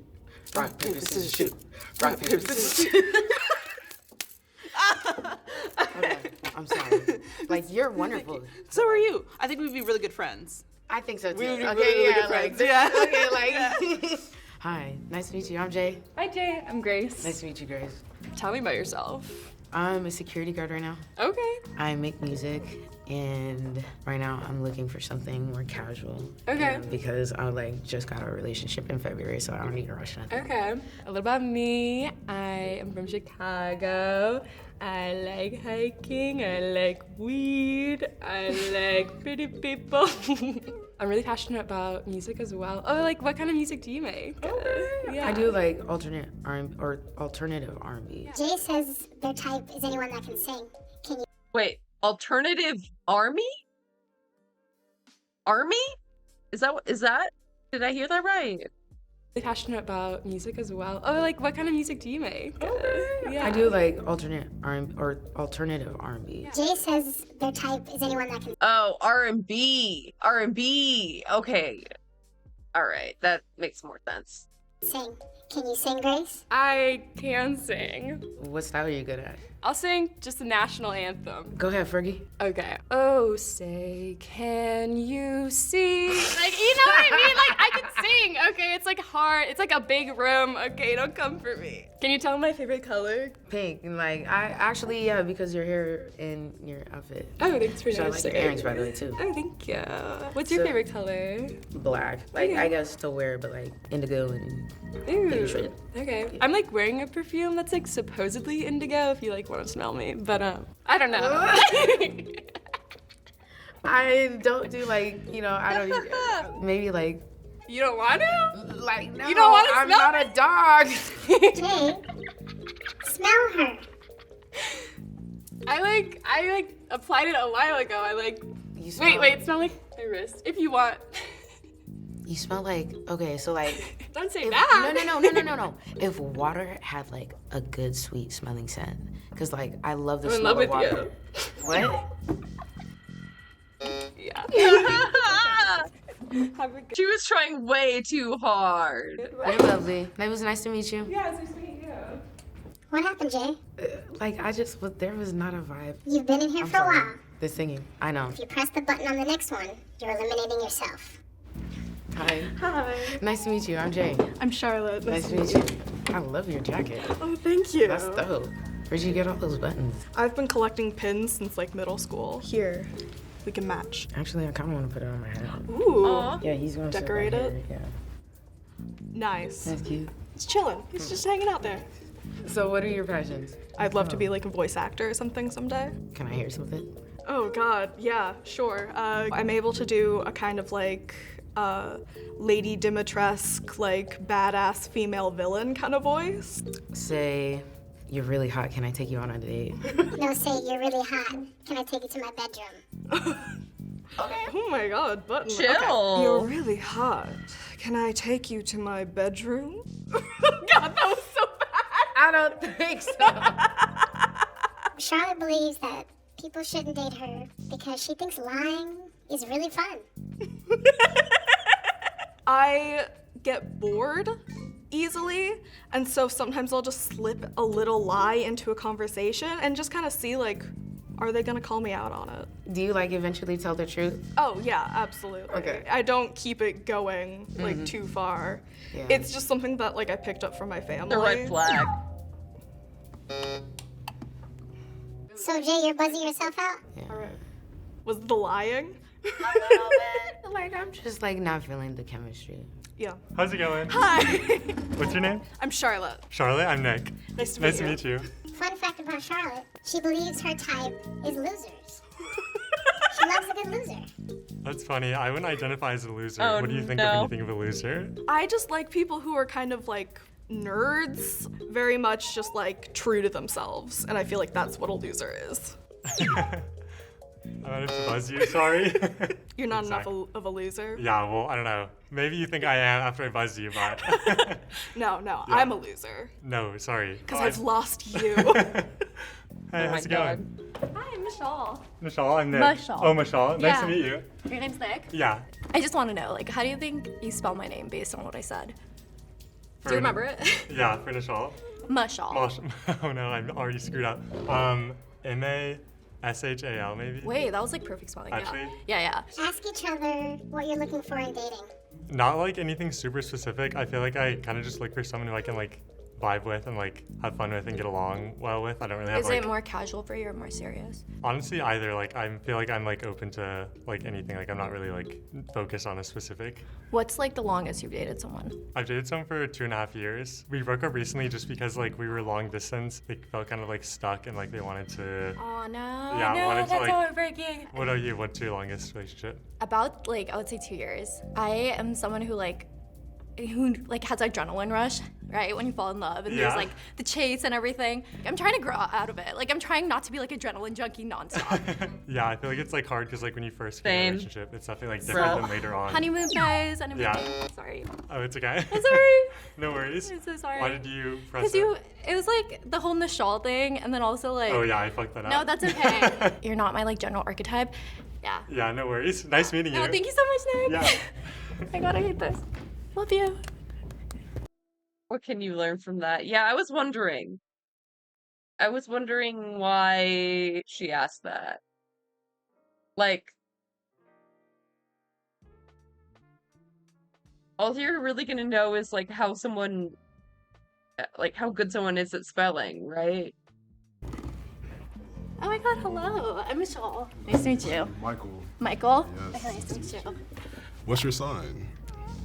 Rock, paper, scissors, shoot. Rock, paper, scissors, shoot. Okay, I'm sorry. Like, you're wonderful. So are you. I think we'd be really good friends. I think so too. We would be Okay, really yeah, good like, friends. Yeah. okay, like. Hi, nice to meet you. I'm Jay. Hi, Jay. I'm Grace. Nice to meet you, Grace. Tell me about yourself. I'm a security guard right now. Okay. I make music, and right now I'm looking for something more casual. Okay. Because I like just got a relationship in February, so I don't need to rush nothing. Okay. A little about me. I am from Chicago. I like hiking. I like weed. I like pretty people. I'm really passionate about music as well. Oh, like what kind of music do you make? Yeah. I do like alternative R&B. Jay says their type is anyone that can sing. Can you? Wait, alternative army? Army? Is that? Did I hear that right? Really passionate about music as well. Oh, like what kind of music do you make? Yeah. I do like alternative R&B. Jay says their type is anyone that can. Oh, R&B. Okay. All right, that makes more sense. Sing. Can you sing, Grace? I can sing. What style are you good at? I'll sing just the national anthem. Go ahead, Fergie. Okay. Oh, say, can you see? Like, you know what I mean? Like, I can thing, okay? It's like hard. It's like a big room, okay? Don't come for me. Can you tell my favorite color? Pink. And like, I actually, yeah, because your hair and your outfit. Oh, thanks for I like noticing. your earrings, by the way, too. Oh, thank you. What's your favorite color? Black. Like, Okay. I guess to wear, but like indigo and Ooh, shit. okay. I'm like wearing a perfume that's like supposedly indigo if you like want to smell me, but I don't know. I don't do like, you know, I don't maybe like. You don't want to? Like, no, You don't want to I'm smell not me? a dog. Jay, smell her. I like applied it a while ago. I like. You smell- Wait, smell like my wrist if you want. You smell like, okay, so like. Don't say if, that. No. If water had like a good sweet smelling scent, because like I love the I'm in smell love of with water. What? Yeah. She was trying way too hard. You're lovely. It was nice to meet you. Yeah, it's nice to meet you. What happened, Jay? Like there was not a vibe. You've been in here I'm for a sorry. while. The singing, I know. If you press the button on the next one, you're eliminating yourself. Hi. Hi. Nice to meet you. I'm Jay. I'm Charlotte. Nice to meet you. I love your jacket. Oh, thank you. That's dope. Where'd you get all those buttons? I've been collecting pins since like middle school. Here, we can match. Actually, I kind of want to put it on my head. Ooh. Yeah, he's going to Decorate sit right it? here. Nice. That's cute. He's chilling. He's just hanging out there. So, what are your passions? I'd love to be like a voice actor or something someday. Can I hear something? Oh God, yeah, sure. I'm able to do a kind of like Lady Dimitresque, like badass female villain kind of voice. Say, you're really hot. Can I take you on a date? No, say you're really hot. Can I take you to my bedroom? Okay. Oh my God, button. Chill. Okay. You're really hot. Can I take you to my bedroom? God, that was so bad. I don't think so. Charlotte believes that people shouldn't date her because she thinks lying is really fun. I get bored easily, and so sometimes I'll just slip a little lie into a conversation and just kind of see like, are they gonna call me out on it? Do you like eventually tell the truth? Oh yeah, absolutely. Okay. I don't keep it going like too far. Yeah. It's just something that like I picked up from my family. The red flag. So, Jay, you're buzzing yourself out? All right. Was the lying? A little bit. Like, I'm just like not feeling the chemistry. Yeah. How's it going? Hi. What's your name? I'm Charlotte. Charlotte, I'm Nick. Nice to Nice meet to meet you. Fun fact about Charlotte, she believes her type is losers. She loves a good loser. That's funny. I wouldn't identify as a loser. Oh, What do you think no. of when you think of a loser? I just like people who are kind of like nerds, very much just like true to themselves, and I feel like that's what a loser is. I might have to buzz you, sorry. You're not Sorry. enough of a loser? Yeah, well, I don't know. Maybe you think I am after I buzzed you, but No, Yeah. I'm a loser. no, sorry. Because Oh, I've lost you. Hey, Oh how's my it going? Hi, I'm Michelle. Michelle, I'm Nick. Michelle. Oh, Michelle. Nice to Yeah. meet you. Your name's Nick? Yeah. I just want to know, like, how do you think you spell my name based on what I said? For Do you remember it? Yeah, for Michelle. Michelle. Oh no, I'm already screwed up. M-A-S-H-A-L maybe? Wait, that was like perfect spelling. Actually? Yeah. Ask each other what you're looking for in dating. Not like anything super specific. I feel like I kind of just look for someone who I can like vibe with and like have fun with and get along well with. I don't really have Is like it more casual for you or more serious? honestly either. Like I feel like I'm like open to like anything. Like I'm not really like focused on a specific. What's like the longest you've dated someone? I've dated someone for 2.5 years. We broke up recently just because like we were long distance. They felt kind of like stuck and like they wanted to. Oh no, Yeah, no, wanted to, that's like- heartbreaking. What are you? What's your longest relationship? About like I would say 2 years. I am someone who like has adrenaline rush, right? When you fall in love and there's Yeah. like the chase and everything. I'm trying to grow out of it. Like I'm trying not to be like adrenaline junkie nonstop. Yeah, I feel like it's like hard because like when you first get in a Same. relationship, it's definitely like different Bro. than later on. Honeymoon phase, Yeah. Sorry. Oh, it's okay. I'm sorry. No worries. I'm so sorry. Why did you press Because it was like the whole Nishal thing, and then also like. Oh yeah, I fucked that up. No, that's okay. You're not my like general archetype. Yeah. Yeah, no worries. Nice meeting you. Oh, thank you so much, Nick. Yeah. My God, I hate this. Love you. What can you learn from that? Yeah, I was wondering. I was wondering why she asked that. Like, All you're really gonna know is like how good someone is at spelling, right? Oh my god, hello. I'm Michelle. Nice to meet you. Michael. Michael? Yes. Okay, nice to meet you. What's your sign?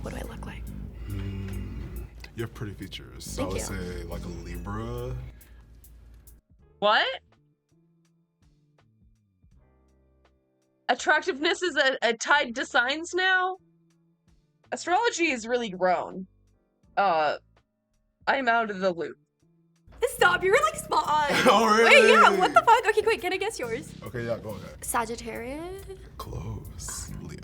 What do I look like? You have pretty features. So Thank I would you. say like a Libra. What? Attractiveness is a tied to signs now? Astrology has really grown. I'm out of the loop. Stop, you were like spot on. Oh, really? Wait, yeah, what the fuck? Okay, wait, can I guess yours? Okay, yeah, go ahead. Sagittarius? Close. Leo.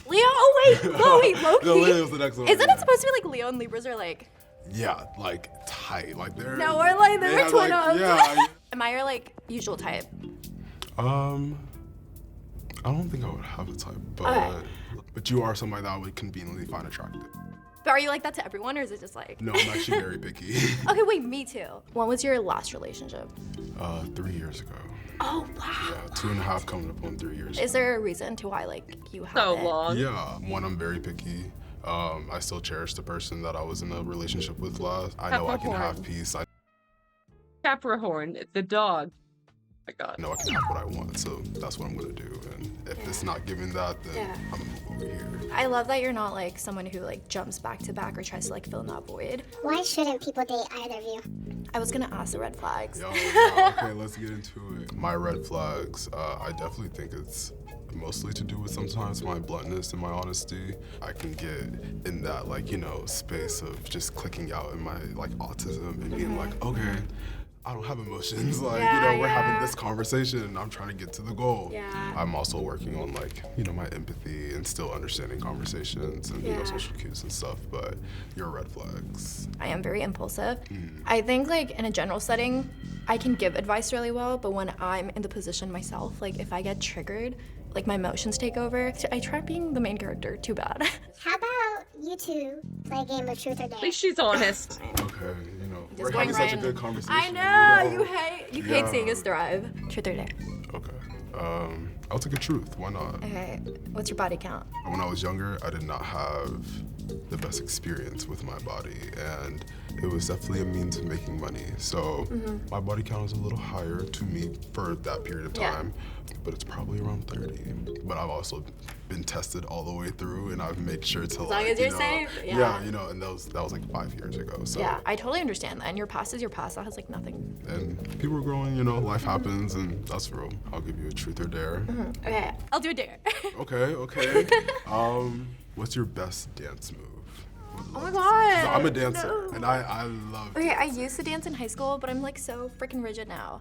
Leo? Oh wait, whoa, wait, Loki. No, Leo's the next one. Isn't it supposed to be like Leo and Libras are like? Yeah, like tight. Like they're. No, we're like they they're have, twin like, ups. yeah. Am I your like usual type? I don't think I would have a type, but you are somebody that I would conveniently find attractive. But are you like that to everyone, or is it just like? No, I'm actually very picky. Okay, wait, me too. When was your last relationship? 3 years ago. Oh wow. Yeah, 2.5 coming up on 3 years. Is there a reason to why like you have So it? long. Yeah, one, I'm very picky. I still cherish the person that I was in a relationship with last. I know I can have peace. I Capricorn, the dog. Oh my god. know I can have what I want, so that's what I'm gonna do. And if it's not giving that, then I'm gonna move over here. I love that you're not like someone who like jumps back to back or tries to like fill in that void. Why shouldn't people date either of you? I was gonna ask the red flags. Okay, let's get into it. My red flags, I definitely think it's mostly to do with sometimes my bluntness and my honesty. I can get in that like, space of just clicking out in my like autism and being like, okay, I don't have emotions. Like, we're having this conversation and I'm trying to get to the goal. Yeah. I'm also working on like, my empathy and still understanding conversations and, social cues and stuff, but your red flags. I am very impulsive. I think like in a general setting, I can give advice really well, but when I'm in the position myself, like if I get triggered, like my emotions take over. I try being the main character, too bad. How about you two play a game of truth or dare? At least she's honest. Okay, we're going having such a right good conversation. I know, you hate seeing us thrive. Truth or dare? Okay, I'll take a truth, why not? Okay, what's your body count? When I was younger, I did not have the best experience with my body, and it was definitely a means of making money. So my body count is a little higher to me for that period of time, but it's probably around 30. But I've also been tested all the way through, and I've made sure to As long as you're safe. Yeah, and that was like 5 years ago. So Yeah, I totally understand that. And your past is your past. That has like nothing. and people are growing, life happens, and that's real. I'll give you a truth or dare. Okay, I'll do a dare. Okay. What's your best dance move? Oh my god. I'm a dancer, and I love. Okay, I used to dance in high school, but I'm like so freaking rigid now.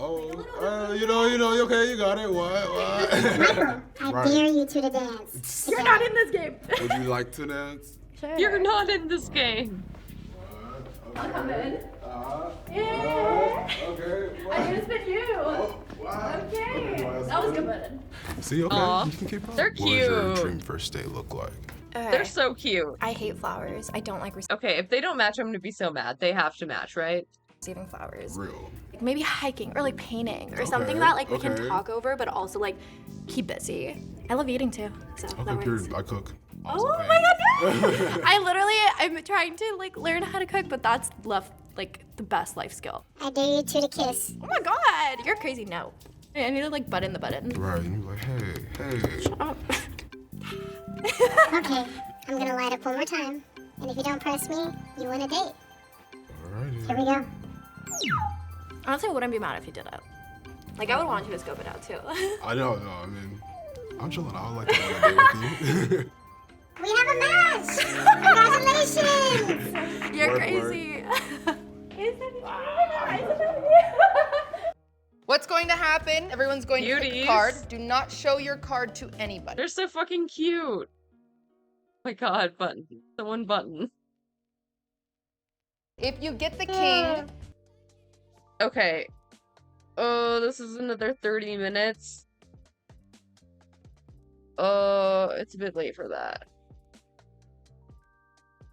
Okay, you got it. What? I dare you two to dance. You're not in this game. Would you like to dance? Sure. You're not in this game. I'll come in. Yeah. Okay. I just been you. Okay. That was good. See, okay, Aw, you can keep up. they're What does your cute. dream first date look like? They're so cute. I hate flowers. I don't like Okay, if they don't match, I'm gonna be so mad. They have to match, right? receiving flowers. Real. Like maybe hiking or like painting or something that like we can okay. talk over, but also like keep busy. I love eating too, so that Okay, works. period. I cook. Oh my god, no! I'm trying to like learn how to cook, but that's like the best life skill. I dare you two to kiss. Oh my god, you're crazy. No, I need to like button the button. Right, and you're like, hey. Shut up. Okay, I'm gonna light up one more time. And if you don't press me, you win a date. Alrighty. Here we go. Honestly, I wouldn't be mad if you did it. Like, I would want you to scope it out too. I know, no, I mean, I'm chilling. I would like to have a date with you. We have a match! Congratulations! You're Work, crazy. What's going to happen? Everyone's going to pick a card. Cuties. Do not show your card to anybody. They're so fucking cute. Oh my god, button. Someone button. If you get the king, Okay. Oh, this is another 30 minutes. It's a bit late for that.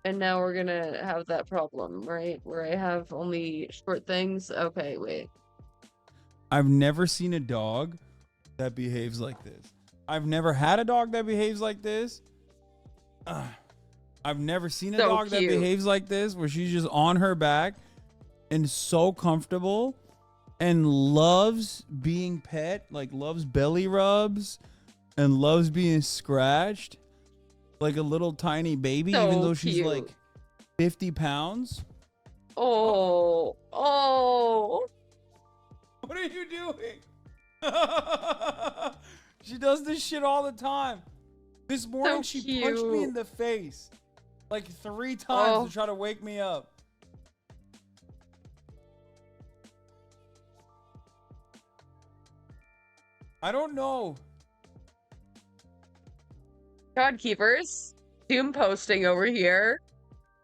And now we're gonna have that problem, right? Where I have only short things. Okay, wait. I've never seen a dog that behaves like this. I've never had a dog that behaves like this. I've never seen a So dog that cute. behaves like this, where she's just on her back and so comfortable and loves being pet, like loves belly rubs and loves being scratched like a little tiny baby, So even though she's cute. like 50 pounds. Oh. What are you doing? She does this shit all the time. This morning she punched me in the face like 3 times to try to wake me up. I don't know. God Keepers, Doom posting over here.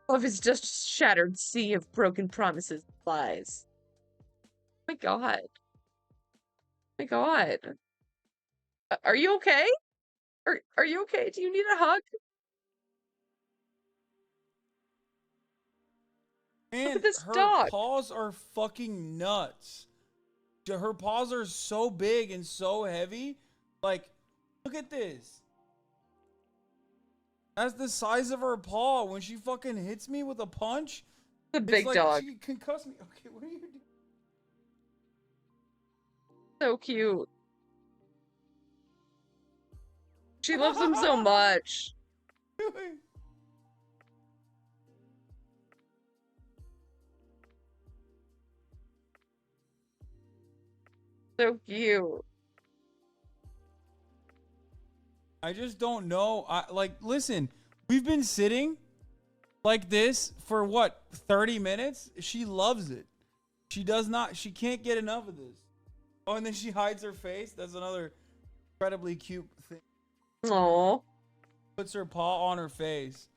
Love is just a shattered sea of broken promises and lies. Oh my god. Oh my god. Are you okay? Are you okay? Do you need a hug? Man, this her dog. paws are fucking nuts. Her paws are so big and so heavy. Like, look at this. That's the size of her paw. When she fucking hits me with a punch, The it's big like dog. She concussed me. Okay, what are you doing? So cute. She loves him so much. So cute. I just don't know. Listen, we've been sitting like this for what, 30 minutes? She loves it. She can't get enough of this. Oh, and then she hides her face. That's another incredibly cute thing. Aww. Puts her paw on her face.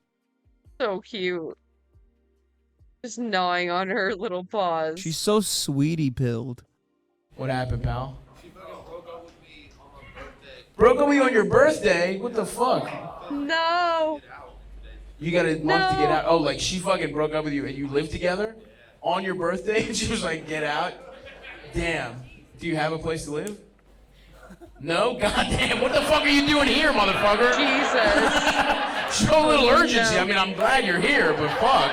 So cute. Just gnawing on her little paws. She's so sweetie pilled. What happened, pal? Broke up with you on your birthday? What the fuck? No. You got a month to get out. Oh, like she fucking broke up with you and you lived together on your birthday? And she was like, get out? Damn. Do you have a place to live? No? Goddamn. What the fuck are you doing here, motherfucker? Jesus. Show a little urgency. I mean, I'm glad you're here, but fuck.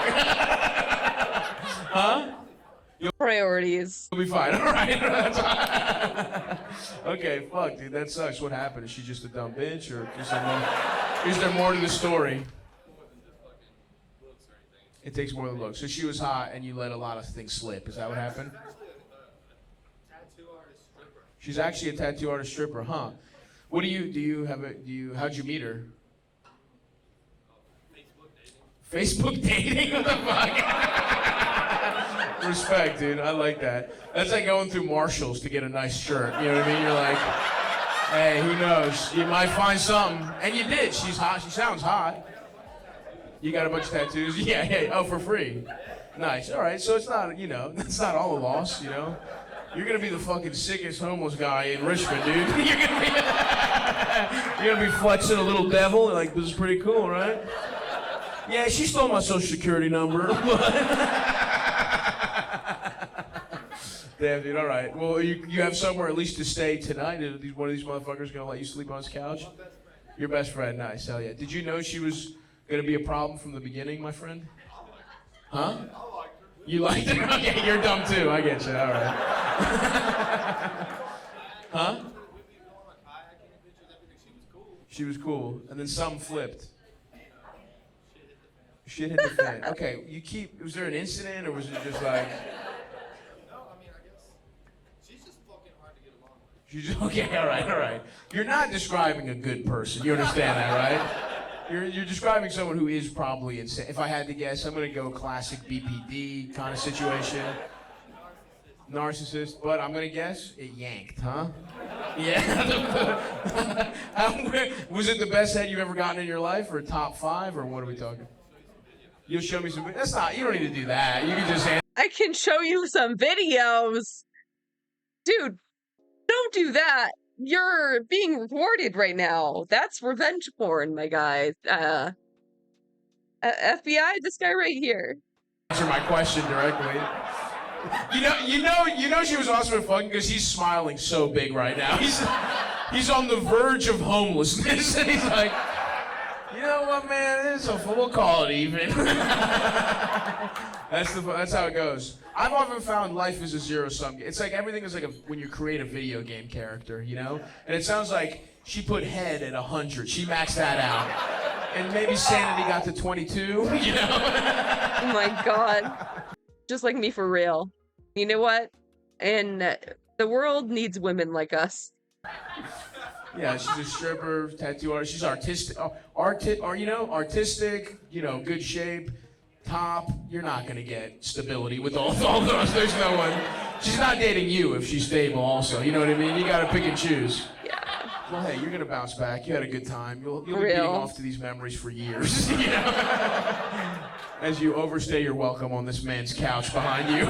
Huh? Priorities. You'll be fine. All right. Okay, fuck, dude. That sucks. What happened? Is she just a dumb bitch, or is there more to the story? It takes more than looks. So she was hot, and you let a lot of things slip. Is that what happened? She's actually a tattoo artist stripper, huh? What do you how'd you meet her? Facebook dating? What the fuck? Respect, dude. I like that. That's like going through Marshalls to get a nice shirt. You know what I mean? You're like, hey, who knows? You might find something. And you did. She's hot. She sounds hot. You got a bunch of tattoos? Yeah. Oh, for free. Nice. All right. So it's not, it's not all a loss, You're gonna be the fucking sickest homeless guy in Richmond, dude. You're gonna be flexing a little devil. Like, this is pretty cool, right? Yeah, she stole my social security number. Damn, dude. All right. Well, you have somewhere at least to stay tonight. Is one of these motherfuckers gonna let you sleep on his couch? Your best friend. Nice. Hell yeah. Did you know she was gonna be a problem from the beginning, my friend? Huh? You liked her? Okay, you're dumb too. I get you. All right. Huh? She was cool. And then something flipped. Shit hit the fan. Okay, was there an incident, or was it just like... Okay, all right. You're not describing a good person. You understand that, right? You're describing someone who is probably insane. If I had to guess, I'm gonna go classic BPD kind of situation. Narcissist, but I'm gonna guess it yanked, huh? Yeah. Was it the best head you've ever gotten in your life, or top 5, or what are we talking? You'll show me some. That's not. You don't need to do that. You can just. I can show you some videos. Dude, don't do that. You're being rewarded right now. That's revenge porn, my guy. FBI, this guy right here. Answer my question directly. You know she was awesome at fucking because he's smiling so big right now. He's on the verge of homelessness, and he's like, you know what, man? so we'll call it even. That's how it goes. I've often found life is a zero-sum game. It's like everything is like when you create a video game character, you know? And it sounds like she put head at 100. She maxed that out. And maybe sanity got to 22, you know? Oh my god. Just like me for real. You know what? And the world needs women like us. Yeah, she's a stripper, tattoo artist. She's artistic, artistic, good shape, top. You're not gonna get stability with all those. There's no one. She's not dating you if she's stable also. You know what I mean? You gotta pick and choose. Yeah. Well, hey, you're gonna bounce back. You had a good time. You'll be beating off to these memories for years. You know? As you overstay your welcome on this man's couch behind you.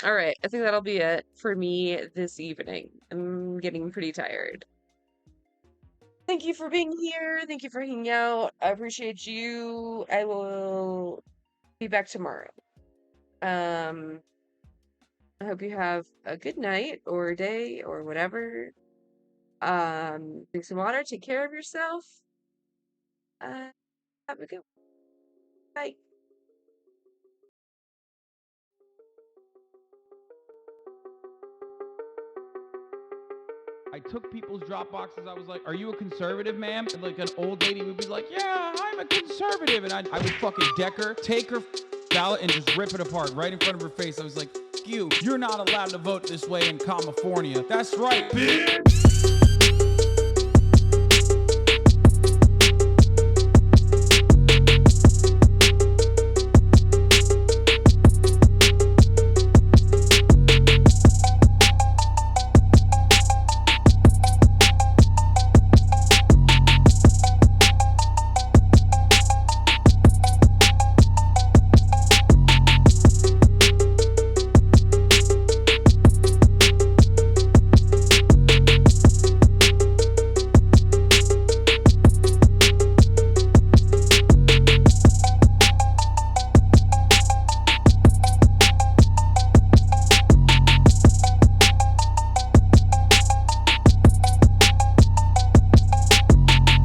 All right, I think that'll be it for me this evening. I'm getting pretty tired. Thank you for being here. Thank you for hanging out. I appreciate you. I will be back tomorrow. I hope you have a good night or a day or whatever. Drink some water. Take care of yourself. Have a good one. Bye. I took people's drop boxes. I was like, are you a conservative, ma'am? And like an old lady would be like, yeah, I'm a conservative. And I would fucking deck her, take her ballot and just rip it apart right in front of her face. I was like, you're not allowed to vote this way in California. That's right, bitch.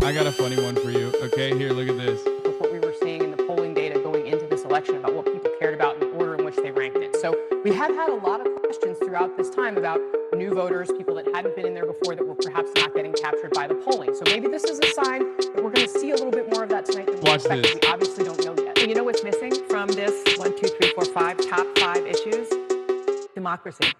I got a funny one for you. Okay, here, look at this. With what we were seeing in the polling data going into this election about what people cared about and the order in which they ranked it. So we have had a lot of questions throughout this time about new voters, people that hadn't been in there before that were perhaps not getting captured by the polling. So maybe this is a sign that we're going to see a little bit more of that tonight than we expected. This. We obviously don't know yet. And you know what's missing from this 1, 2, 3, 4, 5 top 5 issues? Democracy.